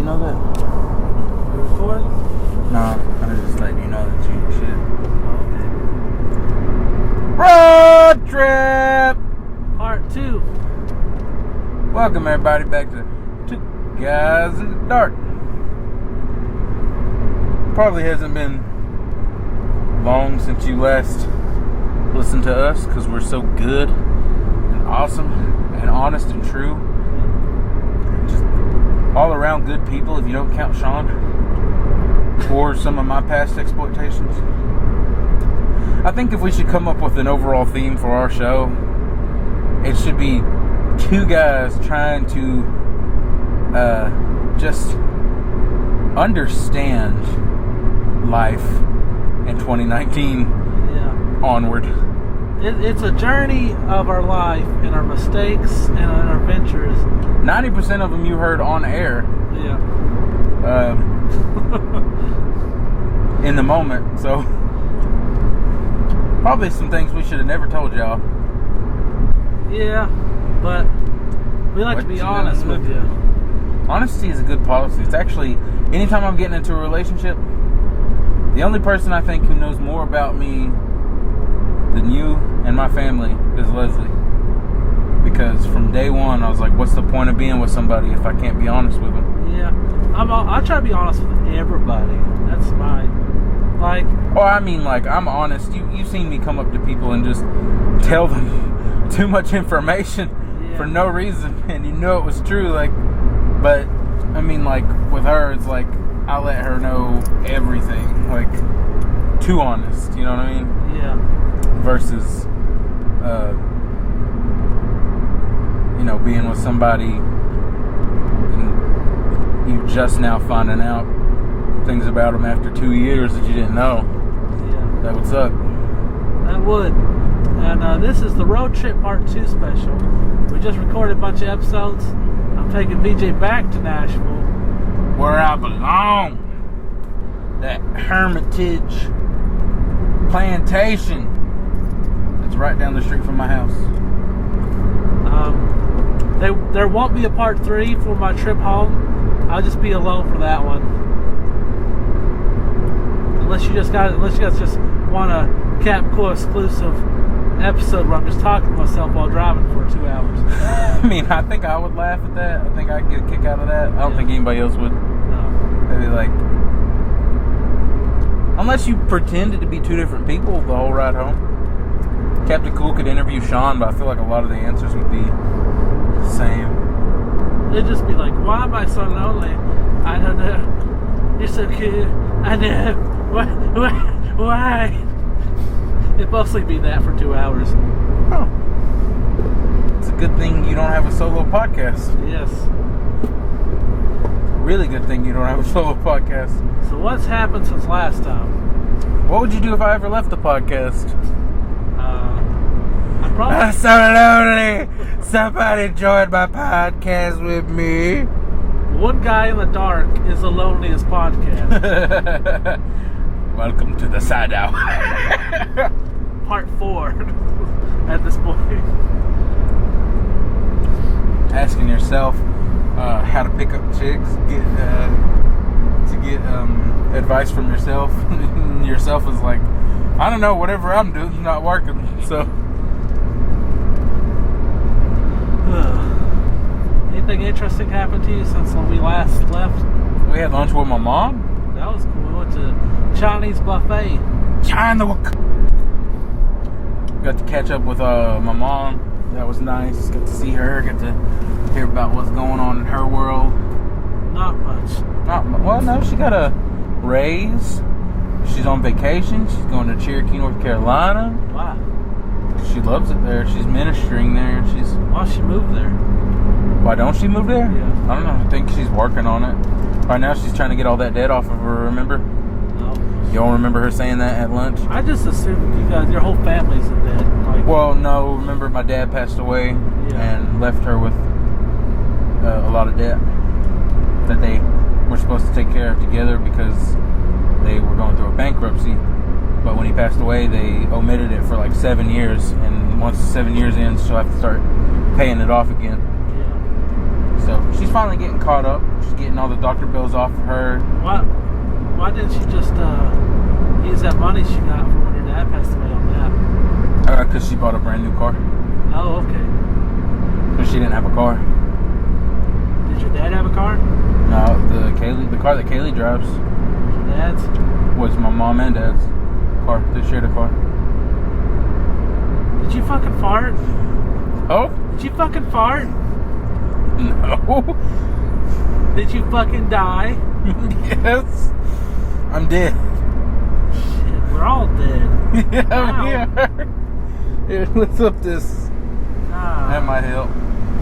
know that? You recording? No, I was just letting you know that you shit. Oh, Road trip! Part 2. Welcome everybody back to Two Guys in the Dark. Probably hasn't been long since you last listened to us because we're so good and awesome and honest and true. Just all around good people if you don't count Sean or some of my past exploitations. I think if we should come up with an overall theme for our show, it should be two guys trying to just understand life in 2019 onward. It's a journey of our life and our mistakes and our adventures. 90% of them you heard on air. Yeah. In the moment. So probably some things we should have never told y'all. Yeah, but we like to be honest with you. Honesty is a good policy. It's actually, anytime I'm getting into a relationship, the only person I think who knows more about me than you and my family is Leslie. Because from day one, I was like, what's the point of being with somebody if I can't be honest with them? Yeah, I try to be honest with everybody. That's my, like... Oh, I mean, like, I'm honest. You've seen me come up to people and just tell them too much information for no reason, and you know it was true, like, but, I mean, like, with her, it's like, I let her know everything, like, too honest, you know what I mean? Yeah. Versus, you know, being with somebody and you just now finding out things about them after 2 years that you didn't know. Yeah. That would suck. That would. And this is the Road Trip Part 2 special. We just recorded a bunch of episodes. I'm taking VJ back to Nashville. Where I belong. That Hermitage plantation. It's right down the street from my house. There won't be a part 3 for my trip home. I'll just be alone for that one. Unless you guys just want a COOL exclusive episode where I'm just talking to myself while driving for 2 hours. I mean, I think I would laugh at that. I think I'd get a kick out of that. I don't think anybody else would. No. They'd be like, unless you pretended to be two different people the whole ride home. Captain Cool could interview Sean, but I feel like a lot of the answers would be the same. It'd just be like, why am I so lonely? I don't know. You're so cute. I know. Why? It'd mostly be that for 2 hours. Oh. It's a good thing you don't have a solo podcast. Yes. Really good thing you don't have a solo podcast. So what's happened since last time? What would you do if I ever left the podcast? I'm so lonely. Somebody joined my podcast with me. One Guy in the Dark is the loneliest podcast. Welcome to the side out. Part 4 at this point. Asking yourself how to pick up chicks, get advice from yourself. Yourself is like, I don't know, whatever I'm doing is not working. So anything interesting happened to you since when we last left? we had lunch with my mom. That was cool. We went to Chinese buffet. Got to catch up with my mom. That was nice. Got to see her. Got to hear about what's going on in her world. Not much. Well, no, she got a raise. She's on vacation. She's going to Cherokee, North Carolina. Wow. She loves it there. She's ministering there. Why she moved there? Why don't she move there? Yeah. I don't know. I think she's working on it. Right now, she's trying to get all that debt off of her. Remember? No. You don't remember her saying that at lunch? I just assumed your whole family's in debt. Like, well, no. Remember, my dad passed away and left her with a lot of debt that they were supposed to take care of together because they were going through a bankruptcy. But when he passed away, they omitted it for like 7 years, and once 7 years in, she'll have to start paying it off again. Yeah. So she's finally getting caught up. She's getting all the doctor bills off of her. Why didn't she just use that money she got from when her dad passed away on that? Because she bought a brand new car. Oh, okay. Because she didn't have a car. Did your dad have a car? No, the car that Kaylee drives Your dad's? was my mom and dad's car. They shared a car. Did you fucking fart? Oh? Did you fucking fart? No. Did you fucking die? Yes. I'm dead. Shit, we're all dead. Yeah, Wow. we are. Here, let's up this. That might help.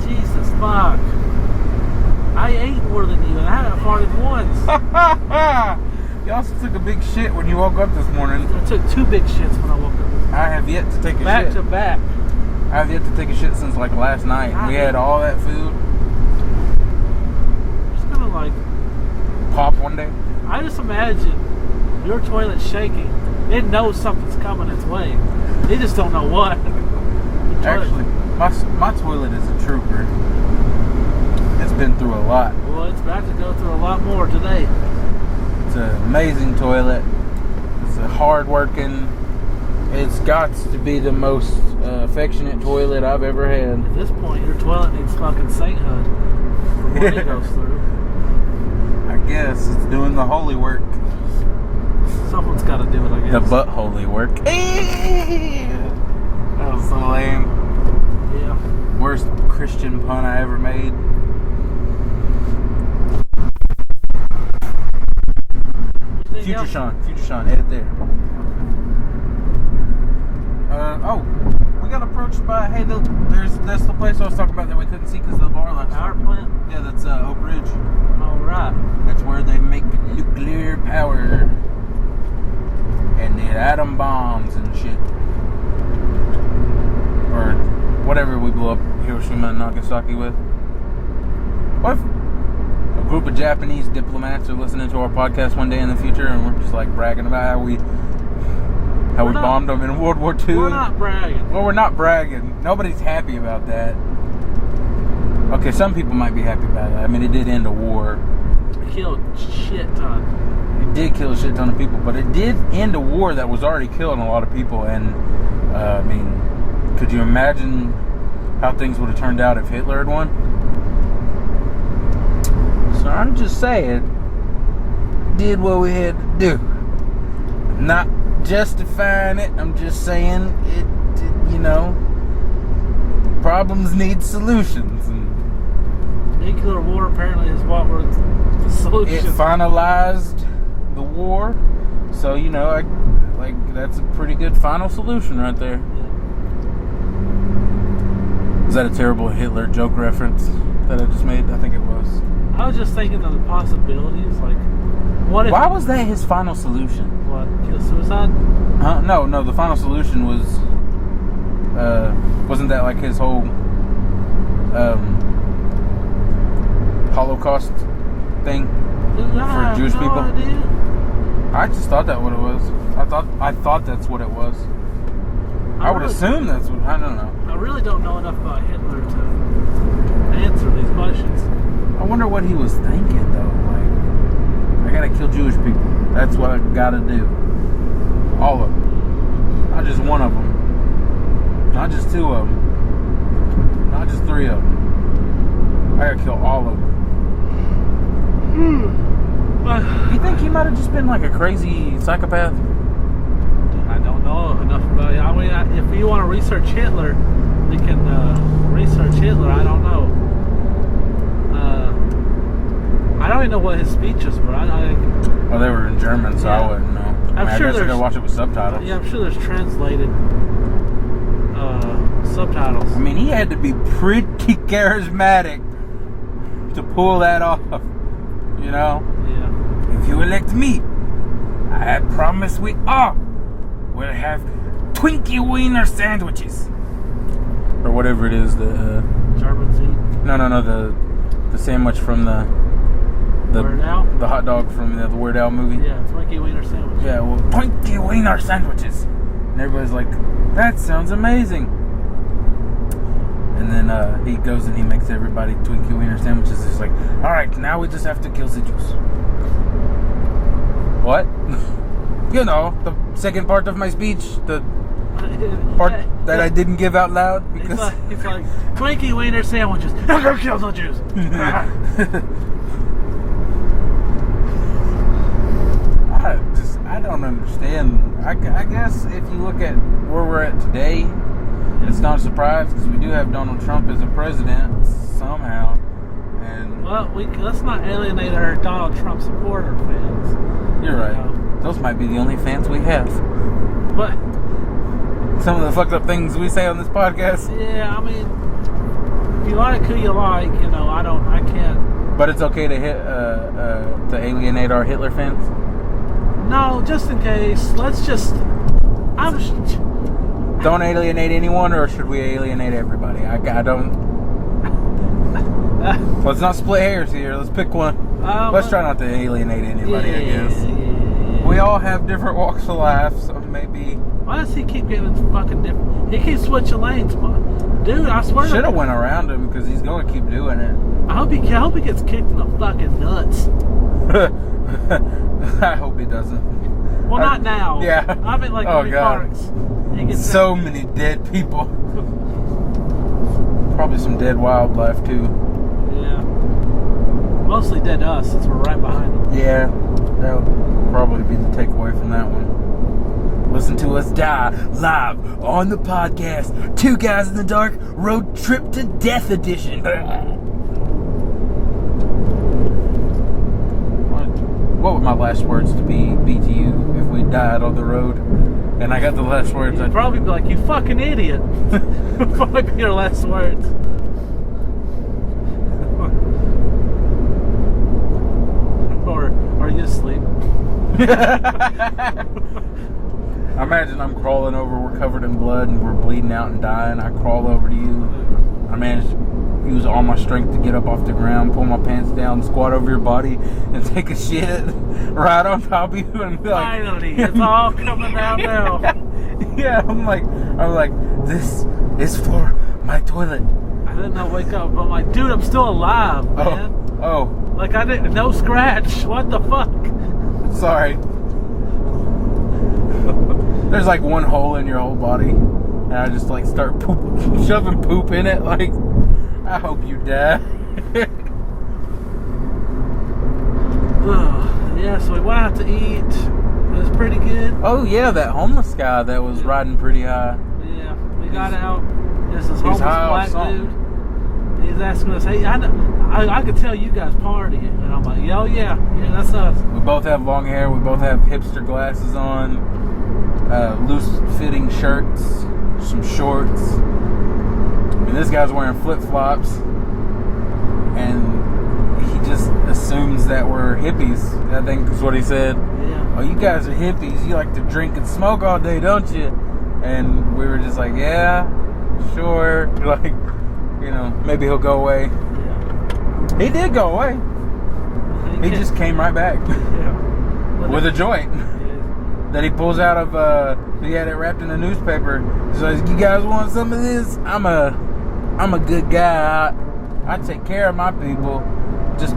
Jesus fuck. I ate more than you and I haven't farted once. You also took a big shit when you woke up this morning. I took 2 big shits when I woke up. I have yet to take a Back shit. to back. I have yet to take a shit since like last night. We had all that food. Just gonna like Pop one day. I just imagine your toilet shaking. It knows something's coming its way. They just don't know what. Actually, my toilet is a trooper. It's been through a lot. Well, it's about to go through a lot more today. It's an amazing toilet. It's a hard-working. It's got to be the most affectionate toilet I've ever had. At this point, your toilet needs fucking sainthood for what it goes through. I guess it's doing the holy work. Someone's got to do it, I guess. The butt holy work. That was so lame. Yeah. Worst Christian pun I ever made. Future Sean, edit there. We got approached by, hey, that's the place I was talking about that we couldn't see because of the bar last Power time. plant? Yeah, that's Oak Ridge. All right. That's where they make nuclear power and the atom bombs and shit. Or whatever we blew up Hiroshima and Nagasaki with. What if a group of Japanese diplomats are listening to our podcast one day in the future and we're just like bragging about how we bombed them in World War II? We're not bragging. Well, we're not bragging. Nobody's happy about that. Okay, some people might be happy about that. I mean, it did end a war. It killed a shit ton. It did kill a shit ton of people, but it did end a war that was already killing a lot of people. And I mean, could you imagine how things would have turned out if Hitler had won? So I'm just saying, did what we had to do. Not justifying it. I'm just saying it, you know, problems need solutions. And nuclear war apparently is what we're the solution. it finalized the war, so you know, like that's a pretty good final solution right there. Yeah. Is that a terrible Hitler joke reference that I just made? I think it was. I was just thinking of the possibilities, like, what if... Why was that his final solution? What, kill suicide? No, the final solution was, wasn't that like his whole, Holocaust thing for Jewish people? Idea. I just thought that what it was. I thought that's what it was. I would assume that's what, I don't know. I really don't know enough about Hitler to answer these questions. I wonder what he was thinking though. Like, I gotta kill Jewish people. That's what I gotta do. All of them. Not just one of them. Not just 2 of them. Not just 3 of them. I gotta kill all of them. You think he might have just been like a crazy psychopath? I don't know enough about it. I mean, if you want to research Hitler, we can research Hitler. I don't know. I don't even know what his speeches were. Well, they were in German, so Yeah. I wouldn't know. I'm sure I guess I there's- gotta watch it with subtitles. Yeah, I'm sure there's translated subtitles. I mean, he had to be pretty charismatic to pull that off. You know? Yeah. If you elect me, I promise we all will have Twinkie Wiener sandwiches. Or whatever it is, the... Germans eat. No, the sandwich from the Weird Al? the hot dog from the Weird Al movie. Yeah, Twinkie Wiener sandwich. Yeah, well, Twinkie Wiener sandwiches. And everybody's like, that sounds amazing. And then he goes and he makes everybody Twinkie Wiener sandwiches. He's like, all right, now we just have to kill the Jews. What? You know, the second part of my speech, the part that I didn't give out loud because it's like Twinkie Wiener sandwiches. I'm gonna kill the Jews. I don't understand. I guess if you look at where we're at today, it's not a surprise because we do have Donald Trump as a president somehow. And well, let's not alienate our Donald Trump supporter fans. You're right. Those might be the only fans we have. But some of the fucked up things we say on this podcast. Yeah, I mean, if you like who you like, you know, I can't. But it's okay to to alienate our Hitler fans. No, just in case. Let's just. Don't alienate anyone, or should we alienate everybody? I don't. Let's not split hairs here. Let's pick one. Let's try not to alienate anybody. Yeah, I guess. Yeah. We all have different walks of life, so maybe. Why does he keep getting fucking different? He keeps switching lanes, dude. I swear. Should have went around him because he's going to keep doing it. I hope he gets kicked in the fucking nuts. I hope he doesn't. Well, not now. Yeah. I mean, like, oh god, so many dead people. Probably some dead wildlife too. Yeah. Mostly dead to us since we're right behind them. Yeah, that would probably be the takeaway from that one. Listen to us die live on the podcast. Two Guys in the Dark Road Trip to Death Edition. What would my last words to be to you if we died on the road? And I got the last words. I'd probably be like, you fucking idiot. Probably be your last words. Or you asleep. I imagine I'm crawling over, we're covered in blood and we're bleeding out and dying. I crawl over to you. I manage to use all my strength to get up off the ground, pull my pants down, squat over your body, and take a shit right on top of you and be like, finally, it's all coming out now. Yeah, I'm like, this is for my toilet. I didn't know wake up, but I'm like, dude, I'm still alive, man. Oh. Like I didn't, no scratch. What the fuck? Sorry. There's like one hole in your whole body, and I just like start shoving poop in it. Like, I hope you die. Yeah, so we went out to eat. It was pretty good. Oh yeah, that homeless guy that was riding pretty high. Yeah, we got out. There's this homeless black dude. He's asking us, hey, I could tell you guys partying. And I'm like, oh yeah, that's us. We both have long hair. We both have hipster glasses on. Loose-fitting shirts. Some shorts. I mean, this guy's wearing flip-flops. And he just assumes that we're hippies. I think is what he said. Yeah. Oh, you guys are hippies. You like to drink and smoke all day, don't you? And we were just like, yeah, sure. Like, you know, maybe he'll go away. Yeah. He did go away. He just came right back. Yeah. With a joint. Yeah. That he pulls out of, he had it wrapped in a newspaper. He's like, you guys want some of this? I'm a good guy. I take care of my people. Just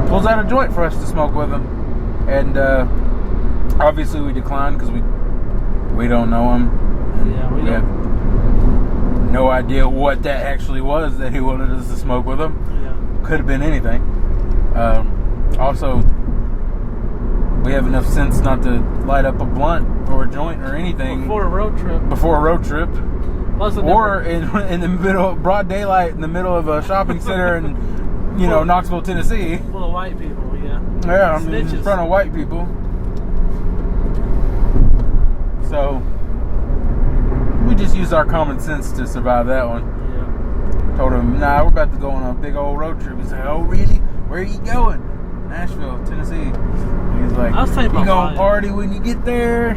pulls out a joint for us to smoke with him. And, obviously we declined because we don't know him. Yeah, we have no idea what that actually was that he wanted us to smoke with him. Yeah. Could have been anything. Also, we have enough sense not to light up a blunt or a joint or anything before a road trip. Or in the middle, broad daylight, in the middle of a shopping center in, Knoxville, Tennessee. Full of white people, yeah. Yeah, I mean, in front of white people. So, we just used our common sense to survive that one. Yeah. Told him, nah, we're about to go on a big old road trip. He's like, oh, really? Where are you going? Nashville, Tennessee. He's like, you gonna party when you get there?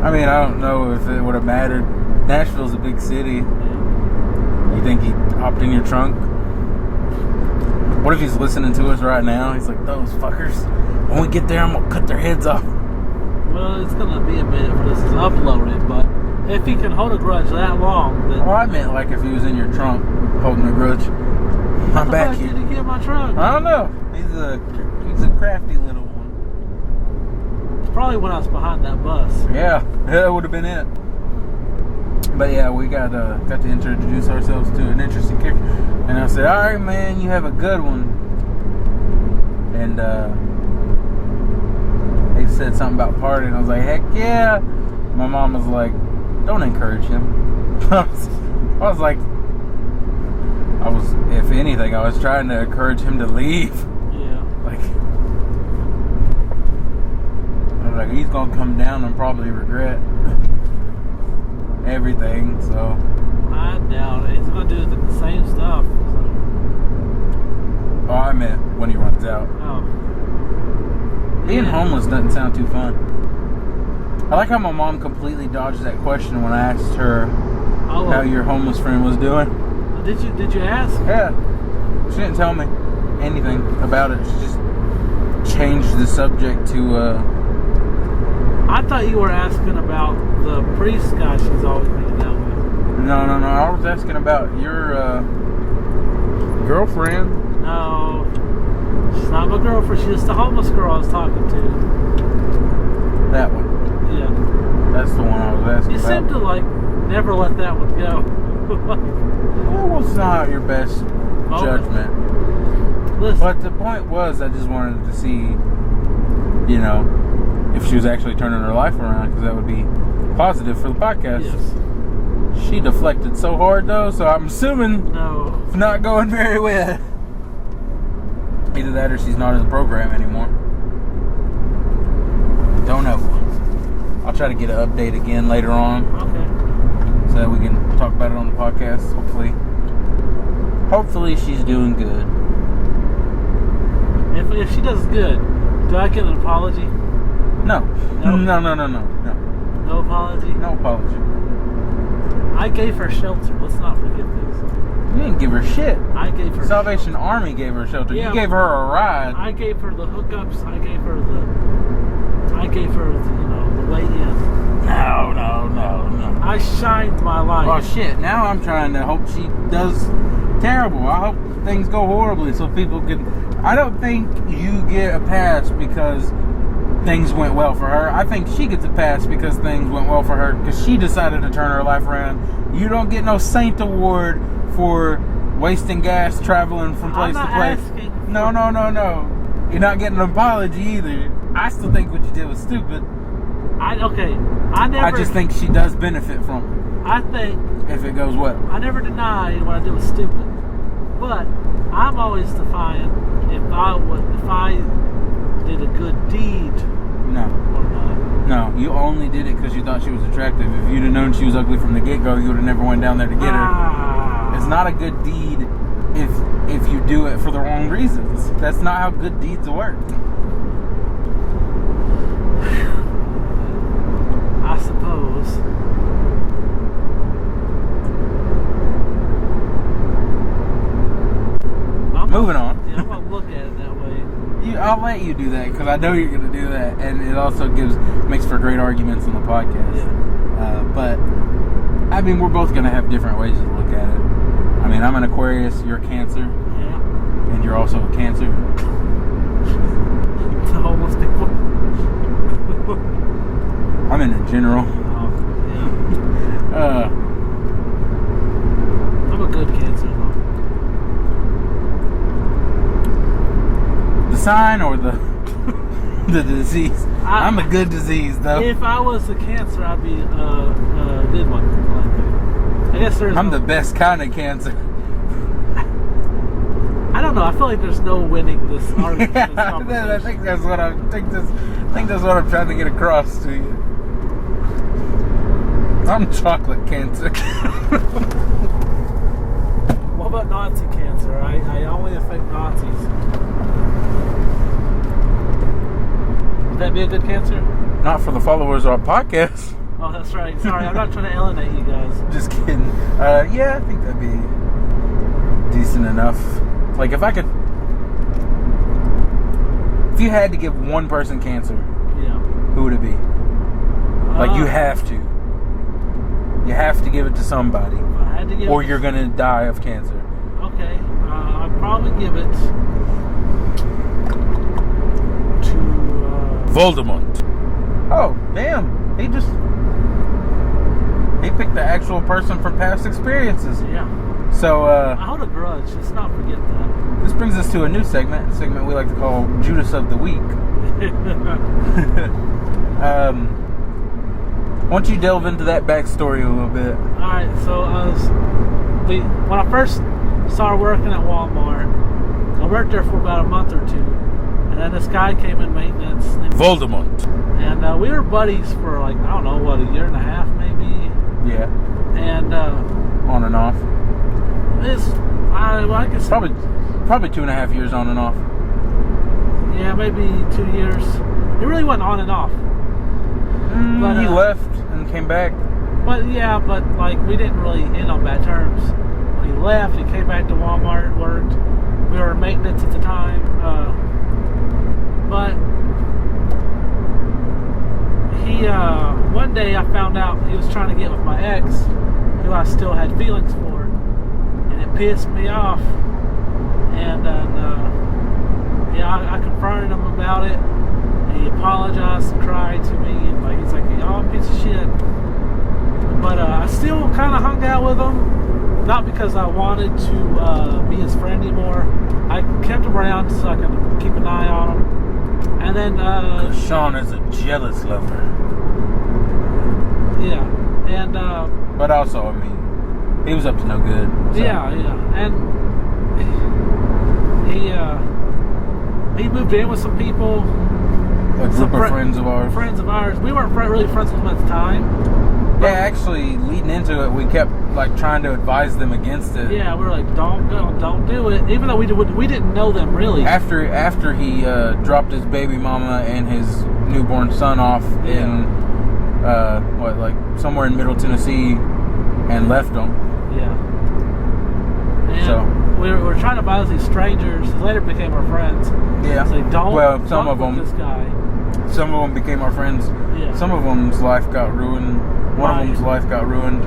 I mean, I don't know if it would have mattered. Nashville's a big city. You think he hopped in your trunk? What if he's listening to us right now? He's like, those fuckers. When we get there, I'm gonna cut their heads off. Well, it's gonna be a minute for this is uploaded, but If he can hold a grudge that long, then... Oh, I meant like if he was in your trunk holding a grudge. I'm back here. How did he get in my trunk? I don't know. He's a crafty little one. It's probably when I was behind that bus. Yeah, that would have been it. But yeah, we got to introduce ourselves to an interesting character. And I said, all right, man, you have a good one. And they said something about partying. I was like, heck yeah. My mom was like, don't encourage him. If anything, I was trying to encourage him to leave. Yeah. Like, I was like, he's going to come down and probably regret everything, so. I doubt it. He's going to do the same stuff. So. Oh, I meant when he runs out. Oh. Being homeless doesn't sound too fun. I like how my mom completely dodged that question when I asked her how your homeless friend was doing. Did you ask? Yeah. She didn't tell me anything about it. She just changed the subject to I thought you were asking about the priest guy she's always hanging out with. No. I was asking about your girlfriend. No. She's not my girlfriend. She's just the homeless girl I was talking to. That one. Yeah. That's the one I was asking You about. seem to never let that one go. It was not your best judgment. Listen. But the point was, I just wanted to see, if she was actually turning her life around, because that would be positive for the podcast. Yes. She deflected so hard, though, so I'm assuming No. it's not going very well. Either that or she's not in the program anymore. Don't know. I'll try to get an update again later on. Okay. So that we can talk about it on the podcast, hopefully she's doing good. If she does good, do I get an apology? No. No? No. No apology? No apology. I gave her shelter. Let's not forget this. You didn't give her shit. I gave her Salvation Army gave her shelter. Yeah, You gave her a ride. I gave her the hookups. I gave her the way in. No. I shined my light. Oh shit, now I'm trying to hope she does terrible. I hope things go horribly so people can... I don't think you get a pass because things went well for her. I think she gets a pass because things went well for her because she decided to turn her life around. You don't get no Saint Award for wasting gas traveling from place to place. Asking. No. You're not getting an apology either. I still think what you did was stupid. I just think she does benefit from it. I think if it goes well. I never denied what I did was stupid, but I'm always defying if I did a good deed No. or not. No, you only did it because you thought she was attractive. If you'd have known she was ugly from the get-go, you would have never went down there to get her. It's not a good deed if you do it for the wrong reasons. That's not how good deeds work. I suppose. Moving on. Yeah, I'm gonna look at it that way. I'll let you do that because I know you're going to do that, and it also makes for great arguments on the podcast. Yeah. But I mean, we're both going to have different ways to look at it. I mean, I'm an Aquarius, you're a Cancer, Yeah. and you're also a Cancer. The homeless people. I mean, in general. Oh, yeah. I'm a good Cancer, though. The sign or the disease? I'm a good disease, though. If I was a Cancer, I'd be a good one. I guess there's. I'm the best kind of Cancer. I don't know. I feel like there's no winning this argument. This I think that's what I'm trying to get across to you. I'm chocolate Cancer. What about Nazi Cancer? I only affect Nazis. Would that be a good Cancer? Not for the followers of our podcast. Oh, that's right. Sorry, I'm not trying to alienate you guys. Just kidding. Yeah, I think that'd be decent enough. Like, if you had to give one person Cancer, Yeah. who would it be? Like, you have to. You have to give it to somebody. If I had to give Or it you're going to die of cancer. Okay. I'd probably give it to Voldemort. Oh, damn. He picked the actual person from past experiences. Yeah. So, I hold a grudge. Let's not forget that. this brings us to a new segment. A segment we like to call Judas of the Week. Why don't you delve into that backstory a little bit? Alright, so when I first started working at Walmart, I worked there for about a month or two, and then this guy came in maintenance named Voldemort. And we were buddies for like, I don't know, what, a year and a half maybe? Yeah. And on and off. I guess Probably 2.5 years on and off. Yeah, maybe 2 years. It really went on and off. But he left and came back. But like we didn't really end on bad terms. When he left, he came back to Walmart, worked. We were in maintenance at the time. But he one day I found out he was trying to get with my ex, who I still had feelings for, and it pissed me off. And then I confronted him about it. He apologized and cried to me, and he's like, "Oh, I'm a piece of shit." But I still kind of hung out with him, not because I wanted to be his friend anymore. I kept him around so I could keep an eye on him. And then Sean is a jealous lover. Yeah, and but also, I mean, he was up to no good. So. Yeah, and he moved in with some people. A group of friends of ours. Friends of ours. We weren't really friends with them at the time. Yeah, actually, leading into it, we kept like trying to advise them against it. Yeah, we were like, don't do it. Even though we didn't know them really. After he dropped his baby mama and his newborn son off in somewhere in Middle Tennessee, and left them. Yeah. And so we were trying to advise these strangers. Who later became our friends. Yeah. Say, some of them. This guy. Some of them became our friends. Yeah. Some of them's life got ruined. One of them's life got ruined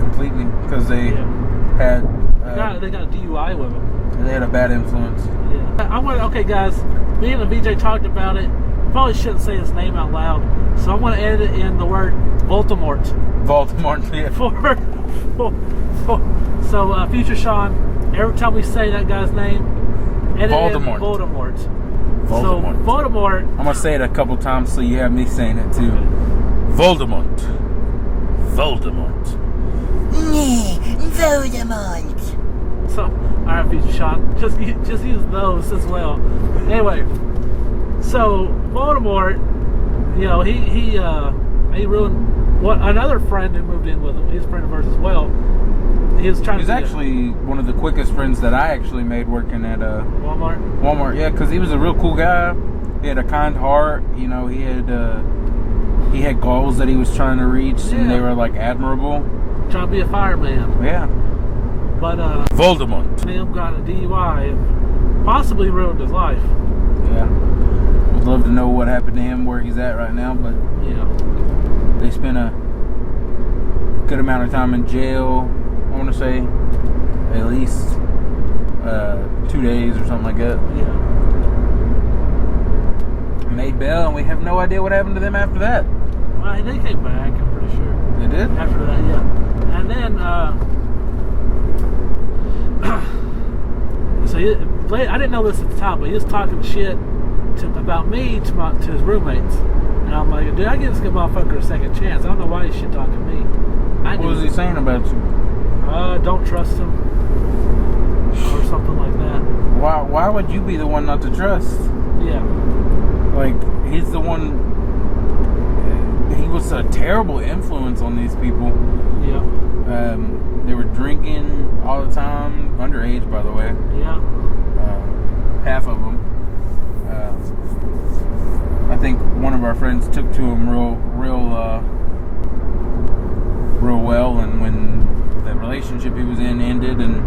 completely because they had. They got a DUI with them. They had a bad influence. Yeah. Okay, guys. Me and the VJ talked about it. Probably shouldn't say his name out loud, so I'm going to edit in the word Voldemort. Voldemort. Yeah. So, future Sean, every time we say that guy's name, edit Voldemort. in Voldemort. Voldemort. So, Voldemort. I'm going to say it a couple times so you have me saying it too. Voldemort. Voldemort. Voldemort. So, alright, future Sean, just use those as well. Anyway, so Voldemort, he ruined another friend who moved in with him. He's a friend of ours as well. He's actually one of the quickest friends that I actually made working at Walmart. Walmart, yeah, because he was a real cool guy. He had a kind heart. He had goals that he was trying to reach, and they were like admirable. Trying to be a fireman. Yeah. But Voldemort. Him got a DUI and possibly ruined his life. Yeah. Would love to know what happened to him, where he's at right now, but they spent a good amount of time in jail. I want to say at least 2 days or something like that. Yeah. Made bail, and we have no idea what happened to them after that. Well, they came back, I'm pretty sure. They did? After that, yeah. And then, I didn't know this at the time, but he was talking shit about me to his roommates. And I'm like, dude, I give this good motherfucker a second chance. I don't know why he's shit talking me. What was he saying about you? Don't trust him. Or something like that. Why would you be the one not to trust? Yeah. Like, he's the one. He was a terrible influence on these people. Yeah. They were drinking all the time, underage, by the way. Yeah. Half of them. I think one of our friends took to him real well, and when the relationship he was in ended and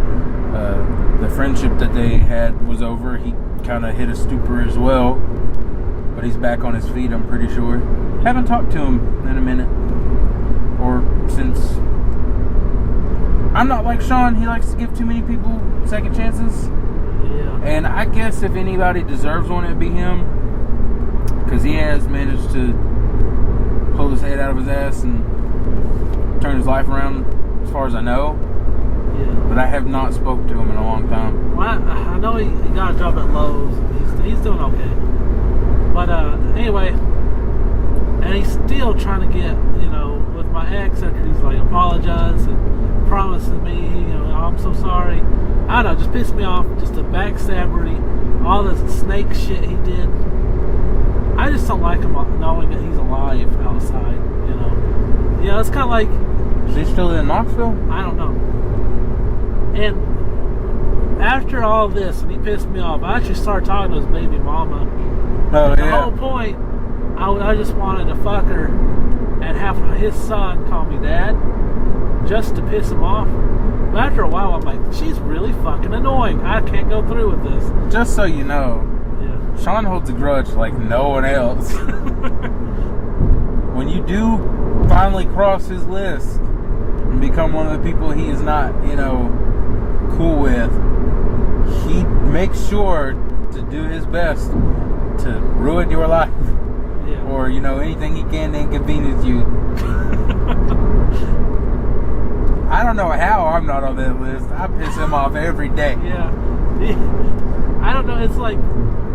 the friendship that they had was over, he kind of hit a stupor as well. But he's back on his feet, I'm pretty sure. Haven't talked to him in a minute. or since I'm not like Sean, he likes to give too many people second chances. Yeah. And I guess if anybody deserves one, it'd be him, because he has managed to pull his head out of his ass and turn his life around, as far as I know. Yeah. But I have not spoke to him in a long time. Well, I know he got a job at Lowe's. He's doing okay. But anyway, and he's still trying to get, with my ex, after he's like apologized and promising me, I'm so sorry. I don't know, just pissed me off. Just a backstabbery, all this snake shit he did. I just don't like him knowing that he's alive outside, Yeah, it's kind of like... Is he still in Knoxville? I don't know. And after all this, and he pissed me off, I actually started talking to his baby mama. Oh, The whole point, I just wanted to fuck her and have his son call me dad, just to piss him off. But after a while, I'm like, she's really fucking annoying. I can't go through with this. Just so you know, Yeah. Sean holds a grudge like no one else. When you do finally cross his list and become one of the people he is not, cool with, he makes sure to do his best to ruin your life. Yeah. Or, anything he can to inconvenience you. I don't know how I'm not on that list. I piss him off every day. Yeah. I don't know, it's like,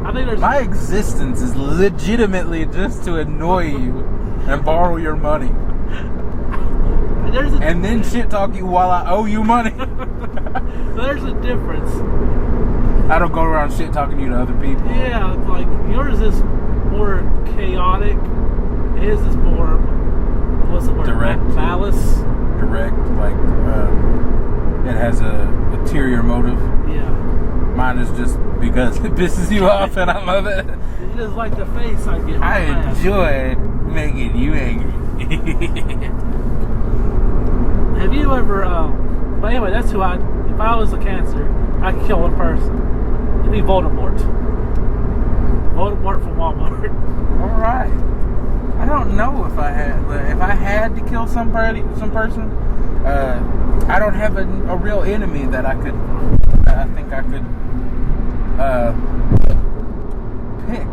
I think there's... My existence is legitimately just to annoy you and borrow your money. And then shit talk you while I owe you money. There's a difference. I don't go around shit talking you to other people. Yeah, it's like, yours is more chaotic. His is more, what's the word? Direct. Malice. Direct, like, it has a ulterior motive. Yeah. Mine is just because it pisses you off and I love it. You just like the face I get. I enjoy making you angry. Have you ever, but anyway, that's who if I was a cancer, I could kill one person. It'd be Voldemort. Voldemort from Walmart. Alright. I don't know if I had to kill some person, I don't have a real enemy that I think I could pick,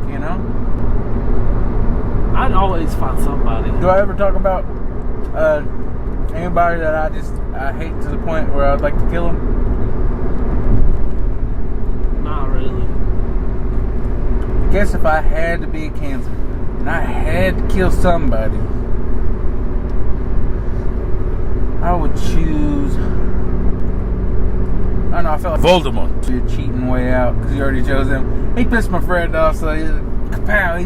I'd always find somebody. Do I ever talk about anybody that I hate to the point where I'd like to kill them? Not really. I guess if I had to be a cancer and I had to kill somebody, I would choose... I don't know, I felt like Voldemort. Your cheating way out, because you already chose him. He pissed my friend off, so he's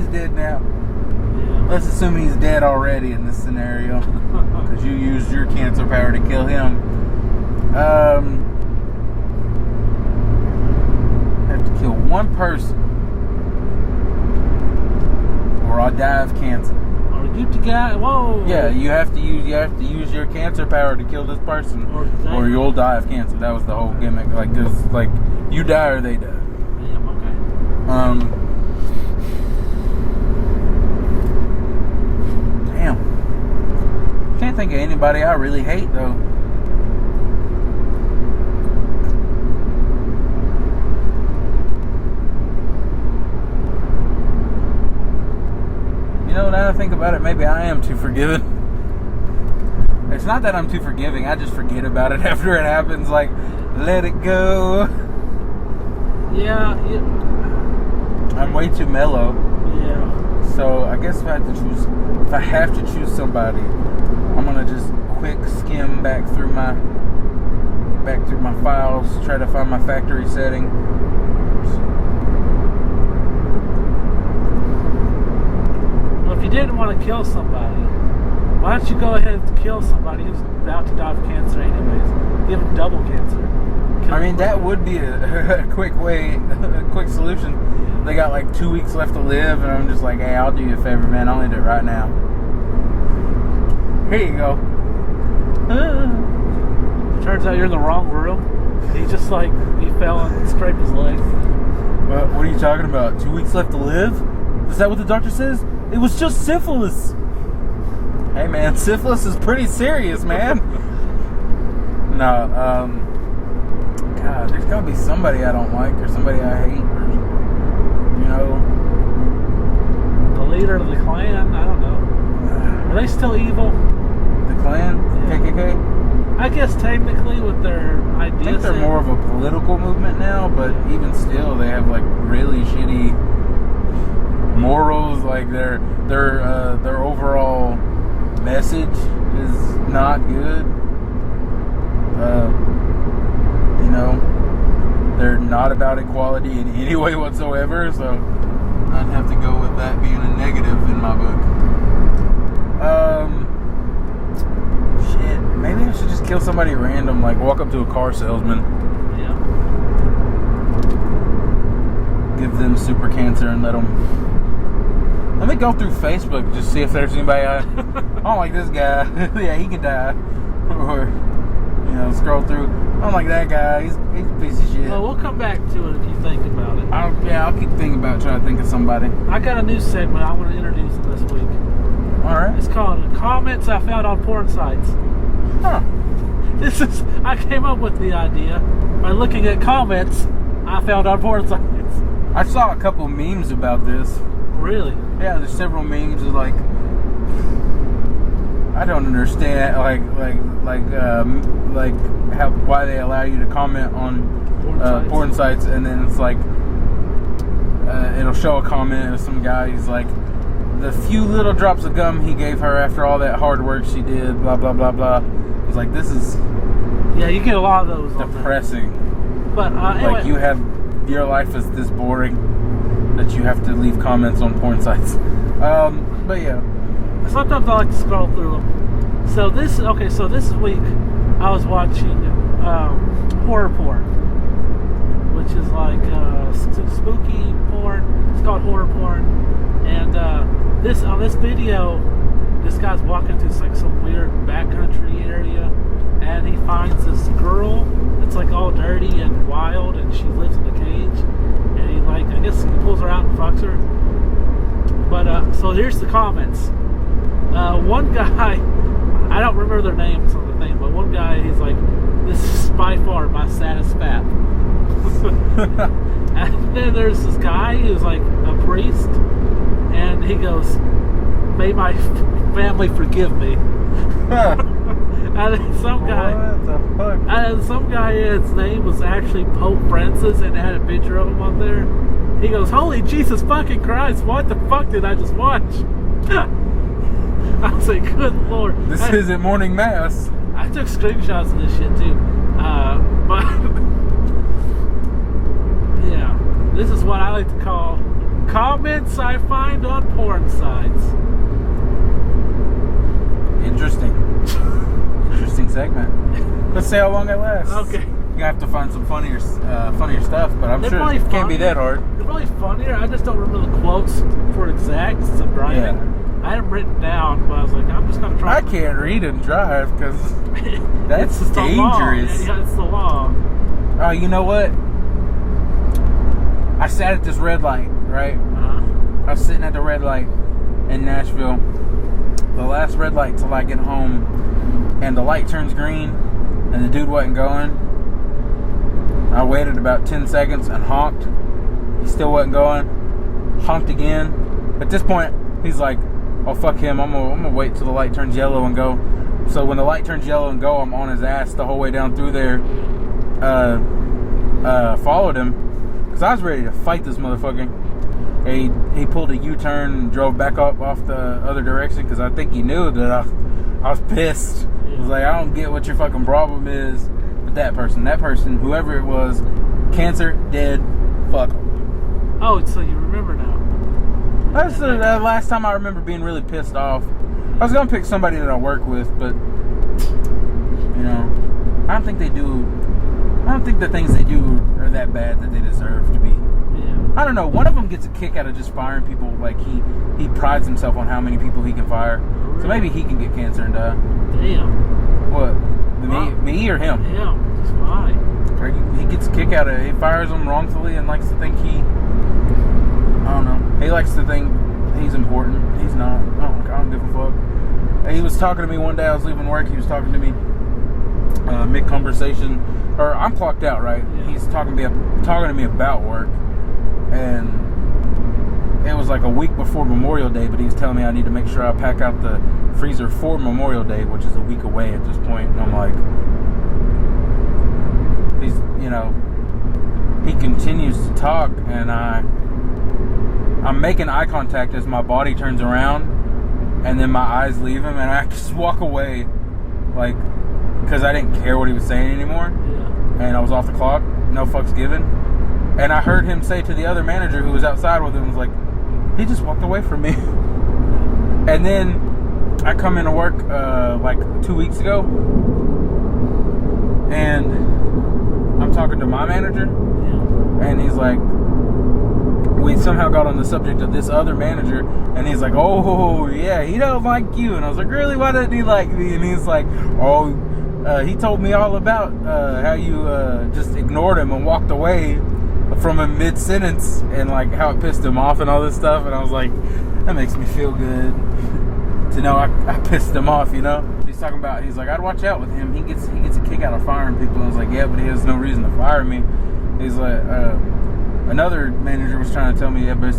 dead now. Yeah. Let's assume he's dead already in this scenario, because you used your cancer power to kill him. Have to kill one person, or I'll die of cancer. Or you the guy? Whoa. Yeah, you have to use your cancer power to kill this person, or you'll die of cancer. That was the whole gimmick. Like, 'cause, like, you die or they die. Yeah, okay. Damn. Can't think of anybody I really hate though. Now that I think about it, maybe I am too forgiving. It's not that I'm too forgiving, I just forget about it after it happens, like, let it go. Yeah. I'm way too mellow. Yeah. So I guess if I have to choose somebody, I'm gonna just quick skim back through my files, try to find my factory setting. If you didn't want to kill somebody, why don't you go ahead and kill somebody who's about to die of cancer anyways? Give them double cancer. That would be a quick solution. Yeah. They got like 2 weeks left to live, and I'm just like, hey, I'll do you a favor, man. I'll end it right now. Here you go. Turns out you're in the wrong room. He just he fell and scraped his leg. What are you talking about? 2 weeks left to live? Is that what the doctor says? It was just syphilis. Hey man, syphilis is pretty serious, man. No, God, there's gotta be somebody I don't like or somebody I hate, or, you know. The leader of the Klan, I don't know. Are they still evil? The Klan? Yeah. KKK? I guess technically with their ideas. I think they're more of a political movement now, but even still, they have like really shitty morals. Like their overall message is not good. You know, they're not about equality in any way whatsoever. So I'd have to go with that being a negative in my book. Shit, maybe I should just kill somebody random, like walk up to a car salesman. Yeah. Give them super cancer and let me go through Facebook, just see if there's anybody I don't like this guy. Yeah, he could die. Or, you know, scroll through. I don't like that guy. He's a piece of shit. Well, we'll come back to it if you think about it. I'll keep thinking about trying to think of somebody. I got a new segment I want to introduce this week. Alright. It's called Comments I Found on Porn Sites. Huh. I came up with the idea by looking at comments I found on porn sites. I saw a couple memes about this. Really? Yeah, there's several memes of like, I don't understand, like how why they allow you to comment on porn sites, and then it's like it'll show a comment of some guy. He's like, the few little drops of gum he gave her after all that hard work she did, blah blah blah blah. It's like, this is you get a lot of those. Depressing. But anyway, like your life is this boring that you have to leave comments on porn sites. But yeah. Sometimes I like to scroll through them. So this week I was watching horror porn, which is like spooky porn. It's called horror porn, and on this video, this guy's walking through like some weird backcountry area, and he finds this girl that's like all dirty and wild, and she lives in a cage, and he I guess he pulls her out and fucks her. But so here's the comments. One guy, I don't remember their names on the thing, but one guy, he's like, this is by far my saddest fap. And then there's this guy who's like a priest, and he goes, may my family forgive me. And then some guy, what the fuck? And some guy, his name was actually Pope Francis, and it had a picture of him on there. He goes, holy Jesus fucking Christ, what the fuck did I just watch? I was like, good Lord. This isn't morning mass. I took screenshots of this shit too. But yeah, this is what I like to call comments I find on porn sites. Interesting. Interesting segment. Let's see how long it lasts. Okay. You have to find some funnier stuff, but I'm sure it can't be that hard. They're probably funnier. I just don't remember the quotes for exact since I'm driving. Yeah. I had them written down, but I was like, I'm just gonna try. I can't read and drive because that's it's dangerous. Yeah, it's the law. Oh, you know what? I sat at this red light, right? I was sitting at the red light in Nashville. The last red light till I get home, and the light turns green, and the dude wasn't going. I waited about 10 seconds and honked. He still wasn't going. Honked again. At this point, he's like, oh, fuck him. I'm gonna wait till the light turns yellow and go. So when the light turns yellow and go, I'm on his ass the whole way down through there. Followed him because I was ready to fight this motherfucker. He pulled a U-turn and drove back up off the other direction because I think he knew that I was pissed. He was like, I don't get what your fucking problem is. But that person, whoever it was, cancer, dead, fuck him. Oh, so you remember now. That's the last time I remember being really pissed off. I was gonna pick somebody that I work with, but you know, I don't think the things they do are that bad that they deserve to be. Yeah. I don't know. One of them gets a kick out of just firing people. Like he prides himself on how many people he can fire. So maybe he can get cancer and die. Damn. What? Me or him? Yeah. That's why. Or he gets a kick out of it. He fires them wrongfully and likes to think I don't know. He likes to think he's important. He's not. I don't give a fuck. He was talking to me one day. I was leaving work. He was talking to me mid-conversation. Or I'm clocked out, right? Yeah. He's talking to me about work. And it was like a week before Memorial Day, but he was telling me I need to make sure I pack out the freezer for Memorial Day, which is a week away at this point. And I'm like, he continues to talk, and I'm making eye contact as my body turns around, and then my eyes leave him, and I just walk away, like, because I didn't care what he was saying anymore. Yeah. And I was off the clock, no fucks given. And I heard him say to the other manager who was outside with him, was like, he just walked away from me. And then I come into work like 2 weeks ago, and I'm talking to my manager, and he's like, we somehow got on the subject of this other manager, and he's like, oh yeah, he don't like you. And I was like, really, why doesn't he like me? And he's like, oh, he told me all about how you just ignored him and walked away from him mid-sentence, and like how it pissed him off and all this stuff. And I was like, that makes me feel good to know I pissed him off, you know. He's talking about, he's like, I'd watch out with him. He gets a kick out of firing people. And I was like, yeah, but he has no reason to fire me. He's like, another manager was trying to tell me, yeah, but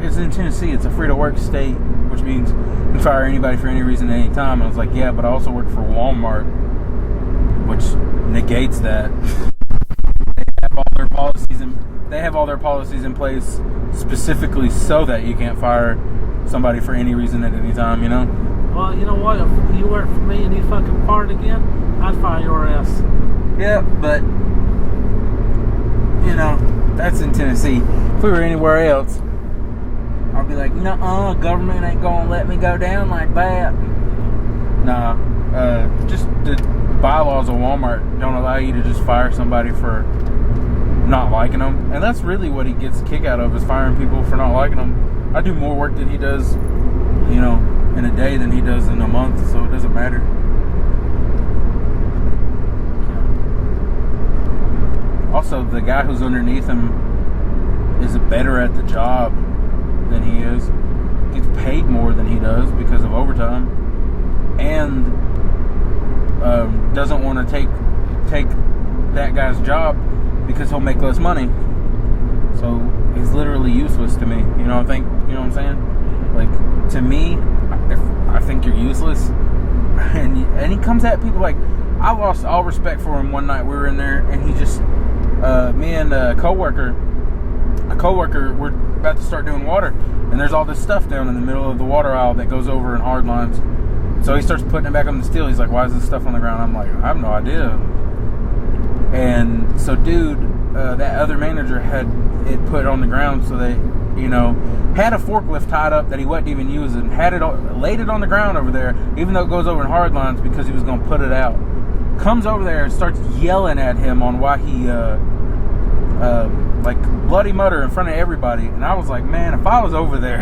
it's in Tennessee, it's a free to work state, which means you can fire anybody for any reason at any time. And I was like, yeah, but I also work for Walmart, which negates that. They have all their policies in place specifically so that you can't fire somebody for any reason at any time, you know? Well, you know what? If you worked for me and you fucking fired again, I'd fire your ass. Yeah, but, you know, that's in Tennessee. If we were anywhere else, I'd be like, nuh-uh, government ain't gonna let me go down like that. Nah, just the bylaws of Walmart don't allow you to just fire somebody for not liking them. And that's really what he gets a kick out of, is firing people for not liking them. I do more work than he does, you know, in a day than he does in a month, so it doesn't matter. Also, the guy who's underneath him is better at the job than he is. Gets paid more than he does because of overtime, and doesn't want to take that guy's job because he'll make less money. So he's literally useless to me. You know what I'm saying? Like, to me, I think you're useless. And he comes at people like, I lost all respect for him one night. We were in there, and he just, me and a coworker, we're about to start doing water, and there's all this stuff down in the middle of the water aisle that goes over in hard lines. So he starts putting it back on the steel. He's like, why is this stuff on the ground? I'm like, I have no idea. And so, dude, that other manager had it put on the ground, so they, you know, had a forklift tied up that he wasn't even using, laid it on the ground over there, even though it goes over in hard lines, because he was going to put it out. Comes over there and starts yelling at him on why he, like, bloody mutter in front of everybody. And I was like, man, if I was over there,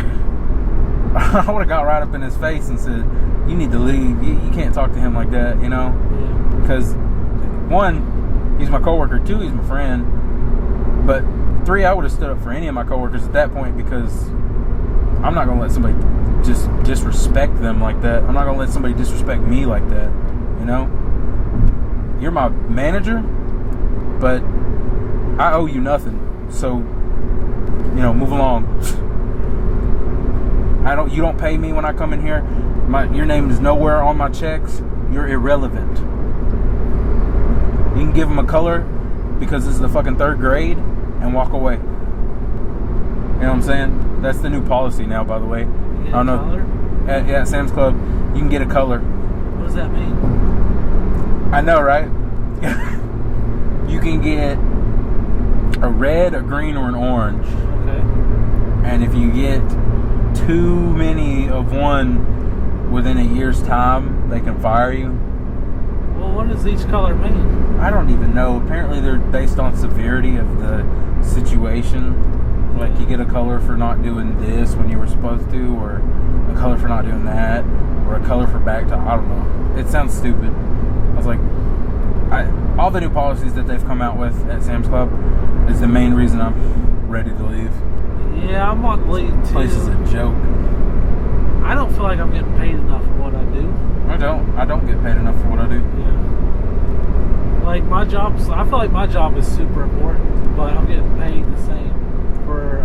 I would have got right up in his face and said, you need to leave. You can't talk to him like that, you know? Because, one, he's my coworker. 2, he's my friend. But 3, I would have stood up for any of my coworkers at that point, because I'm not going to let somebody just disrespect them like that. I'm not going to let somebody disrespect me like that, you know? You're my manager, but I owe you nothing. So, you know, move along. You don't pay me when I come in here. Your name is nowhere on my checks. You're irrelevant. You can give them a color because this is the fucking 3rd grade and walk away. You know what I'm saying? That's the new policy now, by the way. I don't know. Color? At Sam's Club, you can get a color. What does that mean? I know, right? You can get a red, a green, or an orange. Okay. And if you get too many of one within a year's time, they can fire you. Well, what does each color mean? I don't even know. Apparently they're based on severity of the situation. Like, you get a color for not doing this when you were supposed to, or a color for not doing that, or a color for back to, I don't know. It sounds stupid. I was like, all the new policies that they've come out with at Sam's Club is the main reason I'm ready to leave. Yeah, I'm on leave too. This place is a joke. I don't feel like I'm getting paid enough for what I do. I don't get paid enough for what I do. Yeah. Like my job's, I feel like my job is super important, but I'm getting paid the same for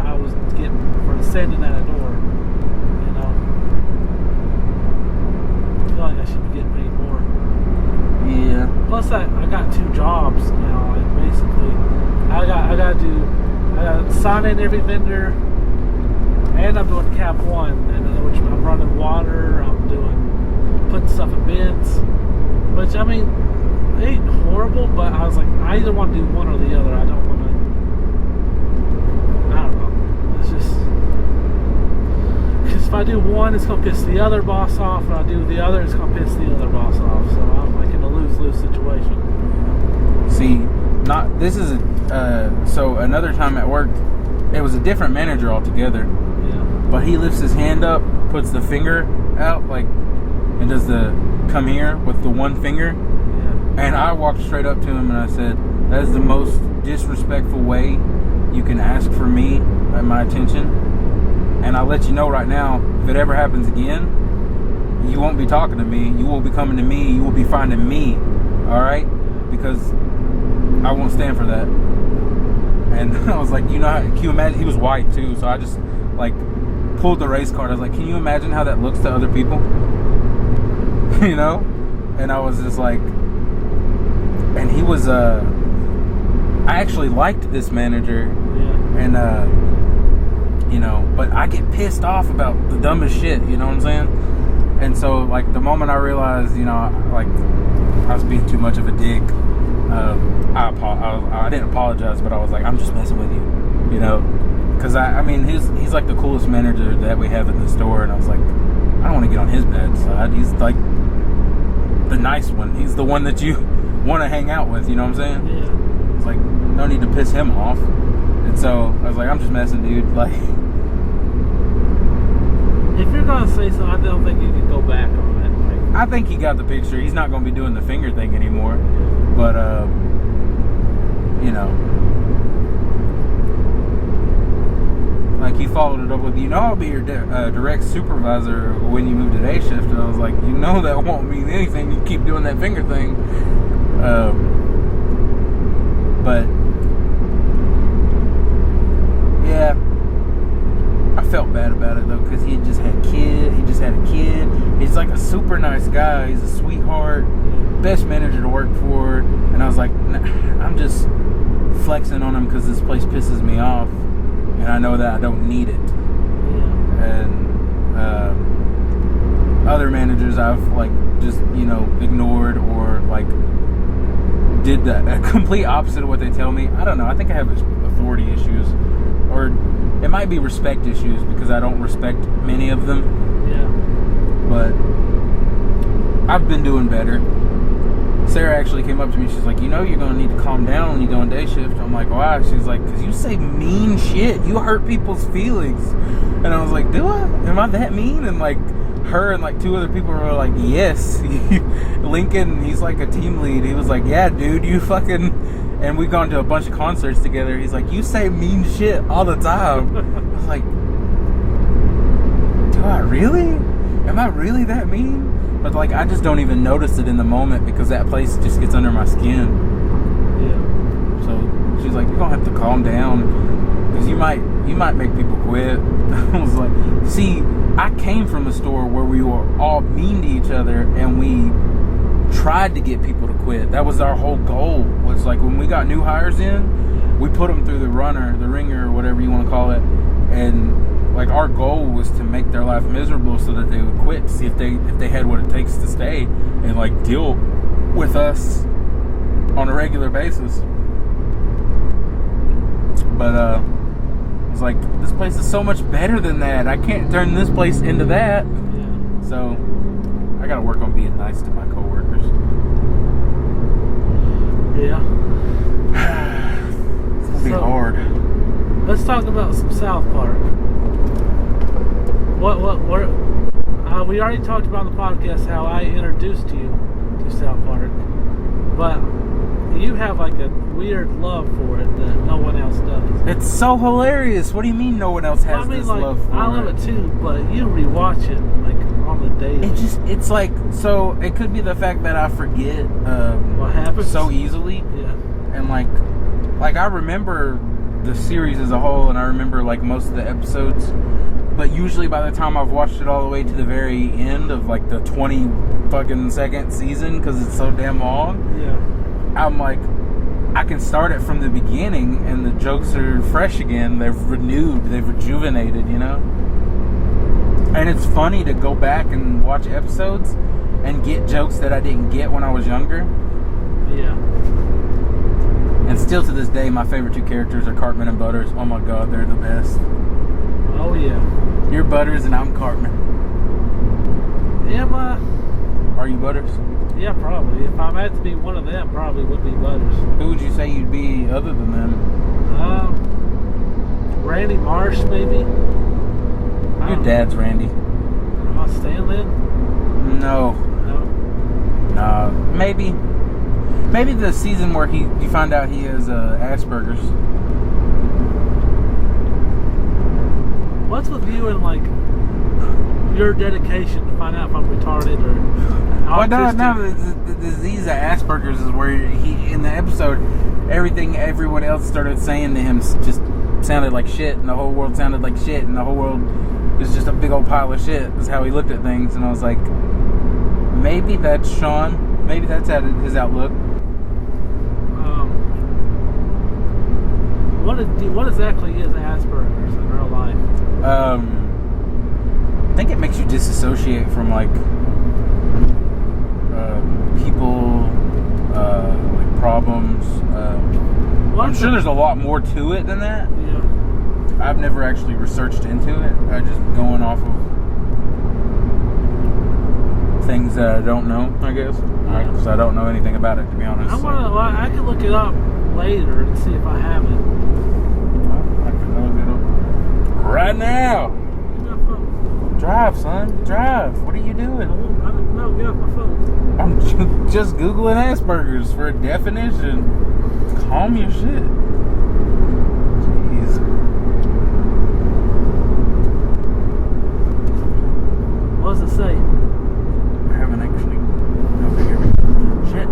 standing at a door. You know, I feel like I should be getting paid more. Yeah. Plus, I got 2 jobs now. Like basically, I got sign in every vendor, and I'm doing Cap 1, and which I'm running water. I'm putting stuff in bins, which I mean, it ain't horrible. But I was like, I either want to do one or the other. I don't want to. I don't know. It's just because if I do one, it's gonna piss the other boss off, and I do the other, it's gonna piss the other boss off. So I'm like in a lose-lose situation. See, so another time at work, it was a different manager altogether. Yeah. But he lifts his hand up, puts the finger out, like, and does the come here with the one finger. Yeah. And I walked straight up to him and I said, that is the most disrespectful way you can ask for me and my attention. And I'll let you know right now, if it ever happens again, you won't be talking to me. You will be coming to me. You will be finding me. All right? Because I won't stand for that. And I was like, can you imagine? He was white too. So I just like pulled the race card. I was like, can you imagine how that looks to other people? You know? And I was just like, and he was, I actually liked this manager. Yeah. And, but I get pissed off about the dumbest shit, you know what I'm saying? And so, like, the moment I realized, I was being too much of a dick, I didn't apologize, but I was like, I'm just messing with you, you know? Because, he's like the coolest manager that we have in the store, and I was like, I don't want to get on his bad side. He's like the nice one. He's the one that you want to hang out with, you know what I'm saying? Yeah. It's like, no need to piss him off. And so, I was like, I'm just messing, dude. Like, if you're going to say so, I don't think you can go back on it. I think he got the picture. He's not going to be doing the finger thing anymore. But, like he followed it up with, I'll be your direct supervisor when you move to day shift. And I was like, that won't mean anything. You keep doing that finger thing. But, yeah, I felt bad about it though, because he just had a kid. He's like a super nice guy. He's a sweetheart, best manager to work for. And I was like, I'm just flexing on him because this place pisses me off, and I know that I don't need it. Yeah. And other managers I've like just ignored or like did the complete opposite of what they tell me. I don't know. I think I have authority issues, or it might be respect issues because I don't respect many of them. Yeah. But I've been doing better. Sarah actually came up to me. She's like, you're going to need to calm down when you go on day shift. I'm like, why? She's like, because you say mean shit. You hurt people's feelings. And I was like, do I? Am I that mean? And like her and like 2 other people were like, yes. Lincoln, he's like a team lead. He was like, yeah, dude, you fucking... And we've gone to a bunch of concerts together. He's like, you say mean shit all the time. I was like, do I really? Am I really that mean? But like, I just don't even notice it in the moment because that place just gets under my skin. Yeah. So she's like, you're gonna have to calm down because you might make people quit. I was like, see, I came from a store where we were all mean to each other and we tried to get people to quit. That was our whole goal. Was like when we got new hires in, we put them through the ringer, or whatever you want to call it, and like our goal was to make their life miserable so that they would quit, see if they had what it takes to stay and like deal with us on a regular basis. But it's like, this place is so much better than that. I can't turn this place into that. Yeah. So I gotta work on being nice to my coworkers. Yeah. It's gonna be hard. Let's talk about some South Park. We already talked about on the podcast how I introduced you to South Park, but you have like a weird love for it that no one else does. It's so hilarious. What do you mean no one else has this like, love for it? I love it too, but you rewatch it like on the daily. It's like, so it could be the fact that I forget what happens so easily. Yeah. And like I remember the series as a whole, and I remember like most of the episodes. But usually by the time I've watched it all the way to the very end of like the 20 fucking second season, because it's so damn long, yeah, I'm like, I can start it from the beginning and the jokes are fresh again. They've renewed, they've rejuvenated, you know? And it's funny to go back and watch episodes and get jokes that I didn't get when I was younger. Yeah. And still to this day, my favorite two characters are Cartman and Butters. Oh my god, they're the best. Oh yeah. You're Butters and I'm Cartman. Am I? Are you Butters? Yeah, probably. If I had to be one of them, probably would be Butters. Who would you say you'd be other than them? Randy Marsh, maybe. Your dad's Randy. Am I Stanley? No. No. Maybe. Maybe the season where you find out he has Asperger's. What's with you and like your dedication to find out if I'm retarded or autistic? Well, no, the disease of Asperger's is where he, in the episode, everything everyone else started saying to him just sounded like shit, and the whole world sounded like shit, and the whole world was just a big old pile of shit, is how he looked at things. And I was like, maybe that's Sean. Maybe that's his outlook. What exactly is Asperger's in real life? I think it makes you disassociate from like people, like problems. I'm sure there's a lot more to it than that. Yeah. I've never actually researched into it. I just going off of things that I don't know, I guess. Because I don't know anything about it, to be honest. I can look it up later and see if I have it. I can look it up right now. Drive, son. Drive. What are you doing? I don't know. Get off my phone. I'm just Googling Asperger's for a definition. Calm your shit. Jeez. What does it say? I haven't actually. Okay, here we go. Shit.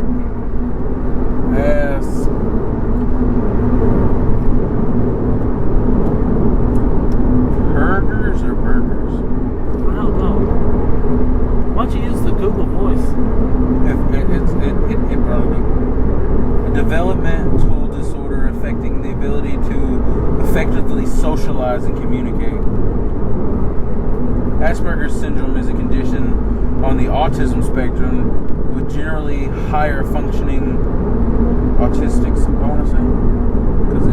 Asperger's or burgers? I don't know. Why don't you use the Google voice? It probably a developmental disorder affecting the ability to effectively socialize and communicate. Asperger's syndrome is a condition on the autism spectrum with generally higher functioning autistics. I want to say because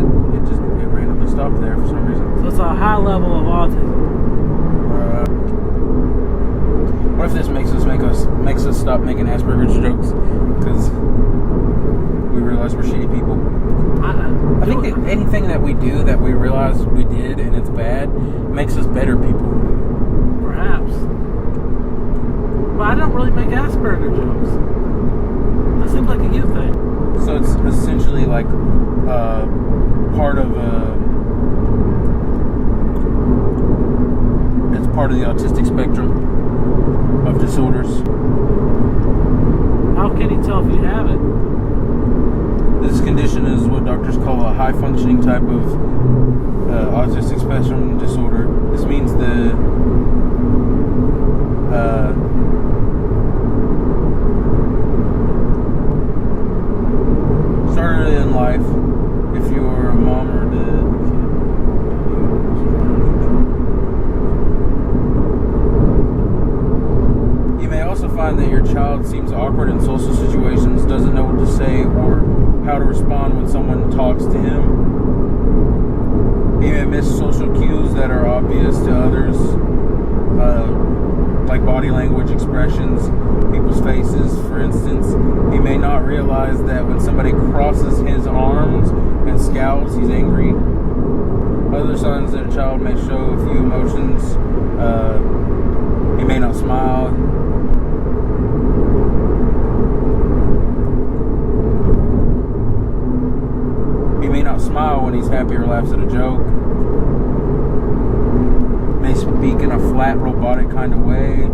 it randomly stopped there for some reason. So it's a high level of autism. What if this makes us stop making Asperger's jokes because we realize we're shitty people? I think that anything that we do that we realize we did and it's bad makes us better people. Perhaps. But I don't really make Asperger jokes. That seems like a you thing. So it's essentially like part of it's part of the autistic spectrum of disorders. How can you tell if you have it? This condition is what doctors call a high-functioning type of autistic spectrum disorder. This means started in life, if you're a mom or dad. You may also find that your child seems awkward in social situations, doesn't know what to say or how to respond when someone talks to him. He may miss social cues that are obvious to others, like body language expressions, people's faces, for instance. He may not realize that when somebody crosses his arms and scowls, he's angry. Other signs that a child may show a few emotions. He may not smile. smile when he's happy or laughs at a joke. May speak in a flat, robotic kind of way.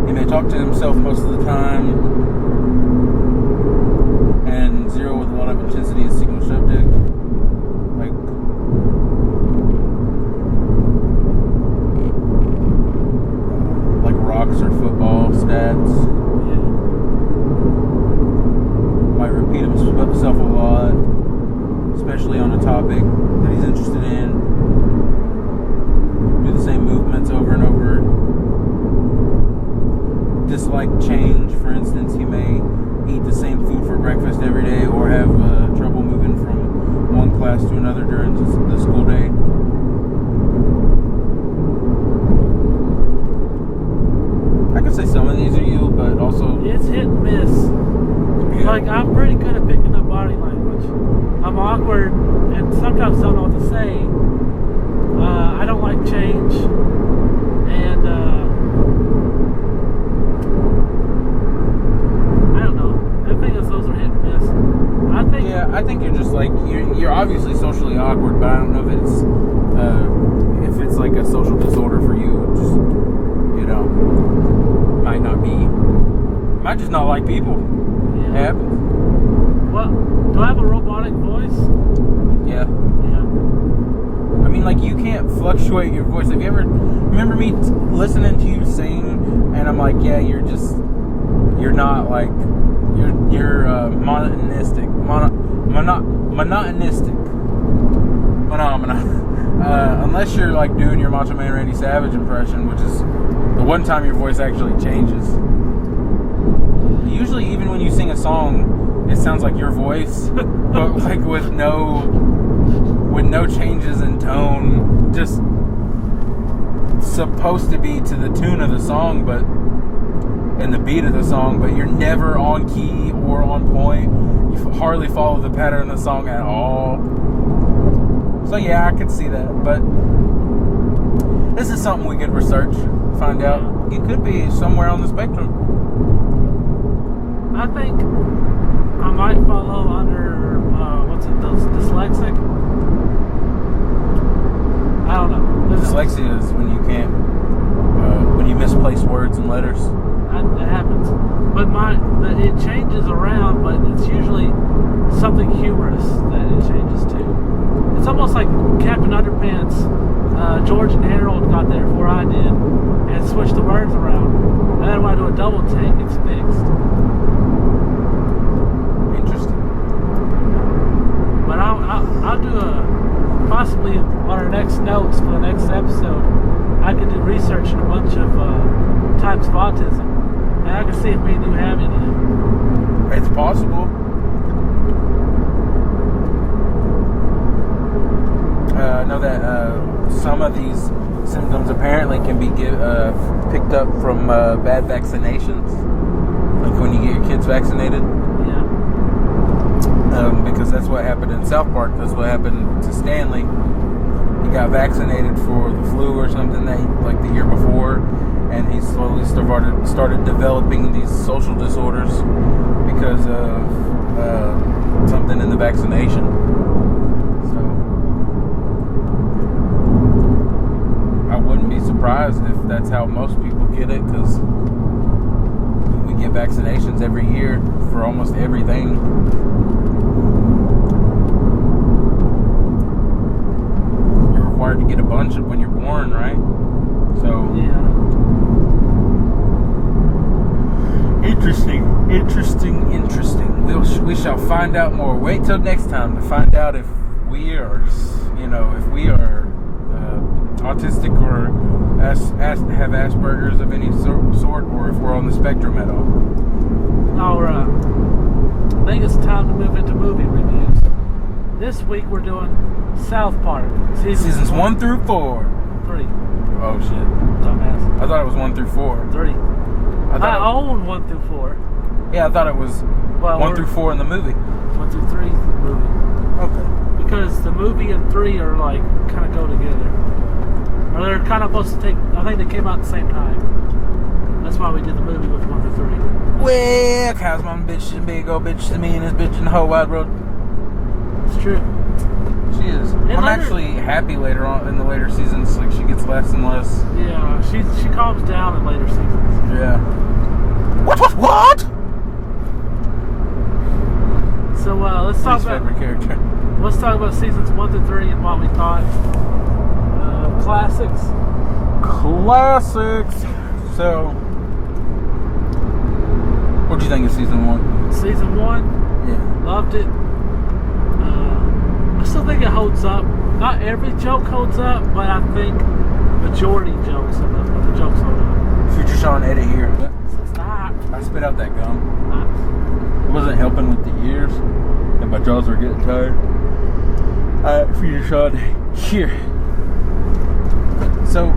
He may talk to himself most of the time. And zero with a lot of intensity is single subject. Like rocks or football stats. Yeah. Might repeat himself a lot, especially on a topic that he's interested in. Do the same movements over and over. Dislike change. For instance, he may eat the same food for breakfast every day, or have trouble moving from one class to another during the school day. I could say some of these are you, but also It's hit and miss. Yeah. Like, I'm pretty good at picking up body language. I'm awkward and sometimes don't know what to say. I don't like change. And, I don't know. I think those are hit and miss. I think you're just like you're obviously socially awkward, but I don't know if it's like a social disorder for you. Just, you know, might just not like people. Yeah. It happens. What? Do I have a robotic voice? Yeah. Yeah. I mean, like, you can't fluctuate your voice. Have you ever remember me listening to you sing, and I'm like, yeah, you're not like you're monotonistic, unless you're like doing your Macho Man Randy Savage impression, which is the one time your voice actually changes. Usually, even when you sing a song, it sounds like your voice, but like with no changes in tone, just supposed to be to the tune of the song, but and the beat of the song, but you're never on key or on point. You hardly follow the pattern of the song at all. So yeah, I could see that, but this is something we could research, find out. It could be somewhere on the spectrum. I think I might follow under, dyslexic? I don't know. Dyslexia is when you can't, when you misplace words and letters. It happens. But it changes around, but it's usually something humorous that it changes to. It's almost like Captain Underpants. George and Harold got there before I did and switched the words around. And then when I do a double take, it's fixed. Interesting. But I'll do possibly on our next notes for the next episode, I could do research on a bunch of types of autism. And I can see if we do have any. It's possible. I know that some of these symptoms apparently can be picked up from bad vaccinations, like when you get your kids vaccinated. Yeah. Because that's what happened in South Park. That's what happened to Stanley. He got vaccinated for the flu or something like the year before, and he slowly started developing these social disorders because of something in the vaccination. So I wouldn't be surprised if that's how most people get it, because we get vaccinations every year for almost everything. You're required to get a bunch when you're born, right? So Yeah. Interesting. We shall find out more. Wait till next time to find out if we are, autistic or have Asperger's of any sort, or if we're on the spectrum at all. All right. I think it's time to move into movie reviews. This week we're doing South Park Seasons 1 through 4. 3. Oh shit! Dumbass. I thought it was 1 through 4. 3. I thought own 1 through 4. Yeah, I thought it was 1 through 4 in the movie. 1 through 3 is the movie. Okay. Because the movie and 3 are like kind of go together. Or they're kind of supposed to I think they came out at the same time. That's why we did the movie with 1 through 3. Well, cause my bitch is big old bitch to me and this bitch in the whole wide world. It's true. She is. I'm actually happy later on in the later seasons. Like she gets less and less. Yeah, she calms down in later seasons. Yeah. What? So let's talk about favorite character. Let's talk about seasons 1 to 3 and what we thought. Classics. So, what'd you think of season 1? Season 1, Yeah. loved it. I still think it holds up. Not every joke holds up, but I think majority jokes of the jokes hold up. Future Sean edit here. So stop. I spit out that gum. It wasn't helping with the ears, and my jaws were getting tired. Future Sean here. So,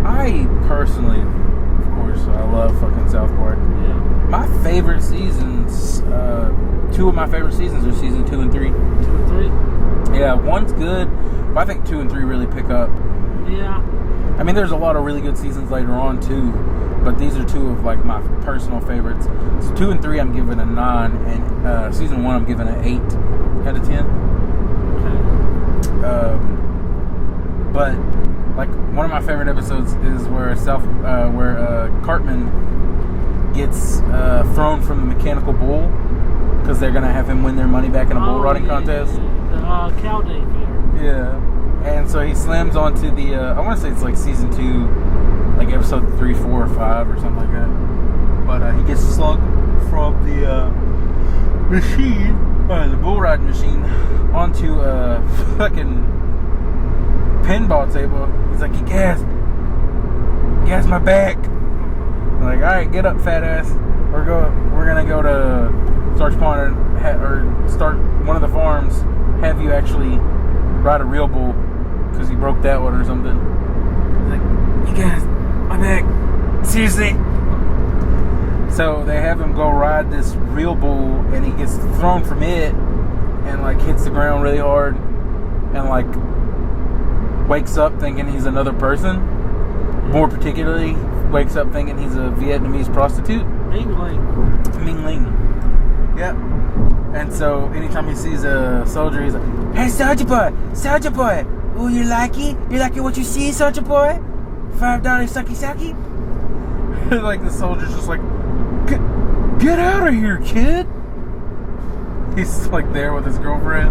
I personally, of course, I love fucking South Park. Yeah. My favorite seasons, two of my favorite seasons are season 2 and 3. 2 and 3. Yeah, 1's good, but I think 2 and 3 really pick up. Yeah. I mean, there's a lot of really good seasons later on too, but these are 2 of like my personal favorites. So 2 and 3 I'm giving a 9, and season 1 I'm giving an 8 out of 10. Okay. But like one of my favorite episodes is where Cartman gets thrown from the mechanical bull because they're gonna have him win their money back in a bull riding contest. The cow day fair. Yeah, and so he slams onto the. I want to say it's like season 2, like episode 3, 4, or 5, or something like that. But he gets slugged from the machine, the bull riding machine, onto a fucking pinball table. He's like, "You gas my back." I'm like, "All right, get up, fat ass. We're gonna go to Starch Pond or start one of the farms. Have you actually ride a real bull because he broke that one or something." He's like, "You gas my back, seriously?" So they have him go ride this real bull, and he gets thrown from it, and like hits the ground really hard, and like wakes up thinking he's another person. More particularly, wakes up thinking he's a Vietnamese prostitute. Ming Ling. Yep. And so anytime he sees a soldier, he's like, "Hey, soldier boy, ooh, you like it? You like it what you see, soldier boy? $5 sucky." Like the soldier's just like, get out of here, kid." He's like there with his girlfriend.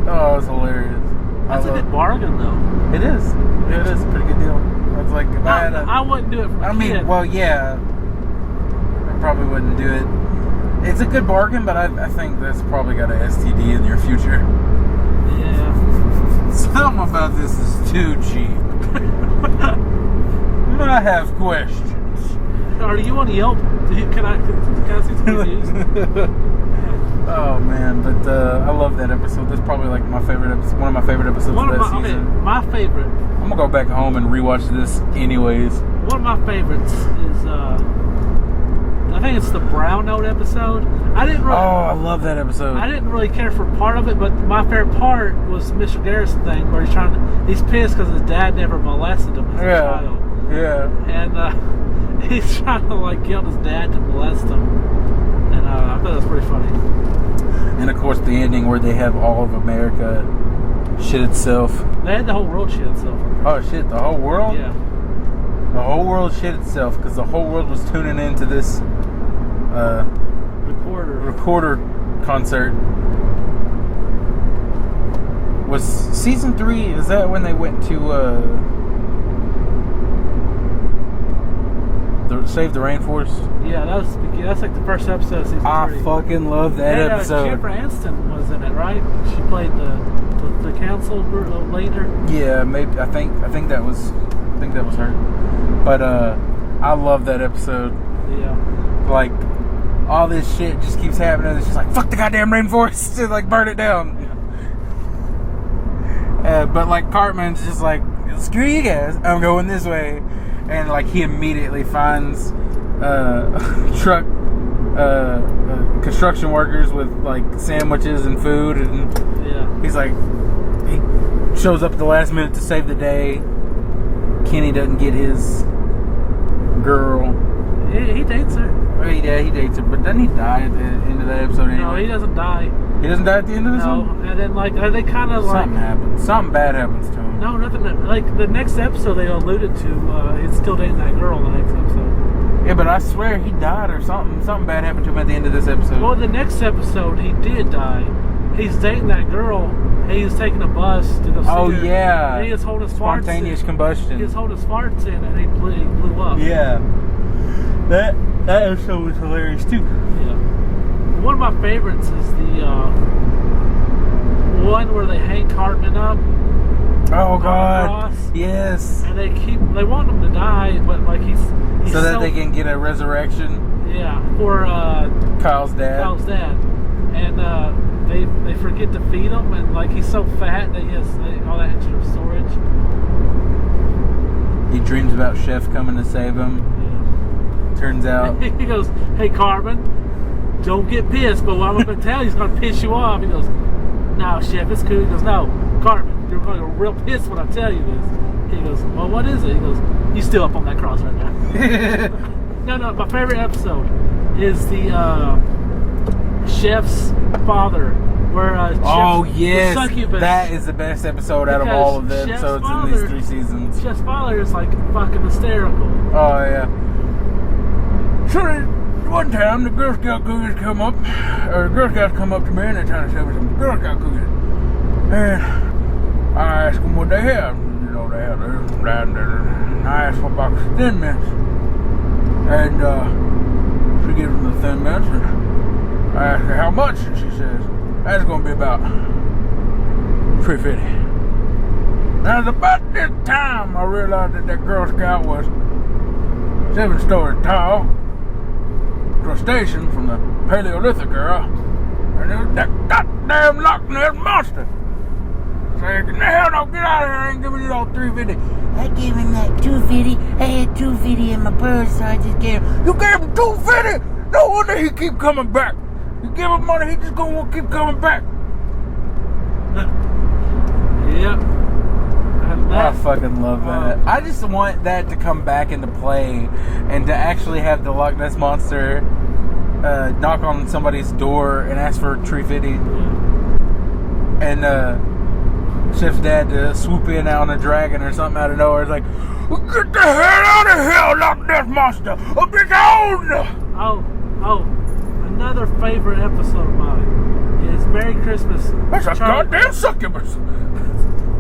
Oh, it's hilarious. That's a good bargain, though. It is. Yeah, it is a pretty good deal. It's like if I had I wouldn't do it for a kid. Well, yeah, I probably wouldn't do it. It's a good bargain, but I think that's probably got an STD in your future. Yeah. Something about this is too cheap. I have questions. Are you on Yelp? Can I see some reviews? Oh man, but I love that episode. That's probably like my favorite episode, one of my favorite episodes of that season. Okay, my favorite. I'm gonna go back home and rewatch this anyways. One of my favorites is I think it's the Brown Note episode. I love that episode. I didn't really care for part of it, but my favorite part was Mr. Garrison thing where he's pissed because his dad never molested him as a child. Yeah. And he's trying to like guilt his dad to molest him, and I thought that was pretty funny. And of course, the ending where they have all of America shit itself. They had the whole world shit itself. Oh shit, the whole world? Yeah. The whole world shit itself because the whole world was tuning into this recorder concert. Was season 3, is that when they went to Save the Rainforest? Yeah, that's like the first episode of season 3. I fucking love that episode. Jennifer Aniston was in it, right? She played the council leader. Yeah, maybe. I think that was her. But I love that episode. Yeah. Like all this shit just keeps happening. It's just like fuck the goddamn rainforest, just like burn it down. Yeah. But like Cartman's just like screw you guys, I'm going this way. And like he immediately finds truck construction workers with like sandwiches and food, and he's like, he shows up at the last minute to save the day. Kenny doesn't get his girl. He dates her. Well, yeah, he dates her, but doesn't he die at the end of that episode anyway? No, he doesn't die. He doesn't die at the end of this No, one? and then like they kind of like Something happens. Something bad happens to him. no, nothing. Like the next episode they alluded to, he's still dating that girl in the next episode. Yeah, but I swear he died or something. Something bad happened to him at the end of this episode. Well, the next episode he did die. He's dating that girl. He's taking a bus to go see her. Oh yeah. And he was holding his farts. Spontaneous combustion. He was holding his farts in, and he blew up. Yeah. That episode was hilarious too. Yeah. One of my favorites is the one where they hang Cartman up. Oh God. Cross, yes. and they want him to die, but like he's so that they can get a resurrection. Yeah, for Kyle's dad. And they forget to feed him, and like he's so fat that he has all that extra storage. He dreams about Chef coming to save him. Yeah. Turns out He goes, "Hey Cartman, don't get pissed, but what I'm going to tell you is going to piss you off." He goes, "No, Chef, it's cool." He goes, "No, Cartman, you're going to get real pissed when I tell you this." He goes, "Well, what is it?" He goes, "You still up on that cross right now." No, my favorite episode is the Chef's father, where oh yes, the succubus, that is the best episode out of all of the episodes in these 3 seasons. Chef's father is like fucking hysterical. Oh yeah. So one time the Girl Scout cookies come up, or the Girl Scouts come up to me and they're trying to sell me some Girl Scout cookies. And I asked them what they have. You know, they have this and that and that. And I asked for a box of Thin Mints. And she gives them the Thin Mints. And I asked her how much, and she says, that's going to be about $3.50. Now, it's about this time I realized that Girl Scout was 7 stories tall, crustacean from the Paleolithic era, and it was that goddamn Loch Ness monster. Said, "Get the hell no, get out of here, I ain't giving you all $3.50. I gave him that $2.50. I had $2.50 in my purse, so I just gave him. You gave him $2.50? No wonder he keep coming back. You give him money, he just gonna keep coming back." Yep. I fucking love that. I just want that to come back into play and to actually have the Loch Ness Monster knock on somebody's door and ask for $3.50. And Chef's dad to swoop in on a dragon or something out of nowhere. It's like, "Get the hell out of here, Loch Ness Monster! Of this own!" Oh, another favorite episode of mine is Merry Christmas. That's a goddamn succubus.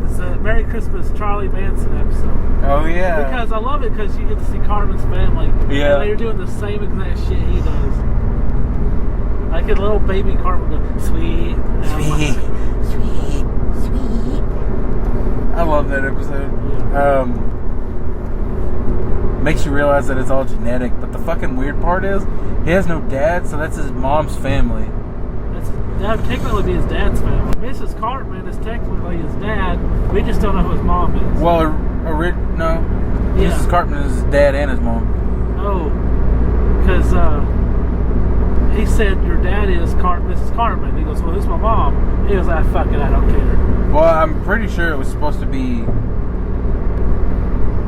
It's a Merry Christmas Charlie Manson episode. Oh yeah. Because I love it because you get to see Cartman's family. Yeah. And they're doing the same exact shit he does. Like a little baby Cartman goes, "Sweet, Sweet. I love that episode. Yeah. Makes you realize that it's all genetic, but the fucking weird part is he has no dad, so that's his mom's family. That would technically be his dad's family. Mrs. Cartman is technically his dad. We just don't know who his mom is. Well, no. Yeah. Mrs. Cartman is his dad and his mom. Oh, because he said your dad is Mrs. Cartman. He goes, "Well, who's my mom?" He goes, fuck it, I don't care." Well, I'm pretty sure it was supposed to be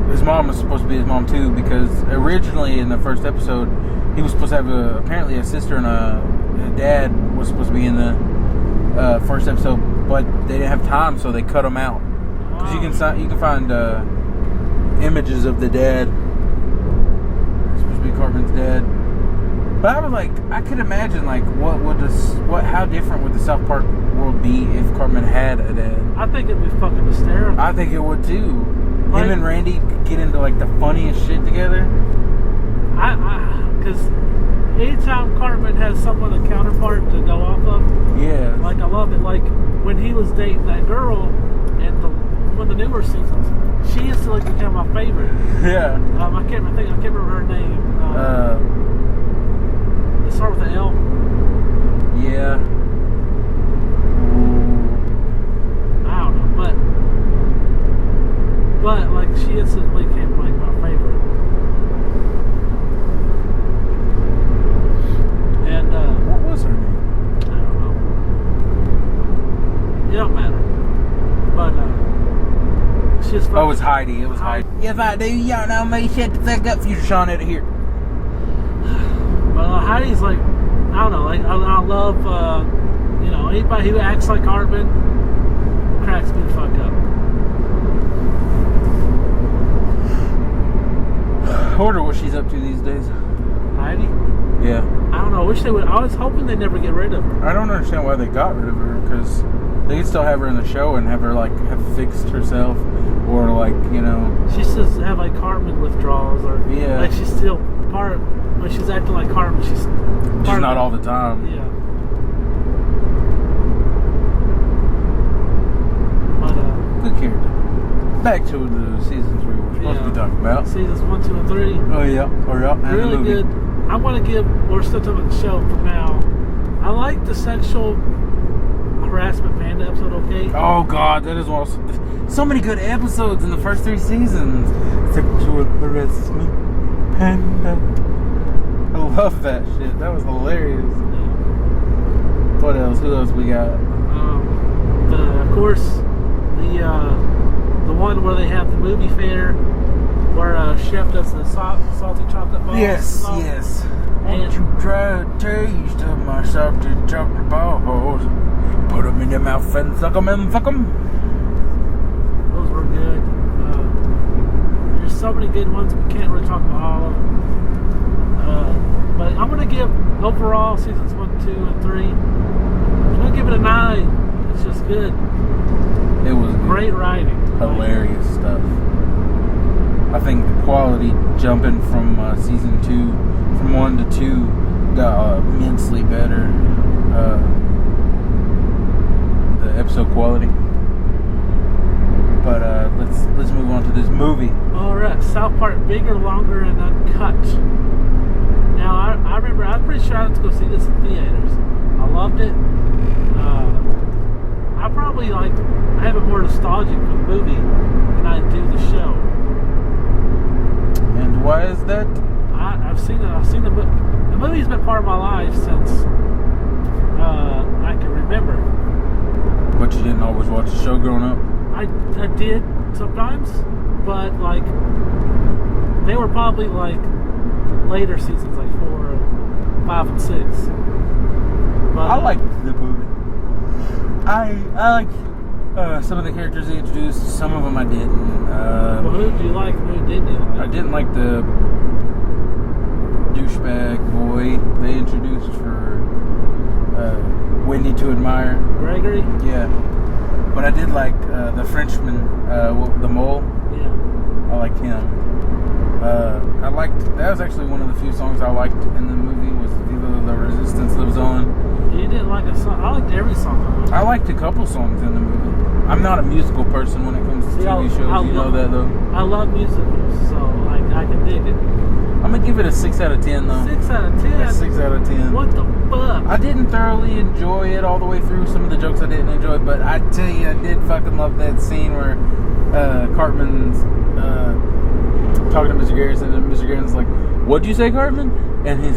his mom was supposed to be his mom too, because originally in the first episode he was supposed to have apparently a sister and a dad was supposed to be in the first episode, but they didn't have time, so they cut him out. Because you can find images of the dad. It's supposed to be Cartman's dad. But I was like, I could imagine like how different would the South Park world be if Cartman had a dad? I think it'd be fucking hysterical. I think it would too. Like, him and Randy could get into like the funniest shit together. Because anytime Cartman has someone, a counterpart to go off of, Yeah. like I love it. Like when he was dating that girl in one of the newer seasons, she instantly became my favorite. Yeah. I can't remember her name. It starts with an L. Yeah. I don't know, but like she instantly became like my favorite. And What was her name? I don't know. It don't matter. But she's fucking. Oh, it was Heidi. It was Heidi. Yes, I do. Y'all know me. Shut the fuck up, Future Sean out of here. But Heidi's like, I don't know, like I love, you know, anybody who acts like Cartman cracks me the fuck up. I wonder what she's up to these days. Heidi? Yeah. I don't know. I wish they would. I was hoping they'd never get rid of her. I don't understand why they got rid of her, because they could still have her in the show and have her like have fixed herself, or like, you know. She says have like Cartman withdrawals, or Yeah. like she's still part. When she's acting like Cartman, she's Just not all the time. Yeah. But Good character. Back to the seasons we were supposed to be talking about. Seasons 1, 2, and 3. Oh yeah. And Really the movie. good. I want to give. We're still talking about the show for now. I like the sexual harassment panda episode. Okay. Oh god, that is awesome. So many good episodes in the first 3 seasons. Sexual harassment panda. I love that shit. That was hilarious. Yeah. What else? Who else we got? Of course, the one where they have the movie fair, where Chef does the salty chocolate balls. Yes. And Won't you try a taste of my salty chocolate balls? Put them in your mouth and suck them and fuck them. those were good. There's so many good ones. We can't really talk about all of them. But I'm going to give overall seasons 1, 2, and 3. I'm going to give it a 9. It's just good. It was Great writing. hilarious stuff. I think the quality jumping from season 2, from 1 to 2, got immensely better. The episode quality. But let's move on to this movie. Alright, South Park, bigger, longer, and uncut. Now, I remember, I'm pretty sure I had to go see this in theaters. I loved it. I probably I have it more nostalgic for the movie than I do the show. And why is that? I've seen the movie's been part of my life since I can remember. But you didn't always watch the show growing up? I did sometimes, but like they were probably like later seasons, like 4, 5, and 6. But I liked the movie. I liked some of the characters they introduced. Some of them I didn't. well, who did you like and who didn't you like? I didn't like the douchebag boy they introduced for Wendy to admire. Gregory? Yeah. But I did like the Frenchman, the mole. Yeah. I liked him. That was actually one of the few songs I liked in the movie, was Viva la Resistance Lives On. You didn't like a song? I liked every song. I liked a couple songs in the movie. I'm not a musical person when it comes to TV shows, you know that though. I love musicals, so like I can dig it. I'm gonna give it a 6 out of 10 though. 6 out of 10? A 6 out of 10. What the fuck? I didn't thoroughly enjoy it all the way through. Some of the jokes I didn't enjoy, but I tell you, I did fucking love that scene where Cartman's talking to Mr. Garrison, and Mr. Garrison's like, "What'd you say, Cartman?" And he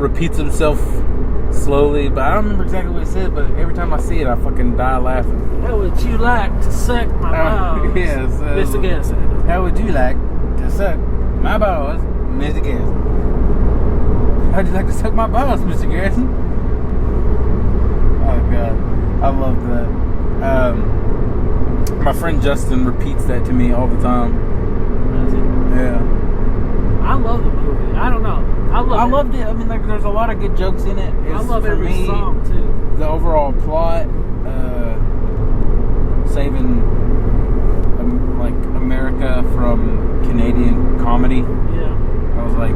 repeats himself slowly, but I don't remember exactly what he said. But every time I see it, I fucking die laughing. How would you like to suck my balls? Yes, Mr. Garrison. How would you like to suck my balls, Mr. Garrison? How'd you like to suck my balls, Mr. Garrison? Oh god, I love that. My friend Justin repeats that to me all the time. Yeah. I love the movie. I don't know. I loved it. I mean, like, there's a lot of good jokes in it. I love every song too. The overall plot, saving like America from Canadian comedy. Yeah. I was like,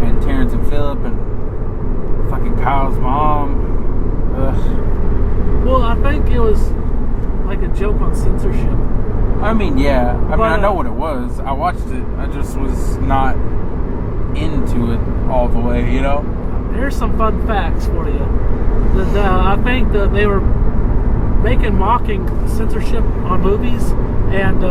and Terrence and Phillip and fucking Kyle's mom. Well, I think it was like a joke on censorship. I mean, yeah. I mean, But, I know what it was. I watched it. I just was not into it all the way, you know? Here's some fun facts for you. I think that they were mocking censorship on movies, and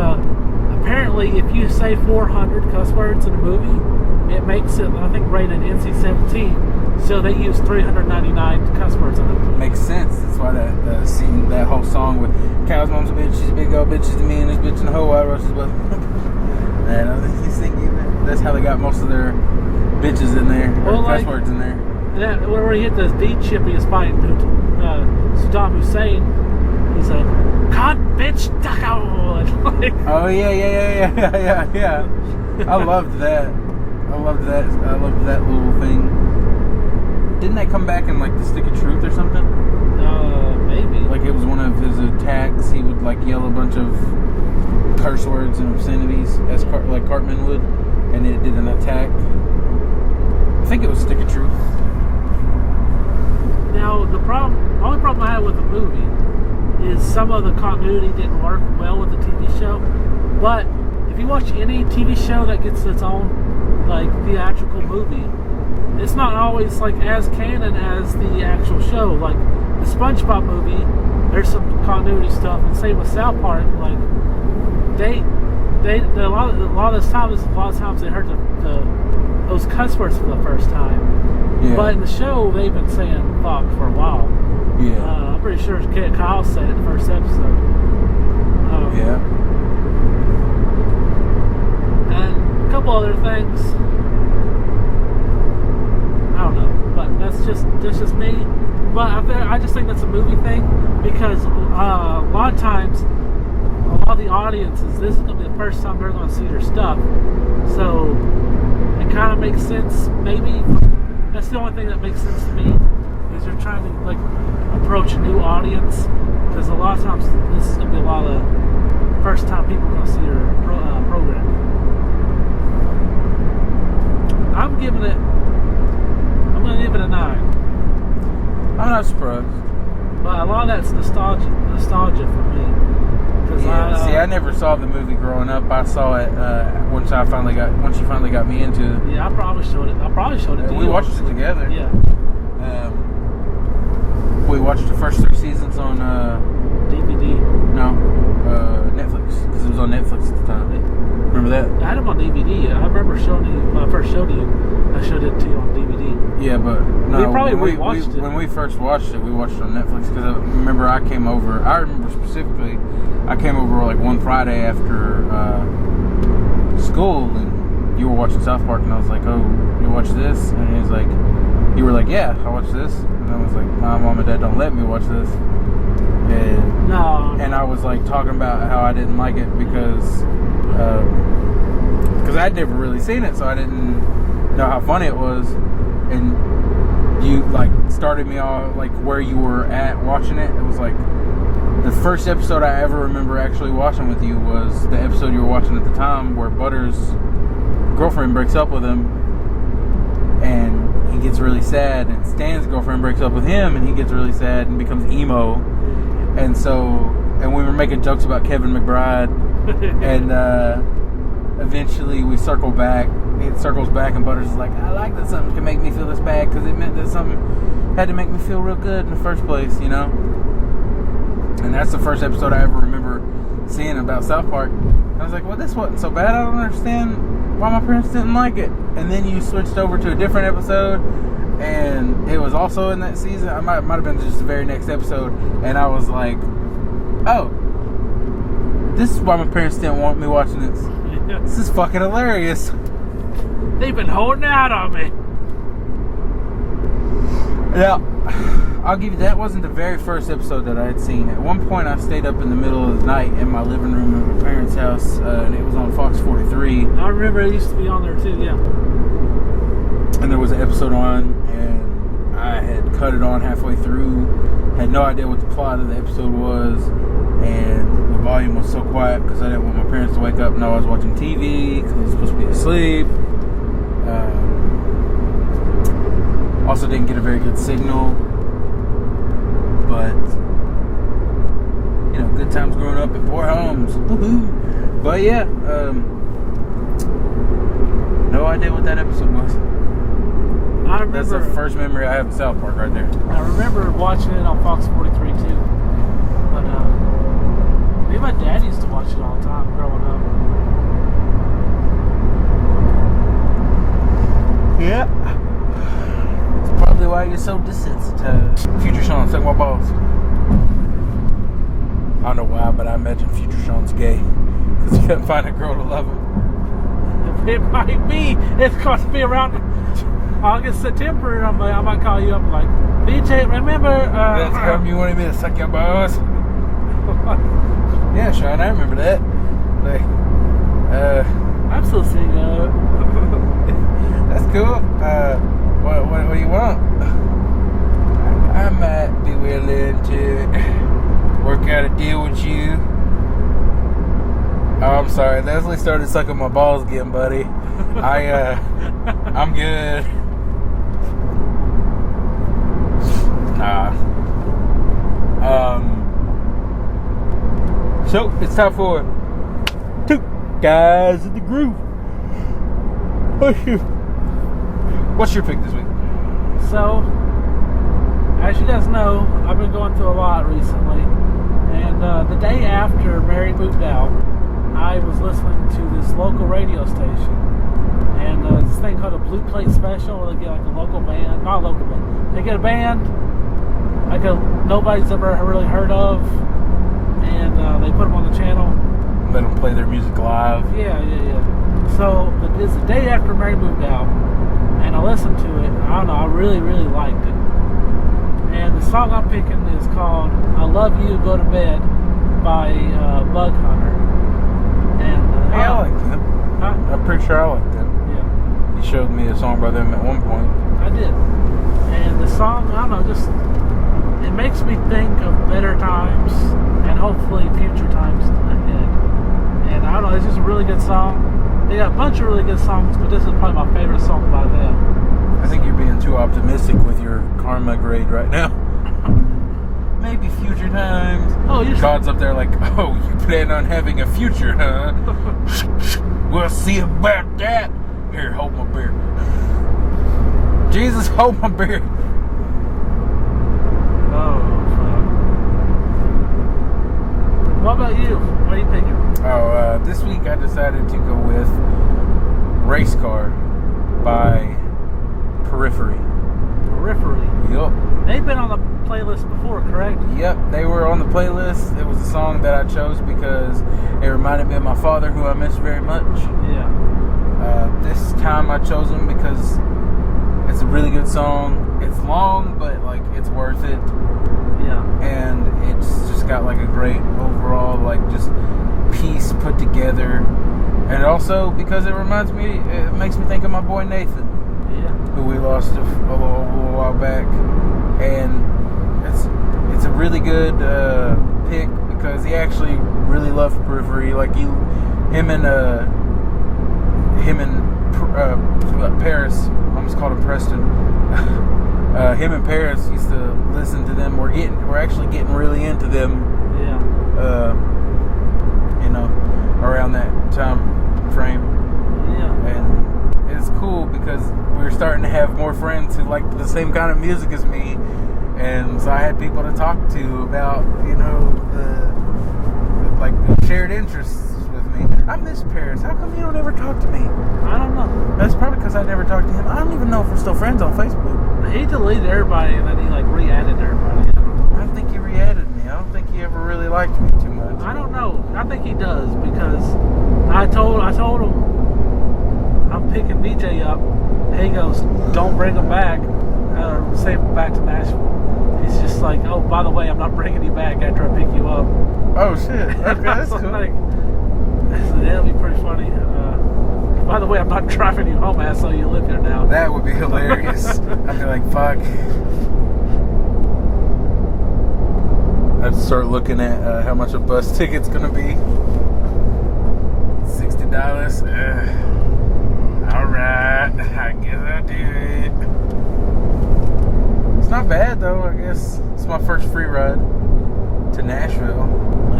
apparently if you say 400 cuss words in a movie, it makes it, I think, rated NC-17. So they used 399 cuss words in it. Makes sense. That's why that scene, that whole song with Kyle's mom's a bitch, she's a big old bitch, she's to me, and this bitch in the whole wide rush is but man, I think he's thinking that's how they got most of their bitches in there, or Well, cuss like- words in there. That, whenever he hit this beat chip, he was fighting Saddam Hussein. He's like, "Cunt, bitch, duck out!" Like, Oh yeah. I loved that. I loved that little thing. Didn't that come back in like the Stick of Truth or something? maybe. Like it was one of his attacks. He would like yell a bunch of curse words and obscenities as like Cartman would, and it did an attack. I think it was Stick of Truth. Now the only problem I had with the movie is some of the continuity didn't work well with the TV show. But if you watch any TV show that gets its own like theatrical movie, it's not always like as canon as the actual show. Like the SpongeBob movie, there's some continuity stuff, and same with South Park. Like a lot of times they heard those cuss words for the first time. Yeah. But in the show, they've been saying "fuck" for a while. Yeah. I'm pretty sure Kyle said it in the first episode. Yeah. And a couple other things. I don't know, but that's just me. But I just think that's a movie thing because a lot of times, a lot of the audiences, this is going to be the first time they're going to see their stuff. So it kind of makes sense, maybe. That's the only thing that makes sense to me, is they're trying to like approach a new audience, because a lot of times this is going to be a lot of first time people are going to see your program. I'm going to give it a 9. I'm not surprised. But a lot of that's nostalgia for me. Yeah. See, I never saw the movie growing up. I saw it once you finally got me into it. Yeah, I probably showed it to you. We watched it together. Yeah. We watched the first 3 seasons on DVD. No, Netflix, because it was on Netflix at the time. Remember that? I had them on DVD. I remember showing you when I first showed you. I showed it to you on DVD. Yeah, but no. We probably rewatched it. When we first watched it, we watched it on Netflix because I remember I came over. I remember specifically, I came over like one Friday after school, and you were watching South Park, and I was like, "Oh, you watch this?" And he was like, "You were like, yeah, I watched this." And I was like, "My mom and dad don't let me watch this." And I was like talking about how I didn't like it because I'd never really seen it, so I didn't know how funny it was. And you like started me off like where you were at watching it. It was like the first episode I ever remember actually watching with you was the episode you were watching at the time where Butter's girlfriend breaks up with him, and he gets really sad, and Stan's girlfriend breaks up with him, and he gets really sad and becomes emo. And we were making jokes about Kevin McBride, and eventually we circle back. It circles back, and Butters is like, "I like that something can make me feel this bad because it meant that something had to make me feel real good in the first place, you know." And that's the first episode I ever remember seeing about South Park. I was like, "Well, this wasn't so bad. I don't understand why my parents didn't like it." And then you switched over to a different episode, and it was also in that season. It might have been just the very next episode, and I was like, "Oh, this is why my parents didn't want me watching this. This is fucking hilarious." They've been holding out on me. Yeah, I'll give you that. Wasn't the very first episode that I had seen. At one point, I stayed up in the middle of the night in my living room at my parents' house, and it was on Fox 43. I remember it used to be on there too. Yeah. And there was an episode on, and I had cut it on halfway through. Had no idea what the plot of the episode was, and the volume was so quiet because I didn't want my parents to wake up. And I was watching TV because I was supposed to be asleep. Also didn't get a very good signal, but you know, good times growing up in poor homes. Woohoo! But yeah, no idea what that episode was. I remember. That's the first memory I have of South Park right there. I remember watching it on Fox 43 too, but me and my dad used to watch it all the time growing up. Yeah. Probably why you're so desensitized. Future Sean, suck my balls. I don't know why, but I imagine Future Sean's gay because he couldn't find a girl to love him. It might be. It's going to be around August, September, I might call you up and like, BJ, remember? That's how you wanted me to suck your balls. Yeah, Sean, I remember that. Like, I'm still single. that's cool. What do you want? I might be willing to work out a deal with you. Oh, I'm sorry. Leslie started sucking my balls again, buddy. I'm good. Nah. So it's time for Two Guys in the Groove. What's your pick this week? So, as you guys know, I've been going through a lot recently, and the day after Mary moved out, I was listening to this local radio station, and this thing called a Blue Plate Special, where they get like a local band, not a local band, they get a band like nobody's ever really heard of, and they put them on the channel. Let them play their music live. Yeah. So it's the day after Mary moved out, and I listened to it. I don't know, I really liked it. And the song I'm picking is called "I Love You, Go to Bed" by Bug Hunter. And Hey, I like them. Huh? I'm pretty sure I like them. Yeah, You showed me a song by them at one point. I did. And the song, I don't know, just it makes me think of better times and hopefully future times ahead. And I don't know, it's just a really good song. They got a bunch of really good songs, but this is probably my favorite song by them. I think you're being too optimistic with your karma grade right now. Maybe future times. Oh, you're God's up there like, oh, you plan on having a future, huh? We'll see about that. Here, hold my beer. Jesus, hold my beer. Oh, fuck. What about you? What are you picking? Oh, this week I decided to go with Race Car by Periphery. Periphery. Yup. They've been on the playlist before, correct? Yep, they were on the playlist. It was a song that I chose because it reminded me of my father, who I miss very much. Yeah. This time I chose them because it's a really good song. It's long, but like it's worth it. Yeah. And it's just got like a great overall like just piece put together. And also because it makes me think of my boy Nathan, who we lost a little while back. And it's a really good pick because he actually really loved Periphery. Like him and Paris. I almost called him Preston. Him and Paris used to listen to them. We're actually getting really into them. Yeah. Around that time frame. Yeah. And it's cool because we're starting to have more friends who like the same kind of music as me. And so I had people to talk to about, the shared interests with me. I miss Paris. How come you don't ever talk to me? I don't know. That's probably because I never talked to him. I don't even know if we're still friends on Facebook. He deleted everybody and then he like re-added everybody. I don't think he re-added me. I don't think he ever really liked me too much. I don't know. I think he does because I told him I'm picking BJ up. He goes, don't bring him back. Save him back to Nashville. He's just like, oh, by the way, I'm not bringing you back after I pick you up. Oh shit! Okay, that's cool. Like, that'll be pretty funny. By the way, I'm not driving you home, asshole. You live here now. That would be hilarious. I'd be like, fuck. I'd start looking at how much a bus ticket's gonna be. $60. Alright, I guess I'll do it. It's not bad though, I guess. It's my first free ride to Nashville.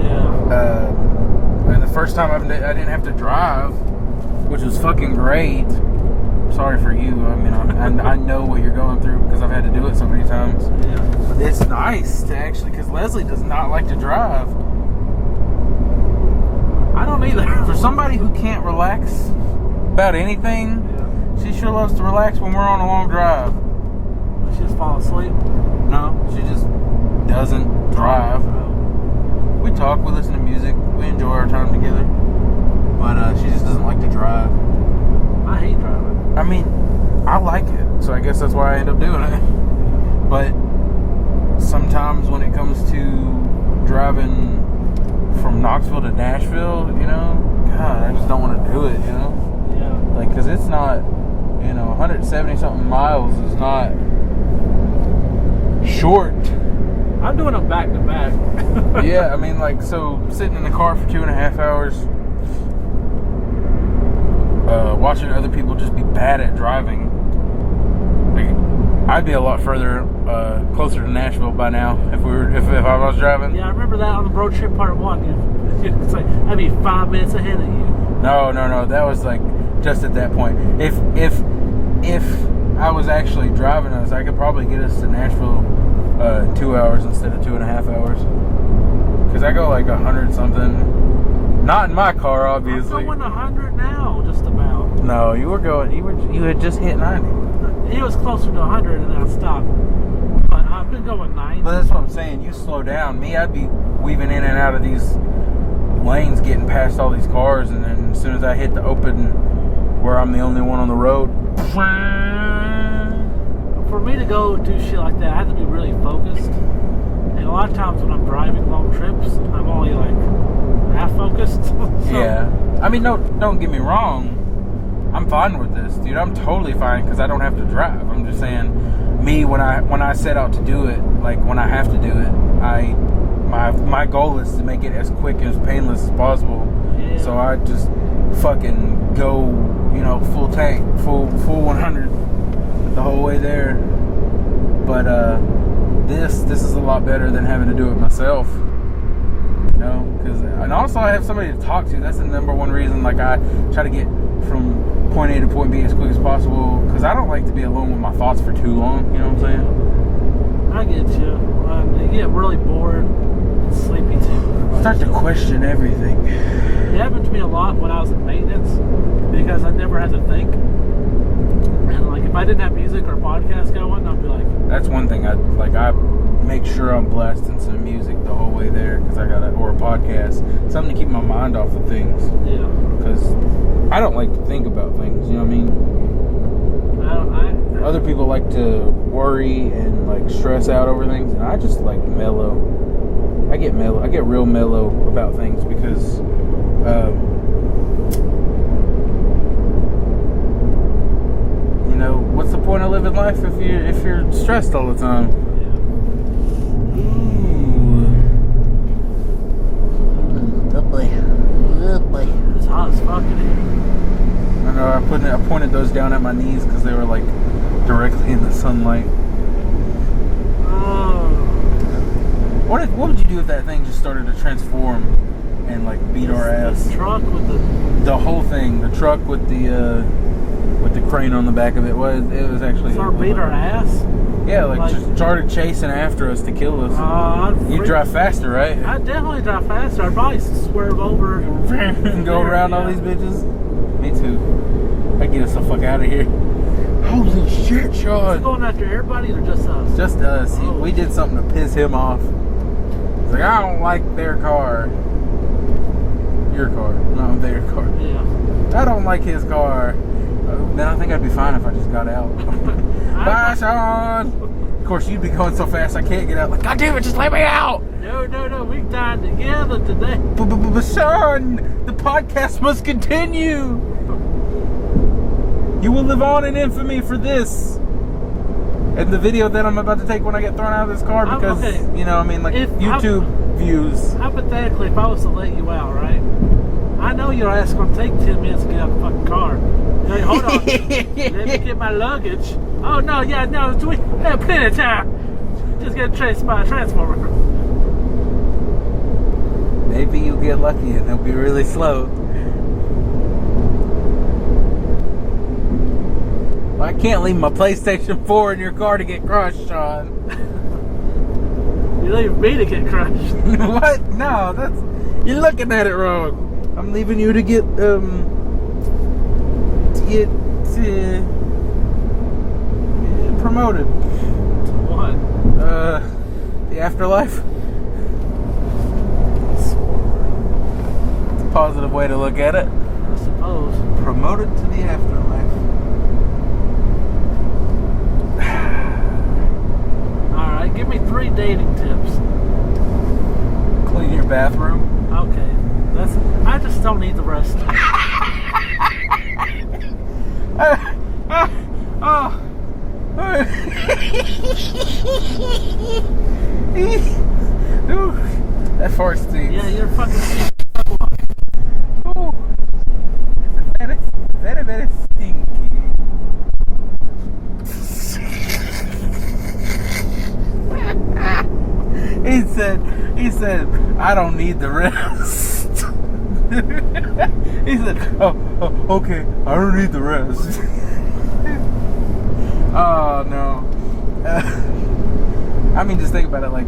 Yeah. And the first time I didn't have to drive, which was fucking great. Sorry for you. I mean, I know what you're going through because I've had to do it so many times. Yeah. But it's nice to actually, because Leslie does not like to drive. I don't either. For somebody who can't relax about anything, she sure loves to relax when we're on a long drive. She just fall asleep. No, she just doesn't drive. We talk, we listen to music, we enjoy our time together. But she just doesn't like to drive. I hate driving. I mean, I like it. So I guess that's why I end up doing it. But sometimes when it comes to driving from Knoxville to Nashville, you know, God, I just don't want to do it, you know? Yeah. Like, because it's not, you know, 170 something miles is not short. I'm doing them back to back. Yeah, I mean, like, so sitting in the car for 2.5 hours, watching other people just be bad at driving. Like, I'd be a lot further, closer to Nashville by now if I was driving. Yeah, I remember that on the road trip part 1. It's like I'd be 5 minutes ahead of you. No, that was like just at that point. If I was actually driving us, I could probably get us to Nashville in 2 hours instead of 2.5 hours. Because I go like 100 something. Not in my car, obviously. I'm going 100 now, just about. No, you were going. You had just hit 90. It was closer to 100, and then I stopped. But I've been going 90. But that's what I'm saying. You slow down. Me, I'd be weaving in and out of these lanes, getting past all these cars, and then as soon as I hit the open, where I'm the only one on the road. For me to go do shit like that, I have to be really focused. And a lot of times when I'm driving long trips, I'm only like half focused. So, yeah. I mean, don't get me wrong. I'm fine with this, dude. I'm totally fine because I don't have to drive. I'm just saying, me, when I set out to do it, like when I have to do it, my goal is to make it as quick and as painless as possible. Yeah. So I just fucking go, you know, full tank, full 100 the whole way there. But this is a lot better than having to do it myself. You know, and also I have somebody to talk to. That's the number one reason. Like, I try to get from point A to point B as quick as possible, because I don't like to be alone with my thoughts for too long. You know what I'm saying? I get you. You get really bored and sleepy too. Start to question everything. It happened to me a lot when I was in maintenance, because I never had to think. And like, if I didn't have music or podcast going, I'd be like, that's one thing. I make sure I'm blasting some music the whole way there, because or a podcast, something to keep my mind off of things. yeah. Because I don't like to think about things. You know what I mean? Other people like to worry and like stress out over things, and I just like mellow. I get real mellow about things because you know, what's the point of living life if you're stressed all the time? Oh boy. Oh boy. It's hot as fuck in here. I know. I pointed those down at my knees because they were like directly in the sunlight. Oh. What would you do if that thing just started to transform and like beat our ass? This truck with the whole thing, the truck with the crane on the back of it was actually beat our ass. Yeah, like just started chasing after us to kill us. You drive faster, right? I definitely drive faster. I'd probably swerve over and go around all these bitches. Me too. I'd get us the fuck out of here. Holy shit, Sean! Is it going after everybody or just us? Just us. We did something to piss him off. He's like, I don't like their car. Your car, not their car. Yeah. I don't like his car. Then I think I'd be fine if I just got out. Bye, Sean! Of course, you'd be going so fast I can't get out. Like, God damn it, just let me out! No, we died together today. But Sean, the podcast must continue! You will live on in infamy for this. And the video that I'm about to take when I get thrown out of this car, because, you know, I mean, like, YouTube views. Hypothetically, if I was to let you out, right? I know your ass gonna take 10 minutes to get out of the fucking car. Like, hold on, let me get my luggage. Oh no, we have plenty of time. Just get chased by a transformer. Maybe you'll get lucky and they'll be really slow. Well, I can't leave my PlayStation 4 in your car to get crushed, Sean. You leave me to get crushed. What? No, you're looking at it wrong. I'm leaving you to get promoted. To what? The afterlife. It's a positive way to look at it. I suppose. Promoted to the afterlife. don't need the rest. Ooh, that fart stinks. Yeah, you're fucking. Ooh. It's very, very, very stinky. He said, I don't need the rest. He said, oh, okay, I don't need the rest. Oh, no. I mean, just think about it like,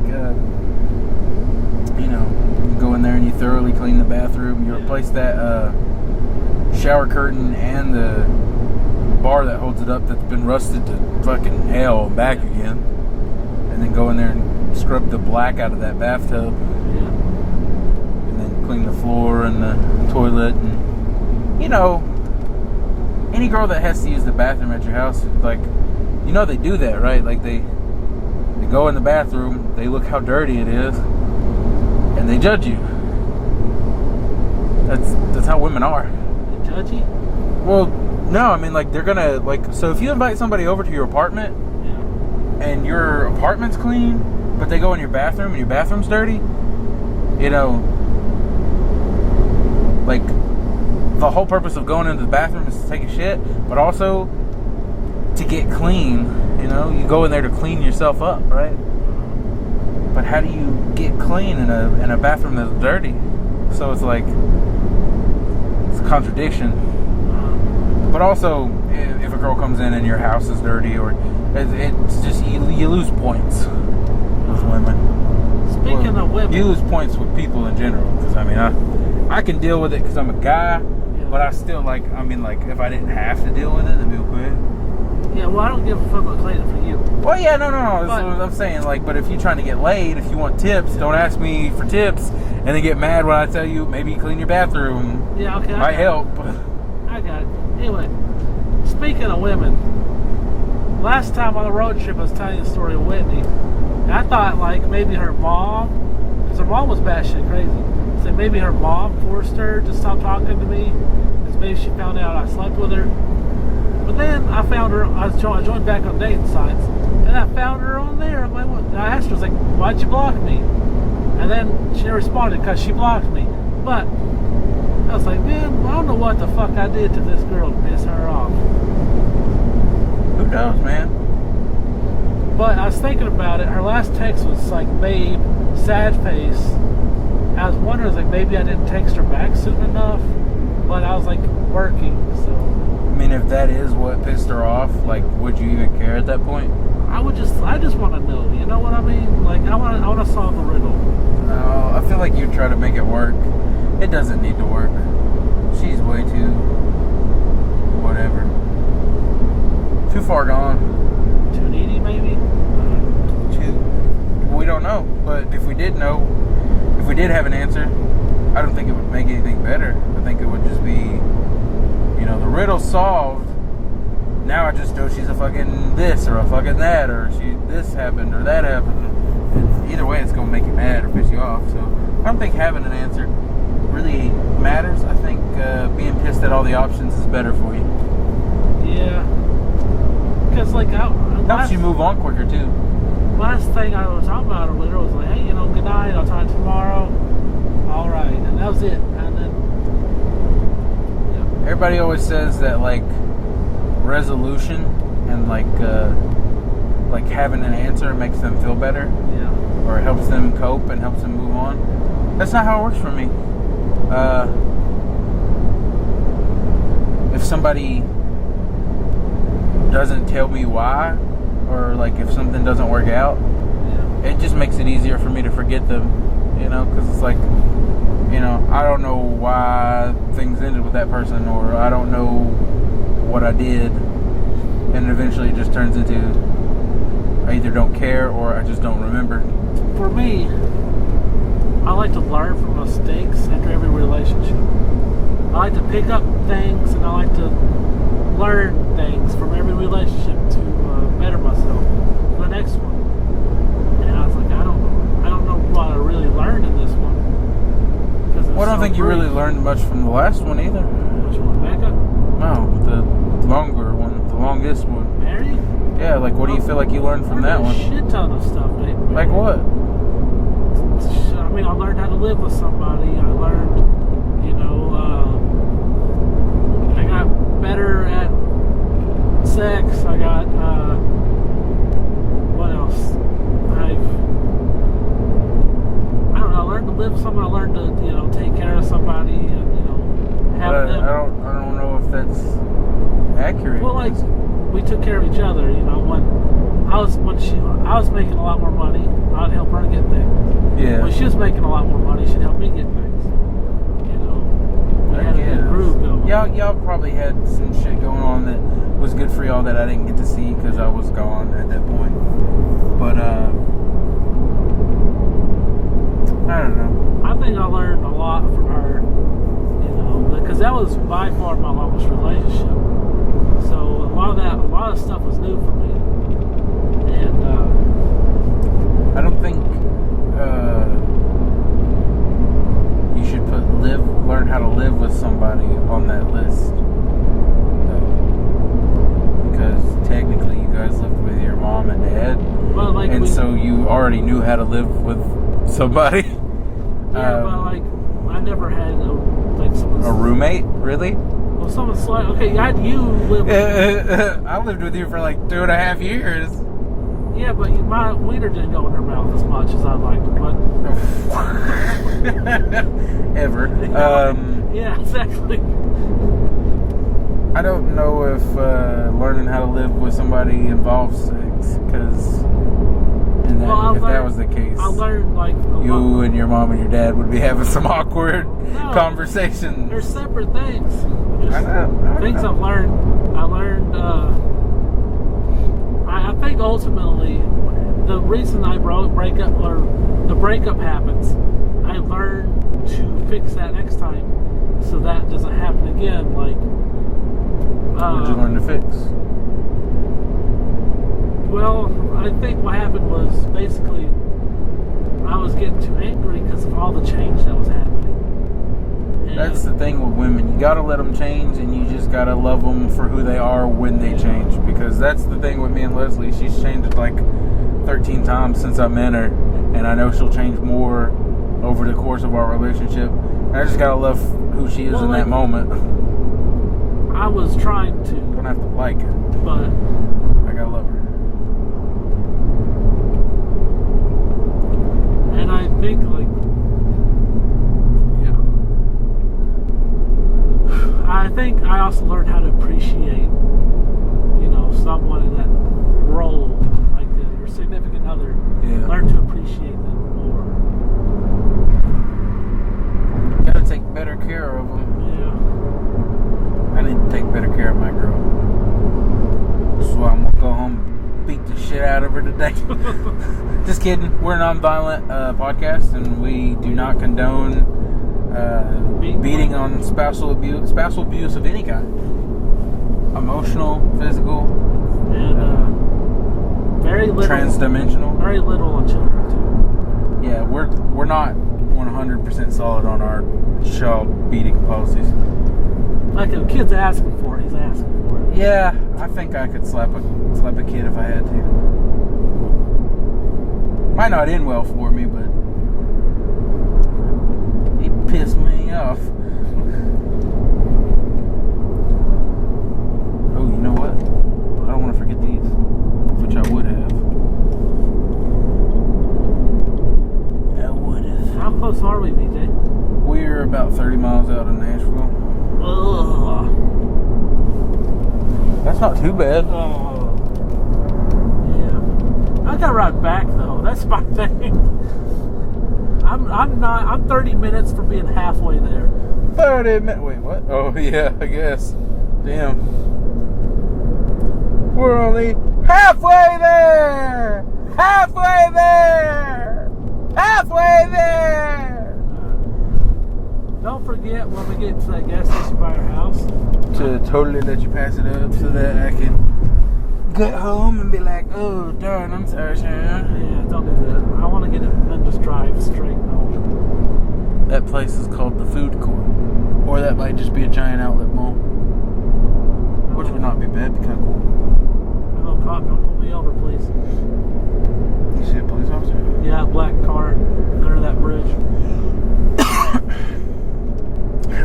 you know, you go in there and you thoroughly clean the bathroom, you replace that shower curtain and the bar that holds it up that's been rusted to fucking hell and back again, and then go in there and scrub the black out of that bathtub, and then clean the floor and the toilet, and, you know, any girl that has to use the bathroom at your house, like, you know they do that, right? Like, they go in the bathroom, they look how dirty it is, and they judge you. That's how women are. They judge you? Well, no, I mean, like, they're gonna, like, so if you invite somebody over to your apartment, and your apartment's clean, but they go in your bathroom and your bathroom's dirty, you know, like, the whole purpose of going into the bathroom is to take a shit, but also to get clean. You know, you go in there to clean yourself up, right? But how do you get clean in a bathroom that's dirty? So it's like, it's a contradiction. But also, if a girl comes in and your house is dirty, or it's just, you lose points with women. Speaking of women, you lose points with people in general. Because I mean, I can deal with it because I'm a guy, but I still, like, I mean, like, if I didn't have to deal with it, it'd be okay. Yeah, well, I don't give a fuck about cleaning for you. Well, yeah, no. That's what I'm saying. Like, but if you're trying to get laid, if you want tips, don't ask me for tips, and then get mad when I tell you maybe clean your bathroom. Yeah, okay. Might help. I got it. Anyway, speaking of women, last time on the road trip, I was telling you the story of Whitney. And I thought, like, maybe her mom, because her mom was batshit crazy. So maybe her mom forced her to stop talking to me, because maybe she found out I slept with her. But then I found her, I joined back on dating sites, and I found her on there. I'm like, what? And I asked her, I was like, why'd you block me? And then she responded, because she blocked me. But I was like, man, I don't know what the fuck I did to this girl to piss her off. Who knows, man? But I was thinking about it. Her last text was like, babe, sad face. I was wondering, like, maybe I didn't text her back soon enough. But I was like working, so. I mean, if that is what pissed her off, like, would you even care at that point? I just want to know. You know what I mean? Like, I want to solve a riddle. No, I feel like you try to make it work. It doesn't need to work. She's way too, whatever. Too far gone. Too needy, maybe? We don't know. But if we did know, if we did have an answer, I don't think it would make anything better. I think it would just be, you know, the riddle solved. Now I just know she's a fucking this or a fucking that, or this happened or that happened. Either way, it's gonna make you mad or piss you off. So I don't think having an answer really matters. I think being pissed at all the options is better for you. Yeah. Because, like, helps you move on quicker too. Last thing I was talking about earlier was like, hey, you know, good night, I'll talk to you tomorrow. All right, and that was it. And then, yeah. Everybody always says that, like, resolution and like having an answer makes them feel better. Yeah. Or it helps them cope and helps them move on. That's not how it works for me. If somebody doesn't tell me why, or like if something doesn't work out, it just makes it easier for me to forget them, you know, because it's like, you know, I don't know why things ended with that person, or I don't know what I did, and eventually it just turns into I either don't care or I just don't remember. For me, I like to learn from mistakes after every relationship. I like to pick up things, and I like to learn things from every relationship to better myself for the next one. And I was like, I don't know what I really learned in this one. Well, I don't think you really learned much from the last one either. Which one? Becca? No, the longer one, the longest one. Mary? Yeah, like what do you feel like you learned from that one? A shit ton of stuff, Dave. Like what? I mean, I learned how to live with somebody. I learned, you know, I got better at sex. I got, what else? I don't know. I learned to live with someone. I learned to, you know, take care of somebody and, you know, have them. I don't know if that's accurate. Well, like, we took care of each other, you know, when I was making a lot more money, I'd help her get things. Yeah. When she was making a lot more money, she'd help me get things. You know, we had a good groove going. Y'all probably had some shit going on that was good for y'all that I didn't get to see because I was gone at that point. But I don't know. I think I learned a lot from her, you know, because that was by far my longest relationship. So a lot of stuff was new for me. And I don't think you should learn how to live with somebody on that list, though, because technically you guys lived with your mom and dad, well, like and so you already knew how to live with somebody. Yeah, but like I never had a roommate, really? Well, someone's like, okay, you live. I lived with you for like 2.5 years. Yeah, but my wiener didn't go in her mouth as much as I'd like to put. Ever. Yeah, exactly. I don't know if learning how to live with somebody involves sex, because if that was the case, I learned like you and your mom and your dad would be having some awkward conversations. They're separate things. I know. Things I've learned. I think ultimately the reason the breakup happens, I learned to fix that next time so that doesn't happen again. Like, what did you learn to fix? Well, I think what happened was basically I was getting too angry because of all the change that was happening. And that's the thing with women. You gotta let them change, and you just gotta love them for who they are when they change. Because that's the thing with me and Leslie. She's changed like 13 times since I met her, and I know she'll change more over the course of our relationship. And I just gotta love who she is in that moment. I was trying to. Don't have to like it, but I gotta love her. And I think, like, yeah. I think I also learned how to appreciate, you know, someone in that role, like your significant other. Yeah. Learn to appreciate them more. You gotta take better care of them. Yeah. I need to take better care of my girl. So I'm gonna go home and beat the shit out of her today. Just kidding. We're a non-violent podcast, and we do not condone beating on spousal abuse of any kind. Emotional, physical, And very little. Transdimensional. Very little on children too. Yeah, we're not 100% solid on our child beating policies. Like if a kid's asking for it, he's asking for it. Yeah, I think I could slap a kid if I had to. Might not end well for me, but he pissed me off. Oh, you know what? I don't want to forget these, which I would have. How close are we, BJ? We're about 30 miles out of Nashville. Ugh. That's not too bad. Oh. Yeah. I gotta ride back though. That's my thing. I'm 30 minutes from being halfway there. 30 minutes. Wait, what? Oh yeah, I guess. Damn. We're only halfway there. Halfway there. Halfway there. Don't forget when we get to that gas station by our house to totally let you pass it up so that I can get home and be like, oh darn, I'm sorry, Sharon. Yeah, don't do that. I want to get it and then just drive straight home. that place is called the food court. Or that might just be a giant outlet mall. Which would not be bad, be kind of cool. Hello, cop, don't pull me over, please. You see a police officer? Yeah, black car under that bridge.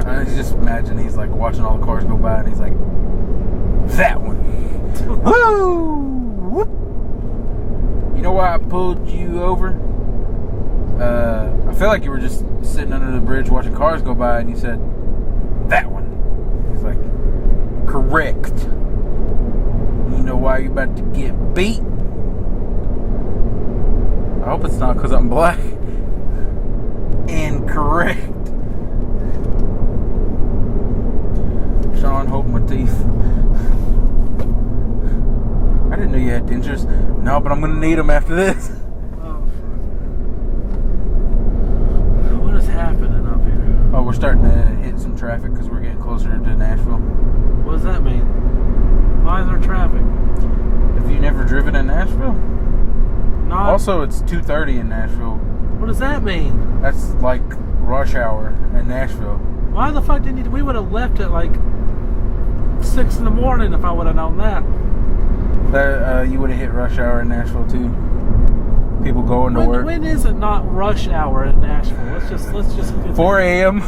I just imagine he's like watching all the cars go by and he's like, that one. Woo! Whoop. You know why I pulled you over? I feel like you were just sitting under the bridge watching cars go by and you said, that one. He's like, correct. You know why you're about to get beat? I hope it's not because I'm black. Incorrect. Sean, hold my teeth. I didn't know you had dentures. No, but I'm going to need them after this. What is happening up here? Oh, we're starting to hit some traffic because we're getting closer to Nashville. What does that mean? Why is there traffic? Have you never driven in Nashville? Not. Also, it's 2:30 in Nashville. What does that mean? That's like rush hour in Nashville. Why the fuck didn't you? We would have left at like 6 in the morning if I would have known that. You would have hit rush hour in Nashville too. People going to work. When is it not rush hour in Nashville? Let's just 4 a.m.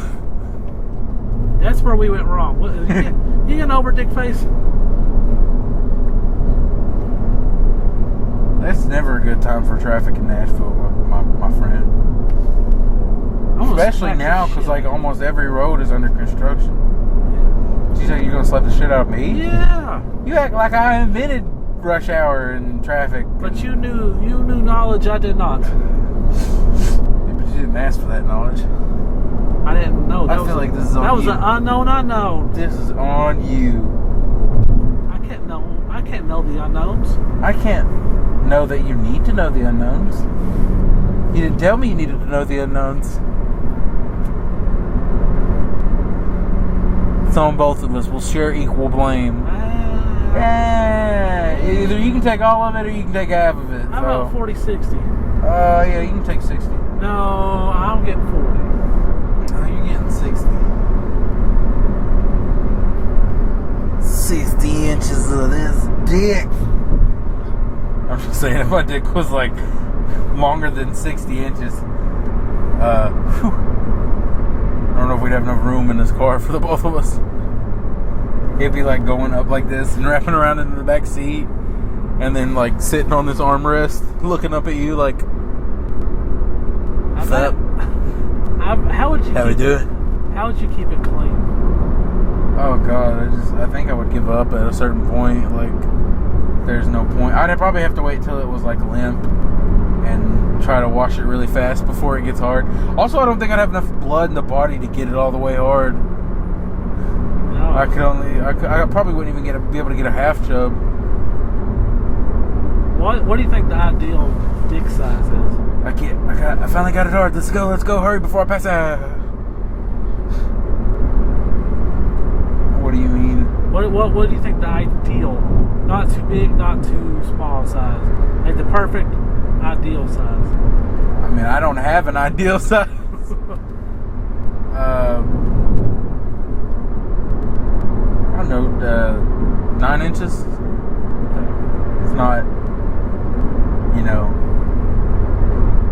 That's where we went wrong. What, you getting over, dick face? That's never a good time for traffic in Nashville, my friend. Especially now, because like almost every road is under construction. Yeah. You say you're gonna slap the shit out of me? Yeah. You act like I invented rush hour and traffic. But you knew knowledge I did not. Yeah, but you didn't ask for that knowledge. I didn't know. I feel like this is on you. That was an unknown. This is on you. I can't know the unknowns. I can't know that you need to know the unknowns. You didn't tell me you needed to know the unknowns. It's on both of us. We'll share equal blame. Either you can take all of it or you can take half of it. How about 40-60? Yeah, you can take 60. No, I'm getting 40. Oh, you're getting 60. 60 inches of this dick. I'm just saying, if my dick was like longer than 60 inches, I don't know if we'd have enough room in this car for the both of us. It'd be like going up like this and wrapping around in the back seat, and then like sitting on this armrest, looking up at you like, what's up? How would you? How we do it? How would you keep it clean? Oh God, I think I would give up at a certain point. Like, there's no point. I'd probably have to wait till it was like limp and try to wash it really fast before it gets hard. Also, I don't think I'd have enough blood in the body to get it all the way hard. No. I probably wouldn't even be able to get a half chub. What do you think the ideal dick size is? I finally got it hard. Let's go, hurry before I pass out. What do you mean? What do you think the ideal, not too big, not too small size, like the perfect ideal size? I mean, I don't have an ideal size. I don't know, 9 inches. It's not,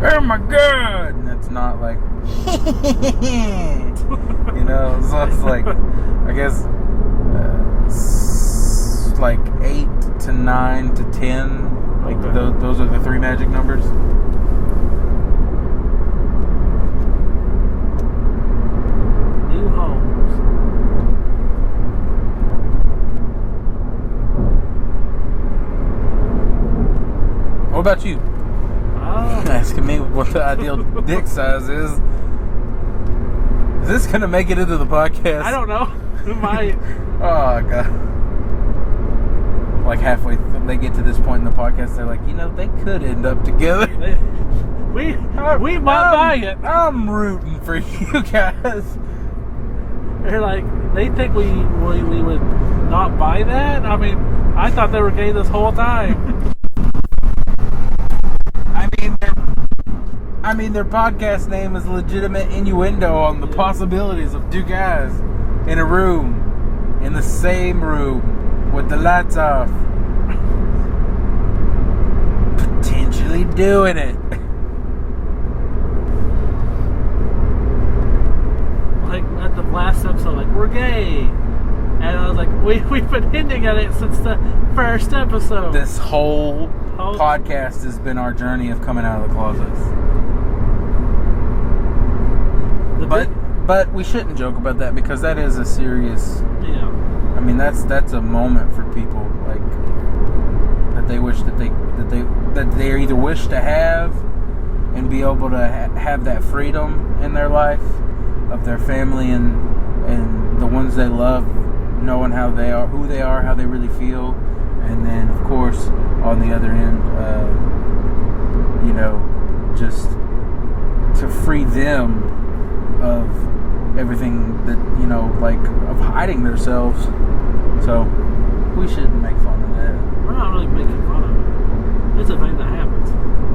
oh my God, and it's not like, so it's like, I guess, like 8 to 9 to 10, like those are the three magic numbers. New homes. What about you? Asking me what the ideal dick size is. Is this gonna make it into the podcast? I don't know. It might. Oh God. Like halfway they get to this point in the podcast, they're like, they could end up together. We might buy it. I'm rooting for you guys. They're like, they think we would not buy that? I mean, I thought they were gay this whole time. I mean, their podcast name is legitimate innuendo on the possibilities of two guys in a room, in the same room, with the lights off, potentially doing it. Like at the last episode, like, we're gay. And I was like, we've been hinting at it since the first episode. This whole podcast has been our journey of coming out of the closets. But we shouldn't joke about that because that is a serious. Yeah. I mean, that's a moment for people, like, that they wish that they either wish to have and be able to have that freedom in their life of their family and the ones they love, knowing how they are, who they are, how they really feel, and then of course on the other end, just to free them of everything that, like, of hiding themselves. So we shouldn't make fun of that. We're not really making fun of it. It's a thing that happens.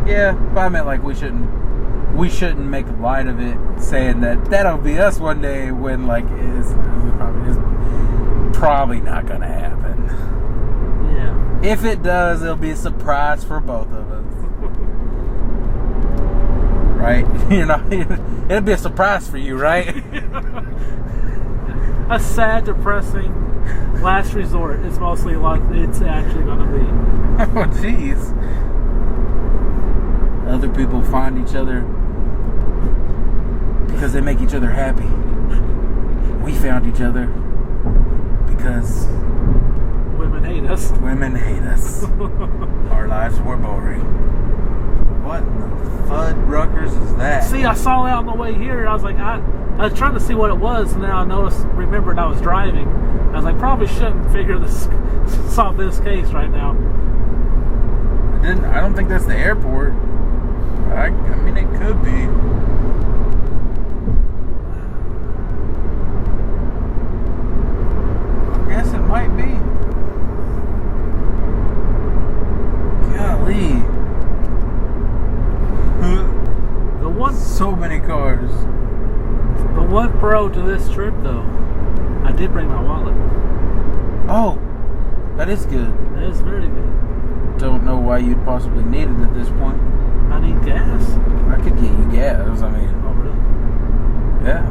Yeah, but I meant, like, we shouldn't make light of it, saying that'll be us one day, when, like, it's probably not gonna happen. Yeah. If it does, it'll be a surprise for both of us. Right? It'll be a surprise for you, right? A sad, depressing last resort is mostly what it's actually going to be. Oh, jeez. Other people find each other because they make each other happy. We found each other because women hate us. Women hate us. Our lives were boring. What in the Fuddruckers is that? See, I saw it on the way here. I was like, I was trying to see what it was, and then I remembered I was driving. I was like, probably shouldn't solve this case right now. I don't think that's the airport. I mean, it could be. I guess it might be. Golly. So many cars. The one pro to this trip, though, I did bring my wallet. Oh, that is good. That is very good. Don't know why you'd possibly need it at this point. I need gas. I could get you gas. I mean, oh really? Yeah.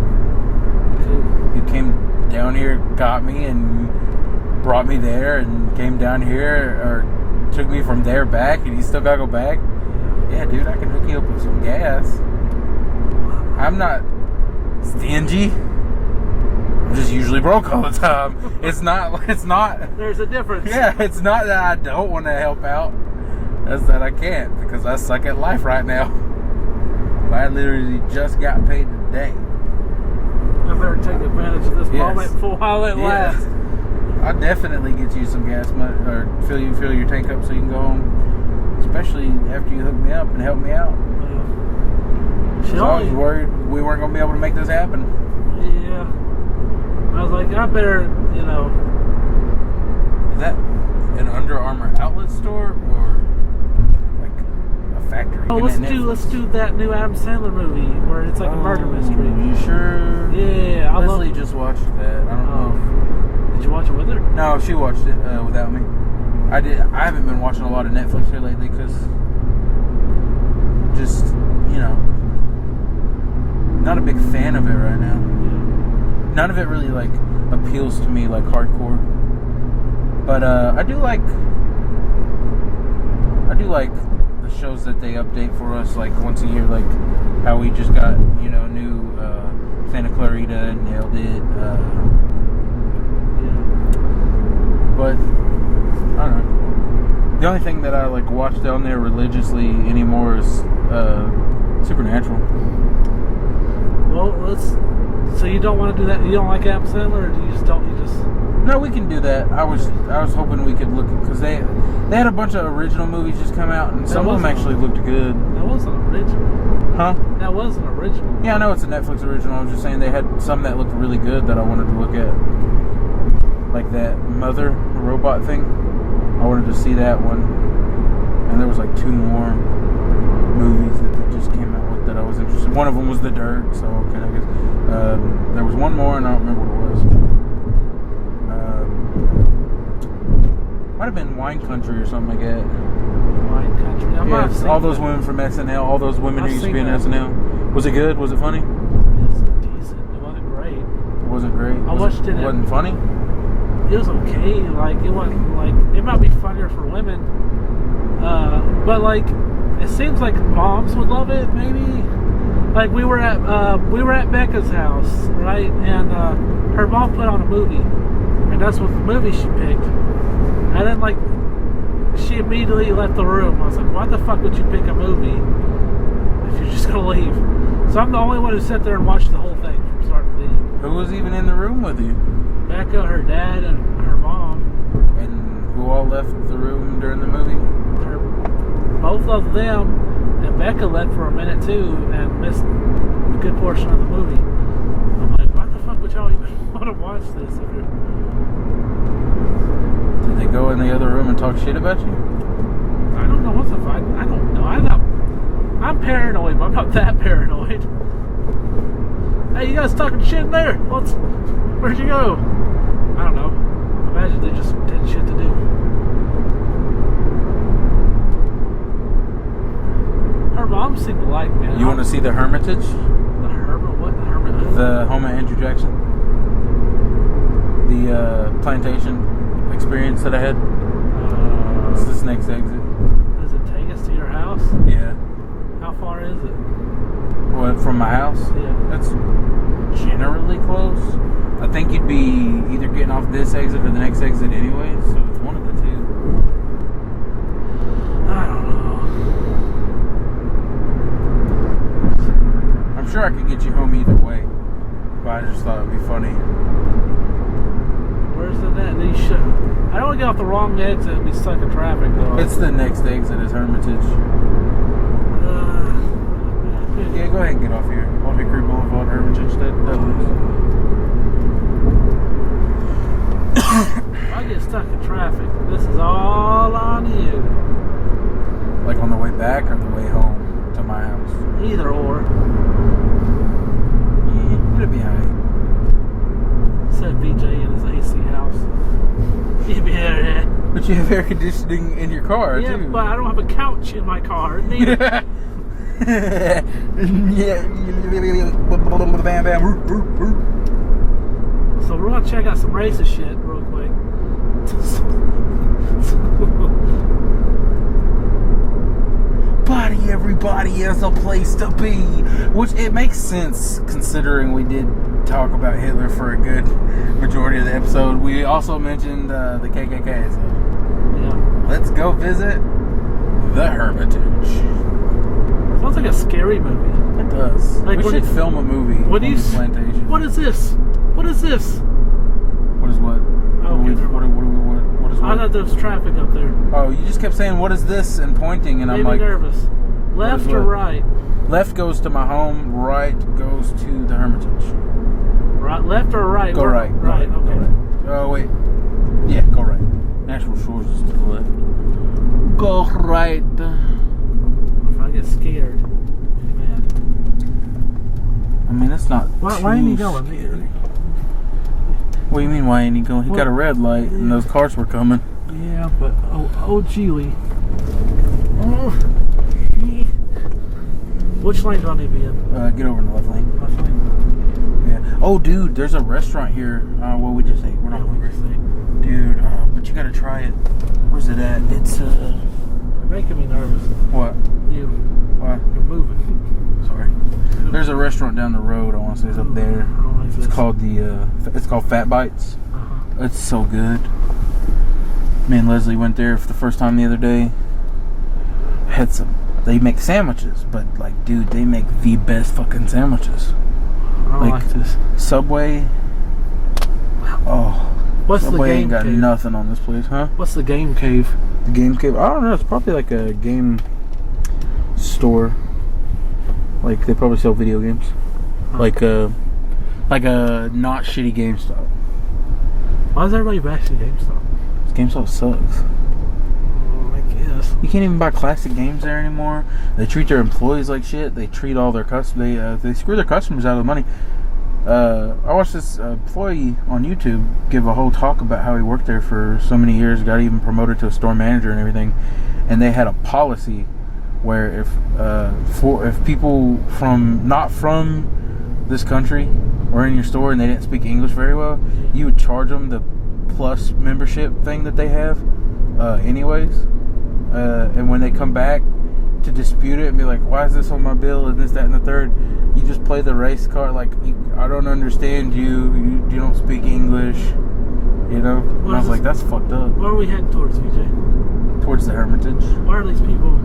Cool. You came down here, got me, and brought me there, and came down here, or took me from there back, and you still gotta go back. Yeah, dude, I can hook you up with some gas. I'm not stingy. I'm just usually broke all the time. It's not. There's a difference. Yeah, it's not that I don't want to help out. It's that I can't, because I suck at life right now. I literally just got paid today. I better take advantage of this moment while it lasts. I'll definitely get you some gas money, or fill your tank up so you can go home. Especially after you hook me up and help me out. I was worried we weren't going to be able to make this happen. Yeah. I was like, I better, Is that an Under Armour outlet store or like a factory? Oh, let's do that new Adam Sandler movie where it's like a murder mystery. You sure? Yeah. Leslie just watched that. I don't know. Did you watch it with her? No, she watched it without me. I haven't been watching a lot of Netflix here lately because just, not a big fan of it right now. Yeah. None of it really, like, appeals to me like hardcore. But I do like the shows that they update for us, like, once a year, like how we just got, new Santa Clarita and nailed it. But I don't know. The only thing that I like watch down there religiously anymore is Supernatural. Well, so you don't want to do that? You don't like Adam Sandler, or do you just don't? No, we can do that. I was hoping we could look, because they had a bunch of original movies just come out, and some of them actually looked good. That wasn't original. Huh? That wasn't original. Yeah, I know it's a Netflix original. I was just saying they had some that looked really good that I wanted to look at. Like that Mother robot thing. I wanted to see that one. And there was like 2 more movies that they just came out with that one of them was the dirt. So okay, I guess there was one more, and I don't remember what it was. Might have been Wine Country or something like that. Wine Country. I might have seen all those that. women from SNL. All those women I've who used to be in seen that. SNL. Was it good? Was it funny? It was decent. It wasn't great. It wasn't great. I watched it. It wasn't funny. It was okay. Like it wasn't like it might be funnier for women, but like it seems like moms would love it. Maybe like we were at Becca's house, right? And her mom put on a movie, and that's what the movie she picked. And then like she immediately left the room. I was like, why the fuck would you pick a movie if you're just gonna leave? So I'm the only one who sat there and watched the whole thing from start to end. Who was even in the room with you? Becca, her dad, and her mom. And who all left the room during the movie? Both of them, and Becca left for a minute too and missed a good portion of the movie. I'm like, why the fuck would y'all even want to watch this? If you're... Did they go in the other room and talk shit about you? I don't know what's the fight. I don't know. I'm paranoid, but I'm not that paranoid. Hey, you guys talking shit in there? Where'd you go? I don't know. Imagine they just had shit to do. Her mom seemed to like me. You want to see the Hermitage? The Hermit? What? The Hermit? The home of Andrew Jackson? The plantation experience that I had? It's this next exit. Does it take us to your house? Yeah. How far is it? What, from my house? Yeah. That's generally close. I think you'd be either getting off this exit or the next exit anyway, so it's one of the two. I don't know. I'm sure I could get you home either way, but I just thought it'd be funny. Where's the net? I don't want to get off the wrong exit and be stuck in traffic though. It's the next exit is Hermitage. Yeah, go ahead and get off here. Off Hickory Boulevard, Hermitage. That I get stuck in traffic. This is all on you. like on the way back or the way home to my house? Either or. It'll be alright. Said BJ in his AC house. He'd be there. But you have air conditioning in your car, Yeah, too. but I don't have a couch in my car. Neither. Yeah. Bam, bam. So we're gonna check out some racist shit real quick. Body everybody has a place to be. Which it makes sense considering we did talk about Hitler for a good majority of the episode. We also mentioned the KKK. So Yeah. let's go visit the Hermitage. Sounds like a scary movie. It does. Like, we what should do- film a movie What do on you? the plantation. What is this? What is this? What is what? Oh, What okay, is never what? What is I what? thought there was traffic up there. Oh, you just kept saying, what is this? And pointing, and Made I'm me like, nervous. Left is or what? right? left goes to my home, right goes to the Hermitage. Right, left or right? Go right. Right. Go Okay. right. Oh, wait. Yeah, go right. Natural Shores is to the left. Go right. If I get scared, man. I mean, it's not Why ain't he too going? scary. What do you mean, why ain't he going? He got a red light, and those cars were coming. Yeah, but oh, Geely. Oh. Which lane do I need to be in? Get over in the left lane. Left lane. Yeah. Oh, dude, there's a restaurant here. What we just ate. We're not hungry. Dude, but you gotta try it. Where's it at? It's, You're making me nervous. what? You. Why? You're moving. Sorry. There's a restaurant down the road. I want to say it's up there. I don't like this. It's called it's called Fat Bites. Uh-huh. It's so good. Me and Leslie went there for the first time the other day. Had some. They make sandwiches, but like, dude, they make the best fucking sandwiches. I don't like this. Subway. Oh. What's Subway the game ain't got cave? nothing on this place, huh? What's the game cave? The game cave. I don't know. It's probably like a game store. Like they probably sell video games. Like a not shitty GameStop. Why is everybody bashing GameStop? GameStop sucks. I guess. You can't even buy classic games there anymore. They treat their employees like shit. They treat all their customers. They screw their customers out of the money. I watched this employee on YouTube give a whole talk about how he worked there for so many years, got even promoted to a store manager and everything. And they had a policy where if people not from this country were in your store and they didn't speak English very well, you would charge them the plus membership thing that they have anyways. And when they come back to dispute it and be like, why is this on my bill and this, that, and the third, you just play the race card like, I don't understand you don't speak English, you know? And I was like, that's fucked up. Where are we heading towards, VJ? Towards the Hermitage. Where are these people?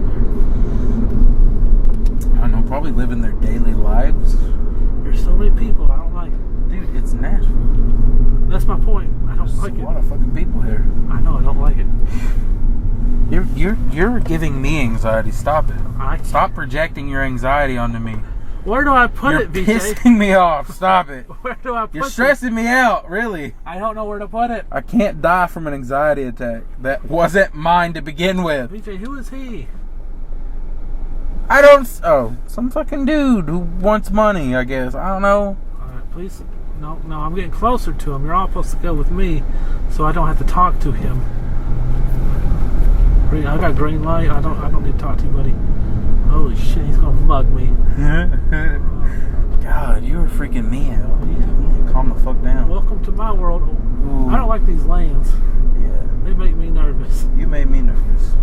I don't know, probably living their daily lives. There's so many people, I don't like it. Dude, it's Nashville. That's my point. I don't like it. There's a lot of fucking people here. I know, I don't like it. You're giving me anxiety. Stop it. Stop projecting your anxiety onto me. Where do I put it, VJ? You're pissing me off. Stop it. Where do I put it? You're stressing me out, really. I don't know where to put it. I can't die from an anxiety attack. That wasn't mine to begin with. VJ, who is he? Some fucking dude who wants money, I guess. I don't know. Alright, please. No, I'm getting closer to him. You're all supposed to go with me so I don't have to talk to him. I got green light. I don't need to talk to you, buddy. Holy shit, he's gonna mug me. God, you were freaking me out. You need to calm the fuck down. Welcome to my world. Ooh. I don't like these lanes. Yeah. They make me nervous. You made me nervous.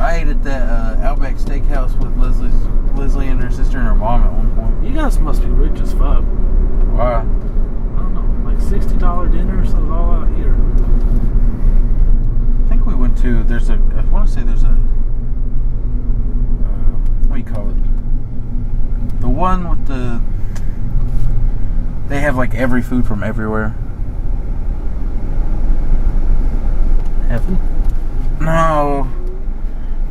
I ate at that Outback Steakhouse with Leslie and her sister and her mom at one point. You guys must be rich as fuck. Why? I don't know, like $60 dinner, so it's all out here. I think we went to, I want to say there's a, what do you call it? The one with they have like every food from everywhere. Heaven?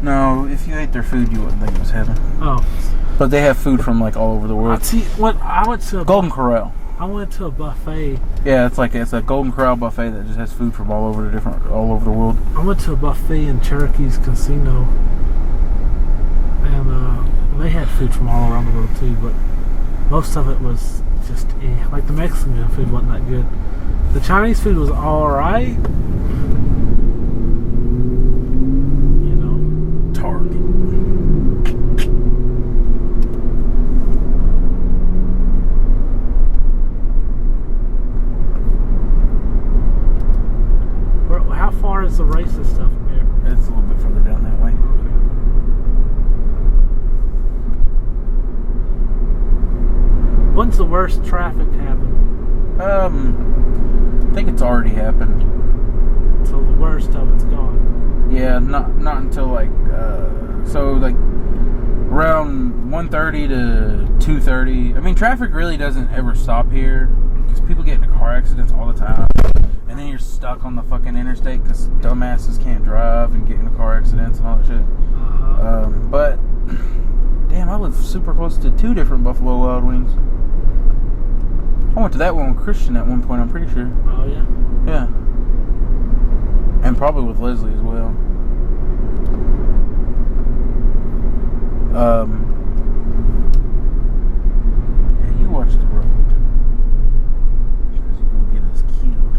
No, if you ate their food, you wouldn't think it was heaven. Oh. But they have food from like all over the world. I went to Golden Corral. I went to a buffet. Yeah, it's a Golden Corral buffet that just has food from all over the world. I went to a buffet in Cherokee's Casino, and they had food from all around the world too, but most of it was just like the Mexican food wasn't that good. The Chinese food was alright. You know. Target. How far is the racist stuff from here? It's a little bit further down that way. When's the worst traffic happen? I think it's already happened. So the worst of it's gone. Yeah, not until like around 1:30 to 2:30. I mean, traffic really doesn't ever stop here because people get into car accidents all the time, and then you're stuck on the fucking interstate because dumbasses can't drive and get into car accidents and all that shit. But damn, I live super close to 2 different Buffalo Wild Wings. I went to that one with Christian at one point, I'm pretty sure. Oh, yeah? Yeah. And probably with Leslie as well. Yeah, you watch the road. Because you're going to get us killed.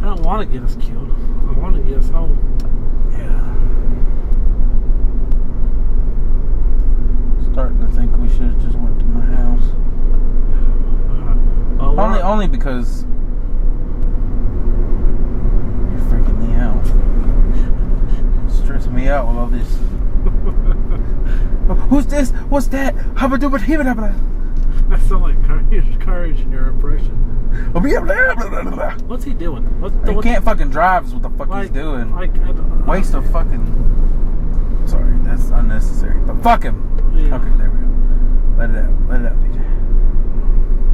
I don't want to get us killed. I want to get us home. Yeah. Starting to think we should have just went to my house. Only because you're freaking me out. Stressing me out with all this. Who's this? What's that? That sounds like courage in your impression. What's he doing? He can't fucking drive is what the fuck he's doing. Waste of fucking... Sorry, that's unnecessary. But fuck him. Yeah. Okay, there we go. Let it out, DJ.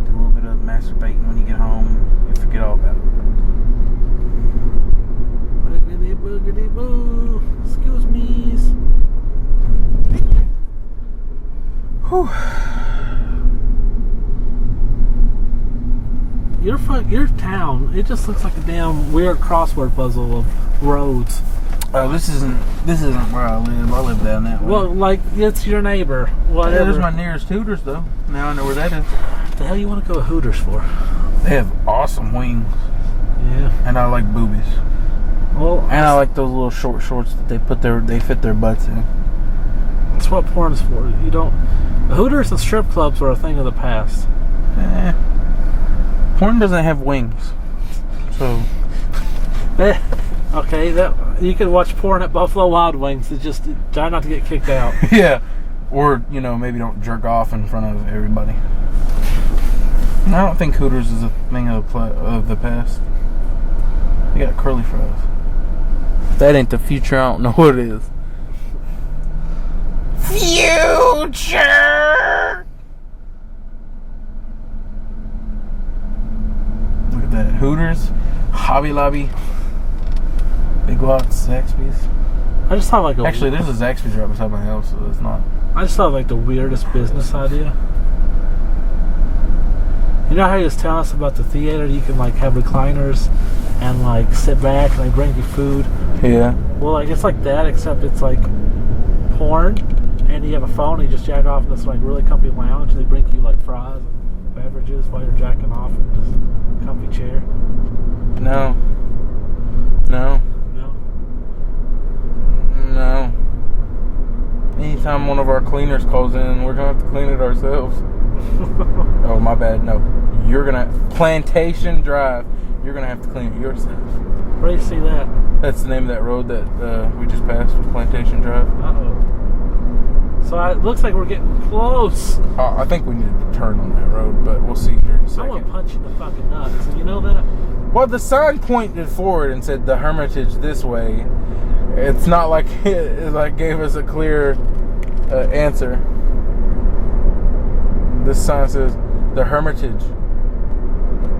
Do a little bit of masturbating when you get home. You forget all about it. Boogity boogity boo. Excuse me. Whew. Your town, it just looks like a damn weird crossword puzzle of roads. Oh, this isn't where I live. I live down that way. Well, like, it's your neighbor. Whatever. Yeah, there's my nearest Hooters, though. Now I know where that is. What the hell you want to go to Hooters for? They have awesome wings. Yeah. And I like boobies. Well, and I like those little short shorts that they fit their butts in. That's what porn's for. You don't. Hooters and strip clubs were a thing of the past. Porn doesn't have wings, so. Okay, that you can watch porn at Buffalo Wild Wings. It's just try not to get kicked out. Yeah, or maybe don't jerk off in front of everybody. I don't think Hooters is a thing of the past. You got curly fries. If that ain't the future, I don't know what it is. Future! Look at that. Hooters, Hobby Lobby, Big Lots, Zaxby's. I just thought Actually, there's a Zaxby's right beside my house, so it's not. I just thought like the weirdest business idea. You know how he was telling us about the theater? You can like have recliners and like sit back and they bring you food. Yeah. Well, like it's like that, except it's like porn, and you have a phone. And you just jack off in this like really comfy lounge. And they bring you like fries and beverages while you're jacking off in this comfy chair. No. Anytime one of our cleaners calls in, we're gonna have to clean it ourselves. Oh, my bad. No, you're gonna Plantation Drive. You're gonna have to clean it yourself. Where do you see that? That's the name of that road that we just passed, was Plantation Drive. Uh-oh. So it looks like we're getting close. I think we need to turn on that road, but we'll see here in a I second. want to punch you in the fucking nuts. You know that? Well, the sign pointed forward and said the Hermitage this way. It's not like it like gave us a clear answer. This sign says the Hermitage,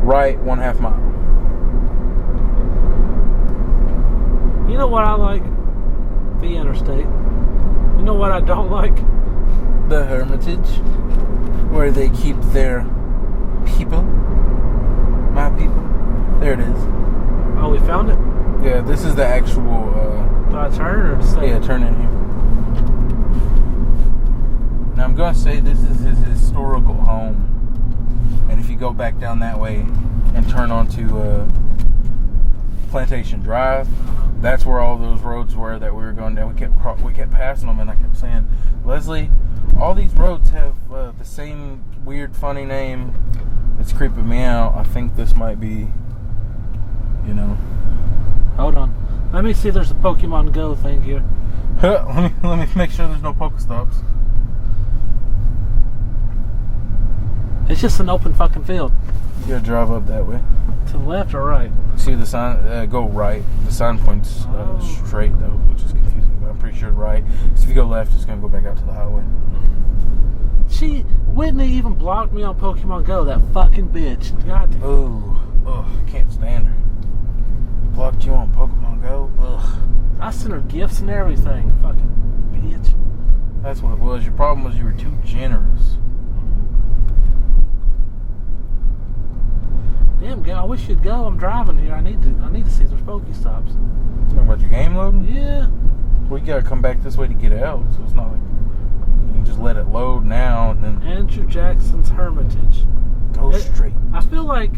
right 1/2 mile. You know what I like? The interstate. You know what I don't like? The Hermitage, where they keep their people. My people. There it is. Oh, we found it? Yeah, this is the actual. Do I turn or stay? Yeah, turn in here. Now I'm going to say this is his historical home. And if you go back down that way and turn onto Plantation Drive, that's where all those roads were that we were going down. We kept passing them, and I kept saying, Leslie, all these roads have the same weird, funny name. It's creeping me out. I think this might be, Hold on. Let me see if there's a Pokemon Go thing here. Let me make sure there's no Pokestops. It's just an open fucking field. You gotta drive up that way. To the left or right? See the sign? Go right. The sign points straight though, which is confusing, but I'm pretty sure right. Because if you go left, it's gonna go back out to the highway. Whitney even blocked me on Pokemon Go, that fucking bitch. God damn. Ooh, can't stand her. Blocked you on Pokemon Go? Ugh. I sent her gifts and everything. Fucking bitch. That's what it was. Your problem was you were too generous. Damn, I wish you'd go. I'm driving here. I need to see if there's Pokestops. Talking about your game loading? Yeah. Well, you gotta come back this way to get out, so it's not like you can just let it load now and then. Andrew Jackson's Hermitage. Go straight. I feel like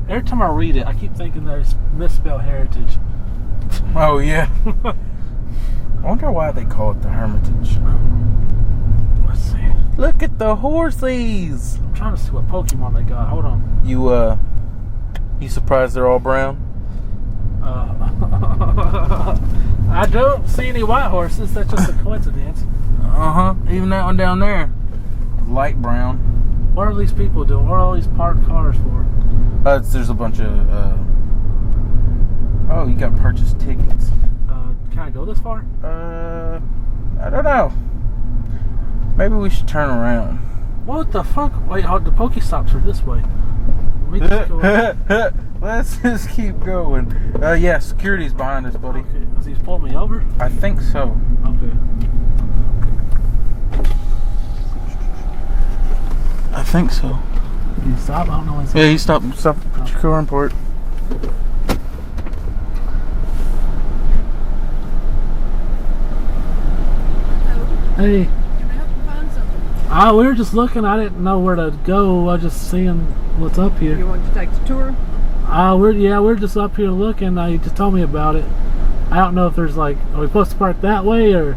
every time I read it, I keep thinking that it's misspelled heritage. Oh, yeah. I wonder why they call it the Hermitage. Let's see. Look at the horsies. I'm trying to see what Pokemon they got. Hold on. You surprised they're all brown? I don't see any white horses. That's just a coincidence. Even that one down there, light brown. What are these people doing? What are all these parked cars for? There's a bunch of. Oh, you got purchase tickets. Can I go this far? I don't know. Maybe we should turn around. What the fuck? Wait, the Pokestops are this way. Let me just go. Let's just keep going. Yeah, security's behind us, buddy. Okay. Is he pulling me over? I think so. Okay. I think so. Did he stop? I don't know. Yeah, he stopped at your car import. Hey. Can I help you find something? We were just looking. I didn't know where to go. I was just seeing what's up here. You want to take the tour? We're just up here looking. You just told me about it. I don't know if there's like, are we supposed to park that way or?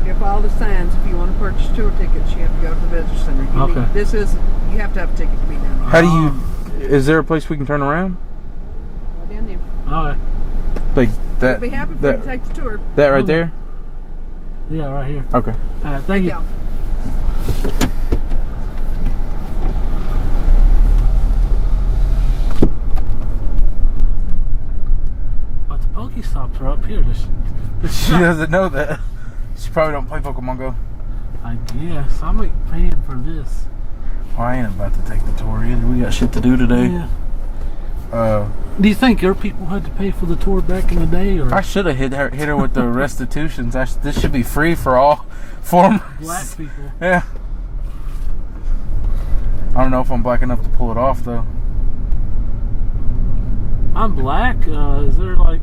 You follow the signs. If you want to purchase tour tickets, you have to go to the visitor center. You have to have a ticket to be down here. How do you? Is there a place we can turn around? Go down there. Alright. Like that? I'll be happy for you to take the tour. That right there? Yeah, right here. Okay. Alright, thank you. Yeah. But the Pokestops are up here. She doesn't know that. She probably don't play Pokemon Go. I guess. I'm like paying for this. Well, I ain't about to take the tour either. We got shit to do today. Yeah. Do you think your people had to pay for the tour back in the day, or I should have hit her with the restitutions. This should be free for all former black people? Yeah. I don't know if I'm black enough to pull it off though. I'm black. Is there like?